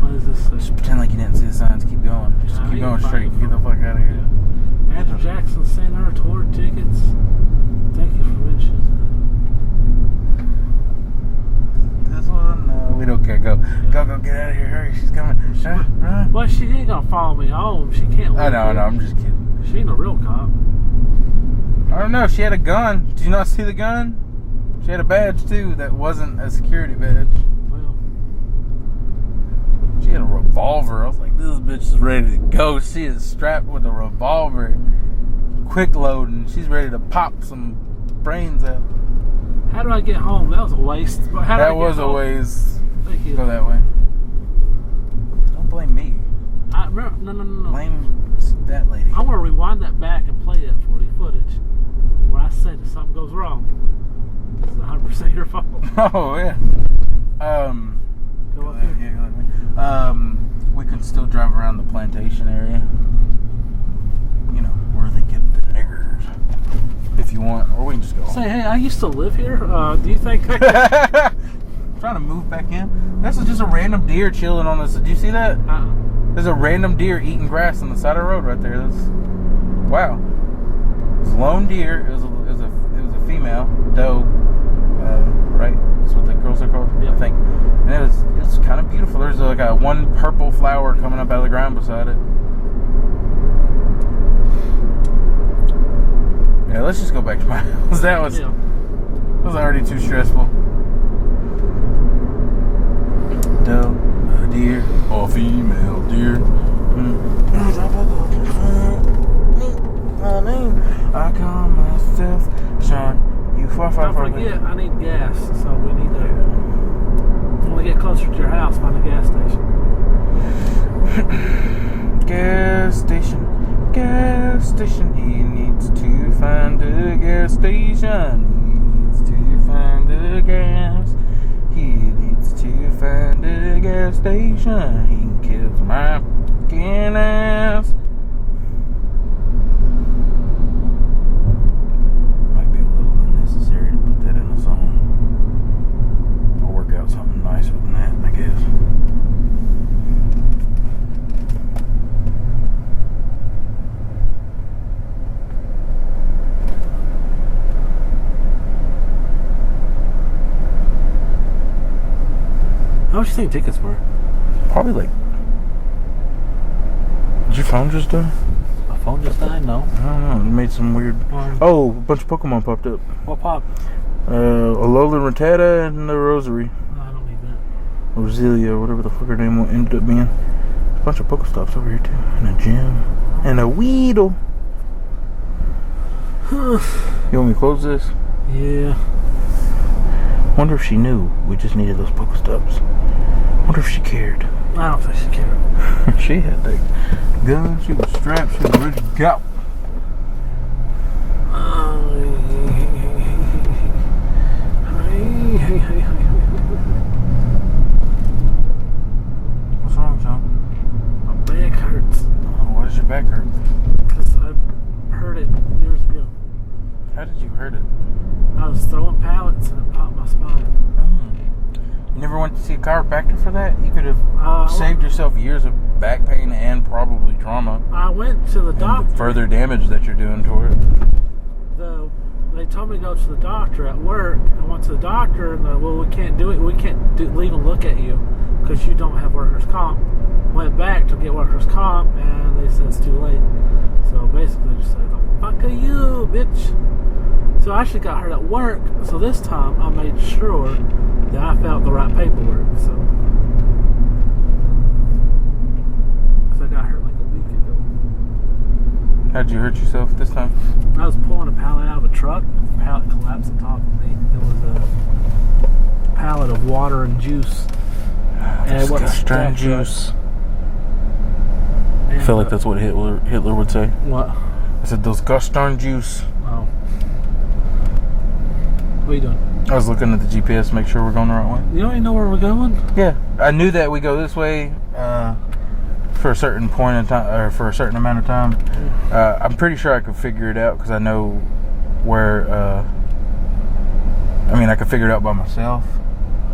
What is this? Just pretend like you didn't see the signs. Keep going. Just keep going straight. Get the fuck out of here. Andrew Jackson sent our tour tickets. Thank you for riches. This one? No, we don't care. Go, get out of here. Hurry, she's coming. Run. Well, she ain't gonna follow me home. She can't. I know. I'm just kidding. She ain't a real cop. I don't know. She had a gun. Did you not see the gun? She had a badge too that wasn't a security badge. Well, She had a revolver. I was like, this bitch is ready to go. She is strapped with a revolver. Quick loading. She's ready to pop some brains out. how do I get home? That was a waste. But how do I That get was a home? ways. Thank you. Go that way. Don't blame me. No. Blame that lady. I want to rewind that back and play that for you footage where I said if something goes wrong, this is 100% your fault. Oh yeah. Go up here. Yeah, go that way. We can still drive around the plantation area. You know, where they get the niggers. If you want, or we can just go home. Say, hey, I used to live here. Do you think? Trying to move back in. This is just a random deer chilling on this. Did you see that? There's a random deer eating grass on the side of the road right there. That's wow. It's a lone deer. It was a female doe. Right? That's what the girls are called. Yeah. I think. And it's kind of beautiful. There's like a one purple flower coming up out of the ground beside it. Yeah, let's just go back to my house. That was already too stressful. Doe, a deer, or female deer. I call myself Sean. You far. Don't forget, I need gas, so we need to. When we get closer to your house, find a gas station. Gas station. He needs to find a gas station. He needs to find a gas. He needs to find a gas station. He can kiss my fucking ass. Might be a little unnecessary to put that in a song. I'll work out something nicer than that, I guess. How much do you think tickets were? Probably like. Did your phone just die? My phone just died? No. I don't know. It made some weird. Oh, a bunch of Pokemon popped up. What popped? Alolan Rattata and the Rosary. No, I don't need that. Roselia, whatever the fuck her name ended up being. A bunch of Pokestops over here too. And a gym. And a Weedle. You want me to close this? Yeah. Wonder if she knew we just needed those Pokestops. Wonder if she cared. I don't think she cared. She had that gun. She was strapped. She was ready to go. What's wrong, John? My back hurts. Oh, why does your back hurt? Because I heard it years ago. How did you hurt it? I was throwing pallets and it popped my spine. You never went to see a chiropractor for that? You could have saved yourself years of back pain and probably trauma. I went to the doctor. And the further damage that you're doing to it. They told me to go to the doctor at work. I went to the doctor, and well, we can't do it. We can't leave and look at you because you don't have workers' comp. Went back to get workers' comp, and they said it's too late. So basically, just said, "The fuck are you, bitch?" So I actually got hurt at work. So this time, I made sure that I filled out the right paperwork. So, because I got hurt like a week ago. How'd you hurt yourself this time? I was pulling a pallet out of a truck. The pallet collapsed on top of me. It was a pallet of water and juice. And it wasn't Stern juice. I feel like that's what Hitler would say. What? I said, those gosh darn juice. Oh. What are you doing? I was looking at the GPS to make sure we're going the right way. You don't even know where we're going? Yeah. I knew that we go this way for a certain point in time, or for a certain amount of time. I'm pretty sure I could figure it out because I know where, I could figure it out by myself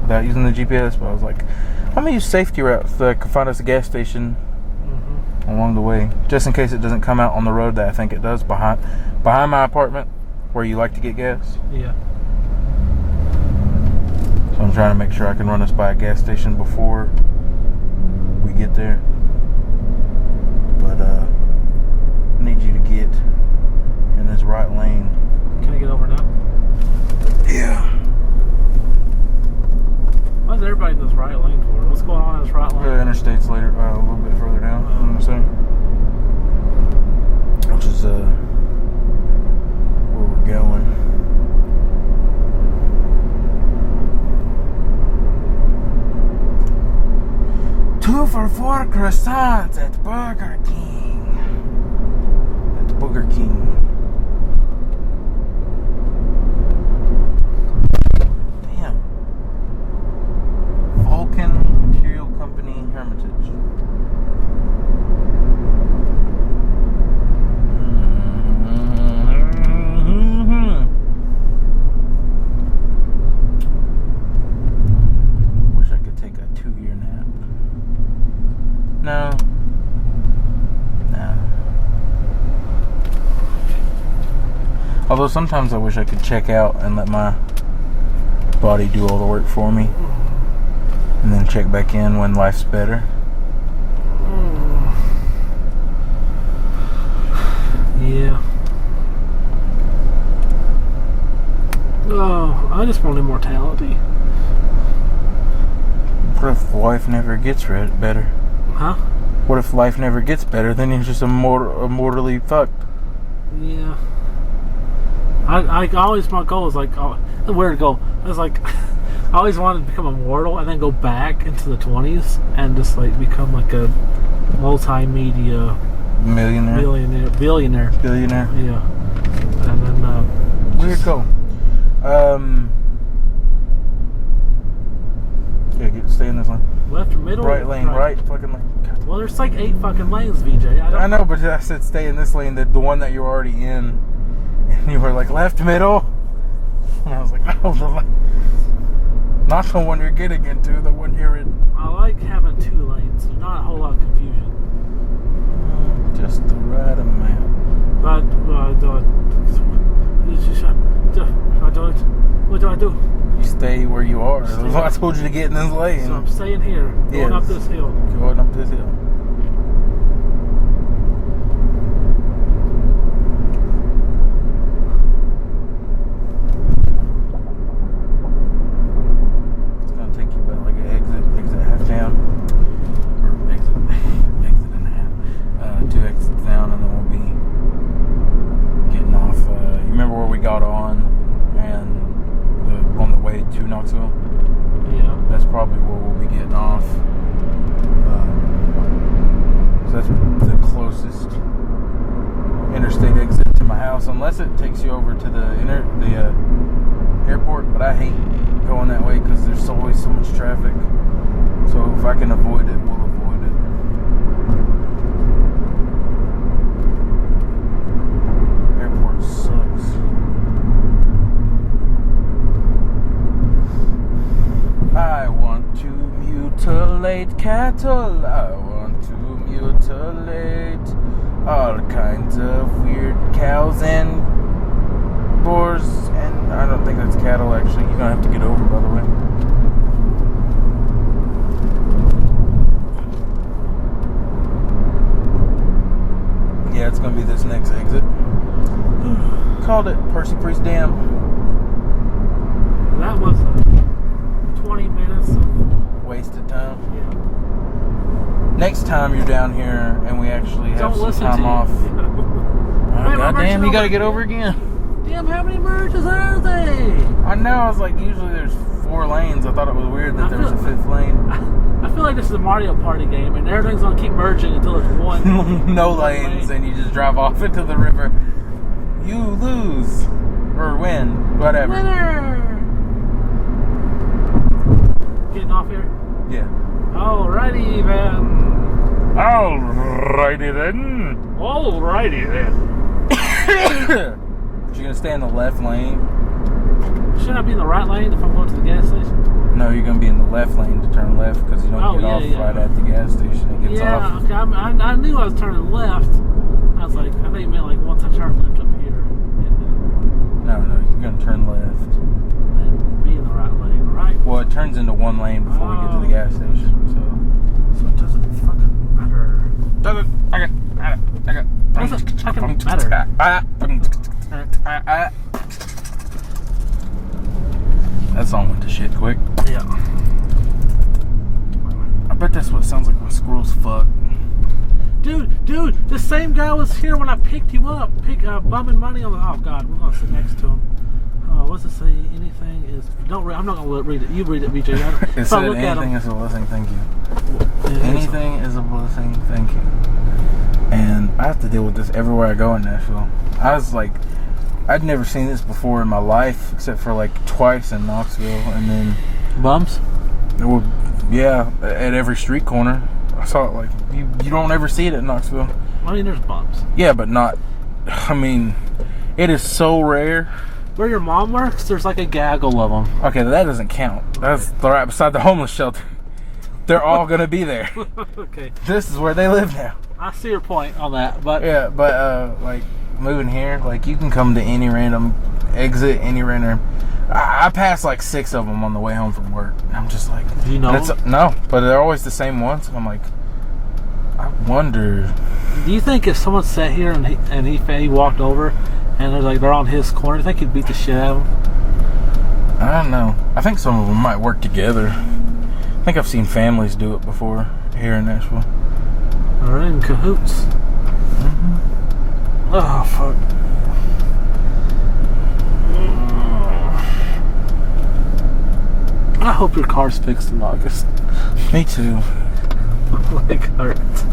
without using the GPS, but I was like, I'm going to use safety routes so I can find us a gas station along the way, just in case it doesn't come out on the road that I think it does behind my apartment where you like to get gas. Yeah. So I'm trying to make sure I can run us by a gas station before we get there. But I need you to get in this right lane. Can I get over now? Yeah. Why is everybody in this right lane for? What's going on in this right lane? The interstate's later, a little bit further down. I'm saying, which is where we're going. Two for $4 croissants at Burger King. At Burger King. Damn. Vulcan Material Company, Hermitage. Wish I could take a 2-year nap. No. Although sometimes I wish I could check out and let my body do all the work for me. And then check back in when life's better. Yeah. Oh, I just want immortality. What if life never gets better? Huh? What if life never gets better? Then you're just immortally fucked. Yeah. I always, my goal is like, a weird goal. I was like, I always wanted to become immortal and then go back into the 20s and just like become like a multimedia billionaire. Yeah. And then weird goal. Yeah, stay in this lane. Left or middle? Right lane, right fucking lane. God. Well, there's like 8 fucking lanes, VJ. I know, but I said stay in this lane, the one that you're already in. And you were like, left, middle. And I was like, no, not the one you're getting into, the one you're in. I like having 2 lanes. There's not a whole lot of confusion. Just the right amount. What do I do? You stay where you are. I told you to get in this lane. So I'm staying here, going up this hill. Going up this hill. It's gonna take you about like an exit half down, or exit and a half, 2 exits down, and then we'll be getting off. You remember where we got on on the way to Knoxville? Yeah. That's probably where we'll be getting off. So that's the closest interstate exit to my house, unless it takes you over to the airport. But I hate going that way because there's always so much traffic. So if I can avoid it, we'll avoid it. Airport sucks. I want to cattle. I want to mutilate all kinds of weird cows and boars. And I don't think that's cattle, actually. You're gonna have to get over, by the way. Yeah, it's gonna be this next exit. Called it Percy Priest Dam. That was 20 minutes of Wasted time. yeah. Next time you're down here and we actually have Don't some listen time to off. you. Oh, goddamn, you gotta get over again. Damn, how many merges are they? I know, I was like, usually there's 4 lanes. I thought it was weird that there was a 5th lane. I feel like this is a Mario Party game, and everything's gonna keep merging until there's one. No lanes, and you just drive off into the river. You lose. Or win. Whatever. Winner! Getting off here? Yeah. Alrighty then. Alrighty then. Alrighty then. You're gonna stay in the left lane. Shouldn't I be in the right lane if I'm going to the gas station? No, you're gonna be in the left lane to turn left because you don't get off right at the gas station. It gets off. Okay. I knew I was turning left. I was like, I think it meant like once I turn left up here. No, you're gonna turn left. And be in the right lane, right? Well, it turns into one lane before we get to the gas station, so it doesn't fucking matter. doesn't fucking matter. That song went to shit quick. Yeah. I bet that's what it sounds like when squirrels fuck. Dude, the same guy was here when I picked you up, bumming money on the. Oh God, we're gonna sit next to him. What's it say? Anything is. I'm not gonna read it. You read it, BJ. It said anything is a blessing. Thank you. Anything is a blessing. Thank you. And I have to deal with this everywhere I go in Nashville. I was like, I'd never seen this before in my life, except for like twice in Knoxville, and then bumps. Well, yeah, at every street corner. I saw it. Like you don't ever see it at Knoxville. I mean, there's bumps. Yeah, but not. I mean, it is so rare. Where your mom works, there's like a gaggle of them. Okay, that doesn't count. That's right beside the homeless shelter. They're all gonna be there. Okay. This is where they live now. I see your point on that, but yeah, but like moving here, like you can come to any random exit, any random. I pass like 6 of them on the way home from work. I'm just like, do you know? No, but they're always the same ones. I'm like, I wonder. Do you think if someone sat here and he walked over and they're on his corner, do you think he'd beat the shit out of him? I don't know. I think some of them might work together. I think I've seen families do it before here in Nashville. They're in cahoots. Mm-hmm. Oh fuck. I hope your car's fixed in August. Me too. Like hurts.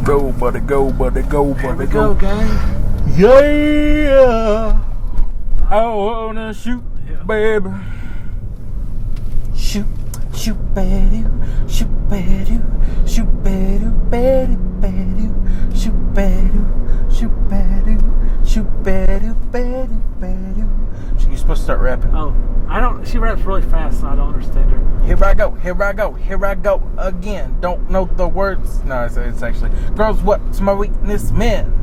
Go, buddy, go, buddy, go, buddy, Here we go, gang. Yeah, I wanna shoot, baby. Shoot, baby. Shoot, baby. Shoot, baby, baby, baby. Shoot, baby. Shoot, baby. Shoot, baby, baby, baby. You're supposed to start rapping. Oh, I don't. She raps really fast, so I don't understand her. Here I go, here I go, here I go again. Don't know the words. No, it's actually girls. What's my weakness, men?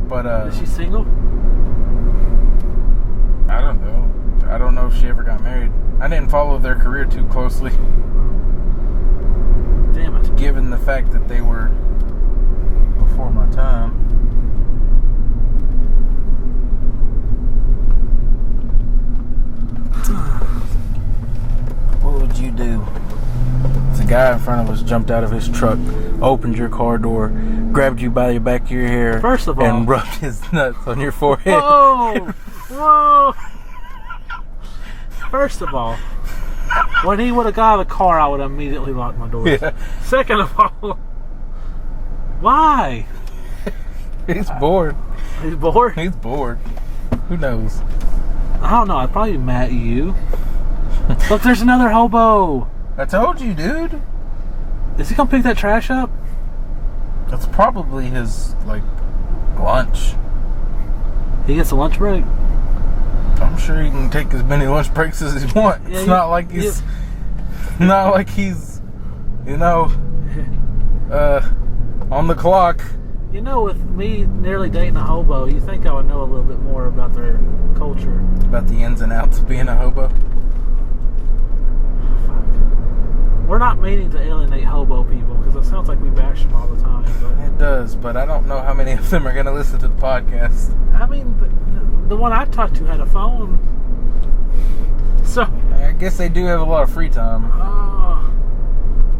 But is she single? I don't know. I don't know if she ever got married. I didn't follow their career too closely. Damn it. Given the fact that they were before my time. What would you do if the guy in front of us jumped out of his truck, opened your car door, grabbed you by the back of your hair, first of all, and rubbed his nuts on your forehead? Whoa! First of all, when he would have got out of the car, I would have immediately locked my doors. Yeah. Second of all, why? He's bored. He's bored? He's bored. Who knows? I don't know. I'd probably be mad at you. Look, there's another hobo. I told you, dude. Is he gonna pick that trash up? That's probably his, like, lunch. He gets a lunch break? I'm sure he can take as many lunch breaks as he wants. Yeah, it's not like he's Not like he's, on the clock. You know, with me nearly dating a hobo, you think I would know a little bit more about their culture. About the ins and outs of being a hobo. We're not meaning to alienate hobo people, because it sounds like we bash them all the time. But It does, but I don't know how many of them are going to listen to the podcast. I mean, the one I talked to had a phone. So I guess they do have a lot of free time.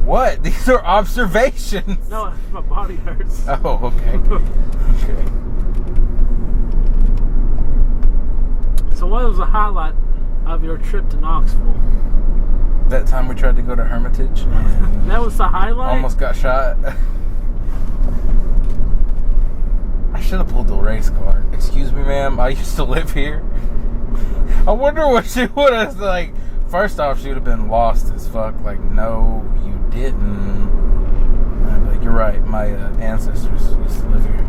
What? These are observations. No, my body hurts. Oh, okay. Okay. So what was the highlight of your trip to Knoxville? That time we tried to go to Hermitage and That was the highlight? almost got shot. I should have pulled the race car. Excuse me, ma'am. I used to live here. I wonder what she would have, like, first off, she would have been lost as fuck. Like, no, you didn't. I'd be like, you're right. My ancestors used to live here.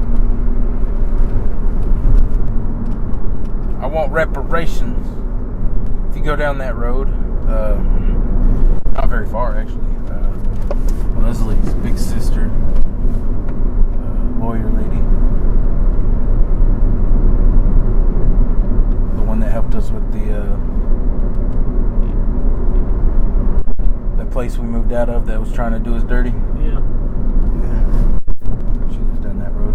I want reparations. If you go down that road, not very far actually. Leslie's big sister, lawyer lady, the one that helped us with the place we moved out of that was trying to do us dirty. Yeah. She lives down that road.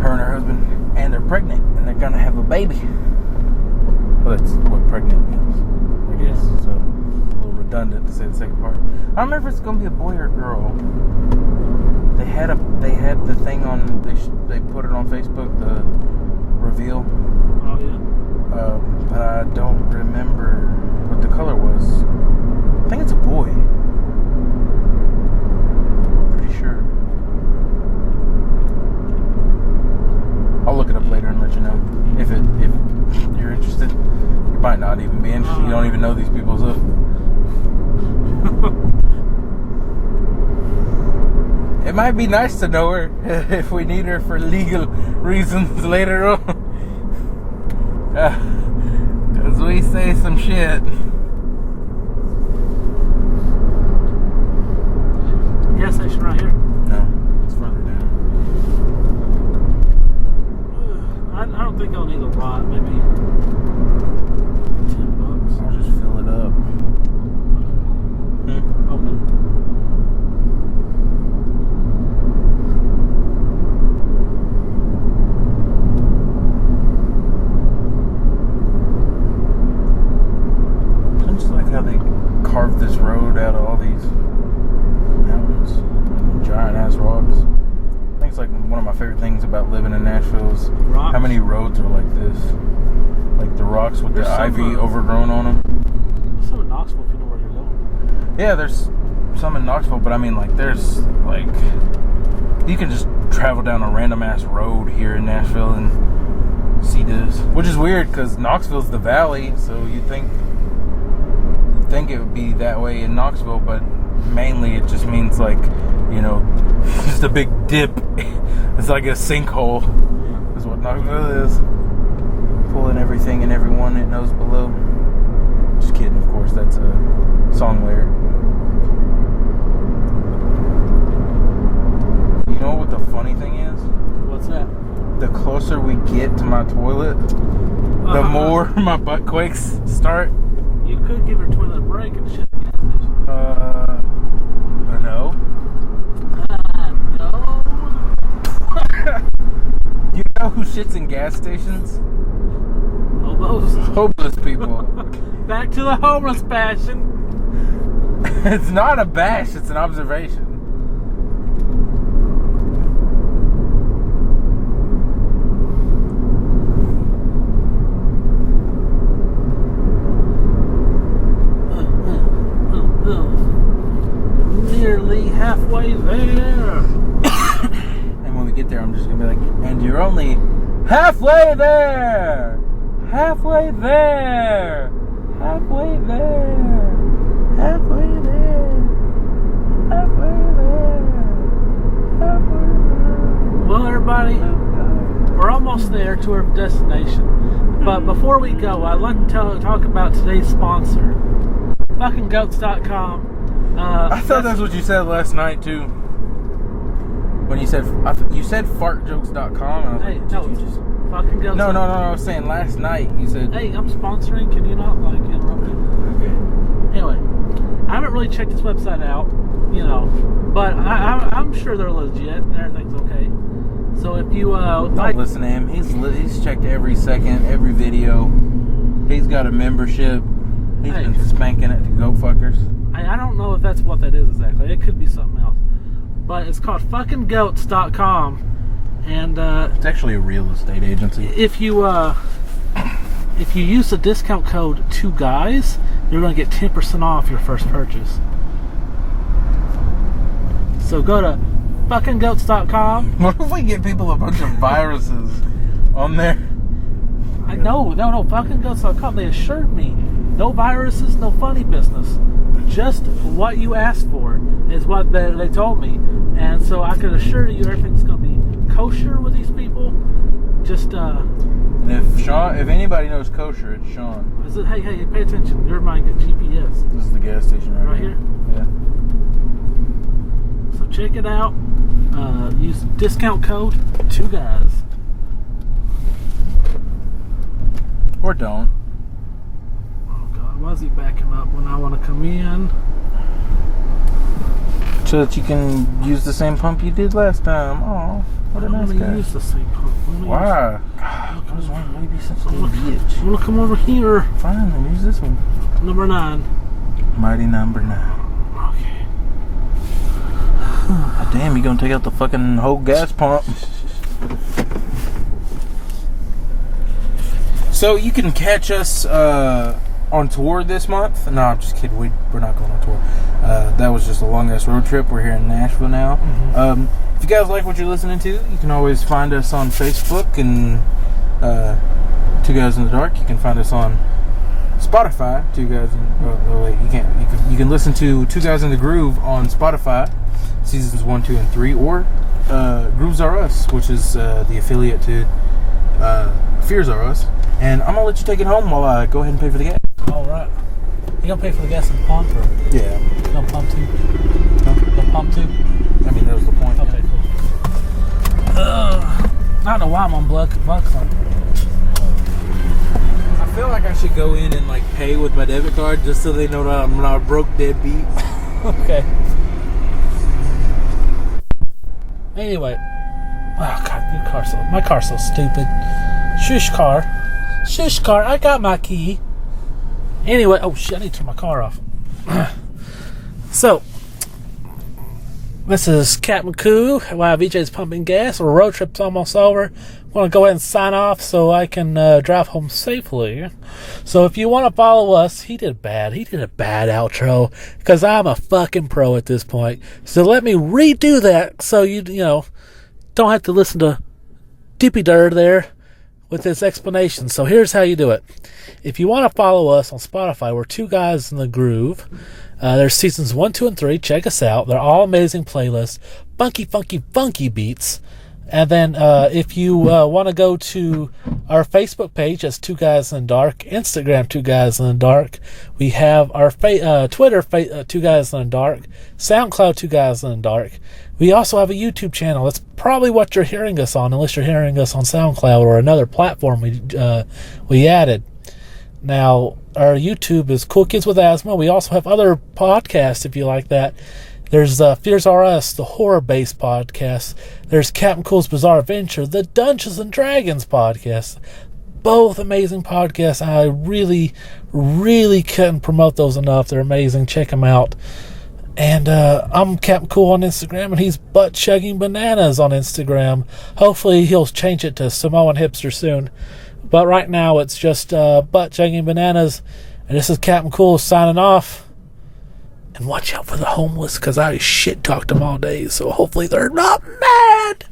Her and her husband, and they're pregnant, and they're gonna have a baby. Well, that's what pregnant means, I guess. So, a little redundant to say the second part. I don't remember if it's gonna be a boy or a girl. They had the thing on. They put it on Facebook, the reveal. Oh yeah. But I don't remember what the color was. I think it's a boy. Pretty sure. I'll look it up later and let you know if you're interested. You might not even be interested. You don't even know these people, so. It might be nice to know her if we need her for legal reasons later on. Because we say some shit. Gas station right here. No, it's further down. I don't think I'll need a lot. Maybe $10. I'll just fill it up. Okay. I just like how they carved this road out of all these mountains and giant ass rocks. I think it's like one of my favorite things about living in Nashville is Rocks? how many roads are like this. Like the rocks with There's the some ivy overgrown on them. There's some in Knoxville if you know where you're going. Yeah, there's some in Knoxville, but I mean, like, there's like you can just travel down a random ass road here in Nashville and see this, which is weird because Knoxville's the valley, so you'd think it would be that way in Knoxville, but mainly it just means like, just a big dip. It's like a sinkhole. Is what Knoxville is. Pulling everything and everyone it knows below. Just kidding, of course. That's a song lyric. You know what the funny thing is? What's that? The closer we get to my toilet, the more my butt quakes start. You could give her toilet a break and shit at the gas station. No. No. You know who shits in gas stations? Hobos. Hopeless people. Back to the homeless passion. It's not a bash, it's an observation. Nearly halfway there. And when we get there, I'm just gonna be like, and you're only halfway there! Halfway there! Halfway there! Halfway there! Halfway there! Halfway there! Well, everybody, we're almost there to our destination. But before we go, I'd like to talk about today's sponsor. fuckinggoats.com. I thought that's what you said last night too. When you said you said fartjokes.com. And I was Hey, like, no, did you just... fucking goats. No. I was saying last night you said. Hey, I'm sponsoring. Can you not interrupt me? Okay. Anyway, I haven't really checked this website out, but I'm sure they're legit and everything's okay. So if you don't listen to him. He's checked every second, every video. He's got a membership. He's been spanking it to goat fuckers. I don't know if that's what that is exactly. It could be something else. But it's called fuckinggoats.com. And it's actually a real estate agency. If you use the discount code 2guys, you're going to get 10% off your first purchase. So go to fuckinggoats.com. What if we get people a bunch of viruses on there? No, fuckinggoats.com. They assured me no viruses, no funny business. Just what you asked for is what they told me. And so I can assure you everything's going to be kosher with these people. Just and if anybody knows kosher, it's Sean. Is it, hey, pay attention. You're my GPS. This is the gas station right here. Yeah. So check it out. Use discount code 2guys. Or don't. Oh God, why is he backing up when I want to come in? So that you can use the same pump you did last time. Oh, what a nice guy. Use the same pump. Why? God, I was wondering maybe such a bitch. I'm gonna come over here. Fine, then use this one. Number 9. Mighty number 9. Okay. Oh, damn, you gonna take out the fucking whole gas pump. So you can catch us on tour this month. No, I'm just kidding. We're not going on tour. That was just a long ass road trip. We're here in Nashville now. Mm-hmm. If you guys like what you're listening to, you can always find us on Facebook and Two Guys in the Dark. You can find us on Spotify. You can listen to Two Guys in the Groove on Spotify, seasons 1, 2, and 3, or Grooves Are Us, which is the affiliate to Fears Are Us. And I'm gonna let you take it home while I go ahead and pay for the gas. All right. You gonna pay for the gas in the pump, or Yeah. you gonna pump too? Gonna pump too? I mean, that was the point. Okay, cool. I don't know why I'm on bucks. I feel like I should go in and pay with my debit card just so they know that I'm not a broke deadbeat. Okay. Anyway. Oh God, my car's so stupid. Shush car, I got my key. Anyway, oh shit, I need to turn my car off. So, this is Captain Cool while VJ's pumping gas. Our road trip's almost over. I'm going to go ahead and sign off so I can drive home safely. So if you want to follow us, he did bad. He did a bad outro because I'm a fucking pro at this point. So let me redo that so you don't have to listen to Dippy Dur there with this explanation. So here's how you do it. If you want to follow us on Spotify, we're Two Guys in the Groove. There's seasons 1, 2, and 3. Check us out. They're all amazing playlists. Funky, funky, funky beats. And then if you want to go to our Facebook page, that's Two Guys in the Dark. Instagram, Two Guys in the Dark. We have our Twitter, Two Guys in the Dark. SoundCloud, Two Guys in the Dark. We also have a YouTube channel. That's probably what you're hearing us on, unless you're hearing us on SoundCloud or another platform we added. Now, our YouTube is Cool Kids with Asthma. We also have other podcasts if you like that. There's Fears Are Us, the horror-based podcast. There's Captain Cool's Bizarre Adventure, the Dungeons and Dragons podcast. Both amazing podcasts. I really, really couldn't promote those enough. They're amazing. Check them out. And I'm Captain Cool on Instagram, and he's BUTTCHUGGING Bananas on Instagram. Hopefully he'll change it to Samoan Hipster soon. But right now it's just BUTTCHUGGING Bananas. And this is Captain Cool signing off. And watch out for the homeless, because I shit talked them all day, so hopefully they're not mad.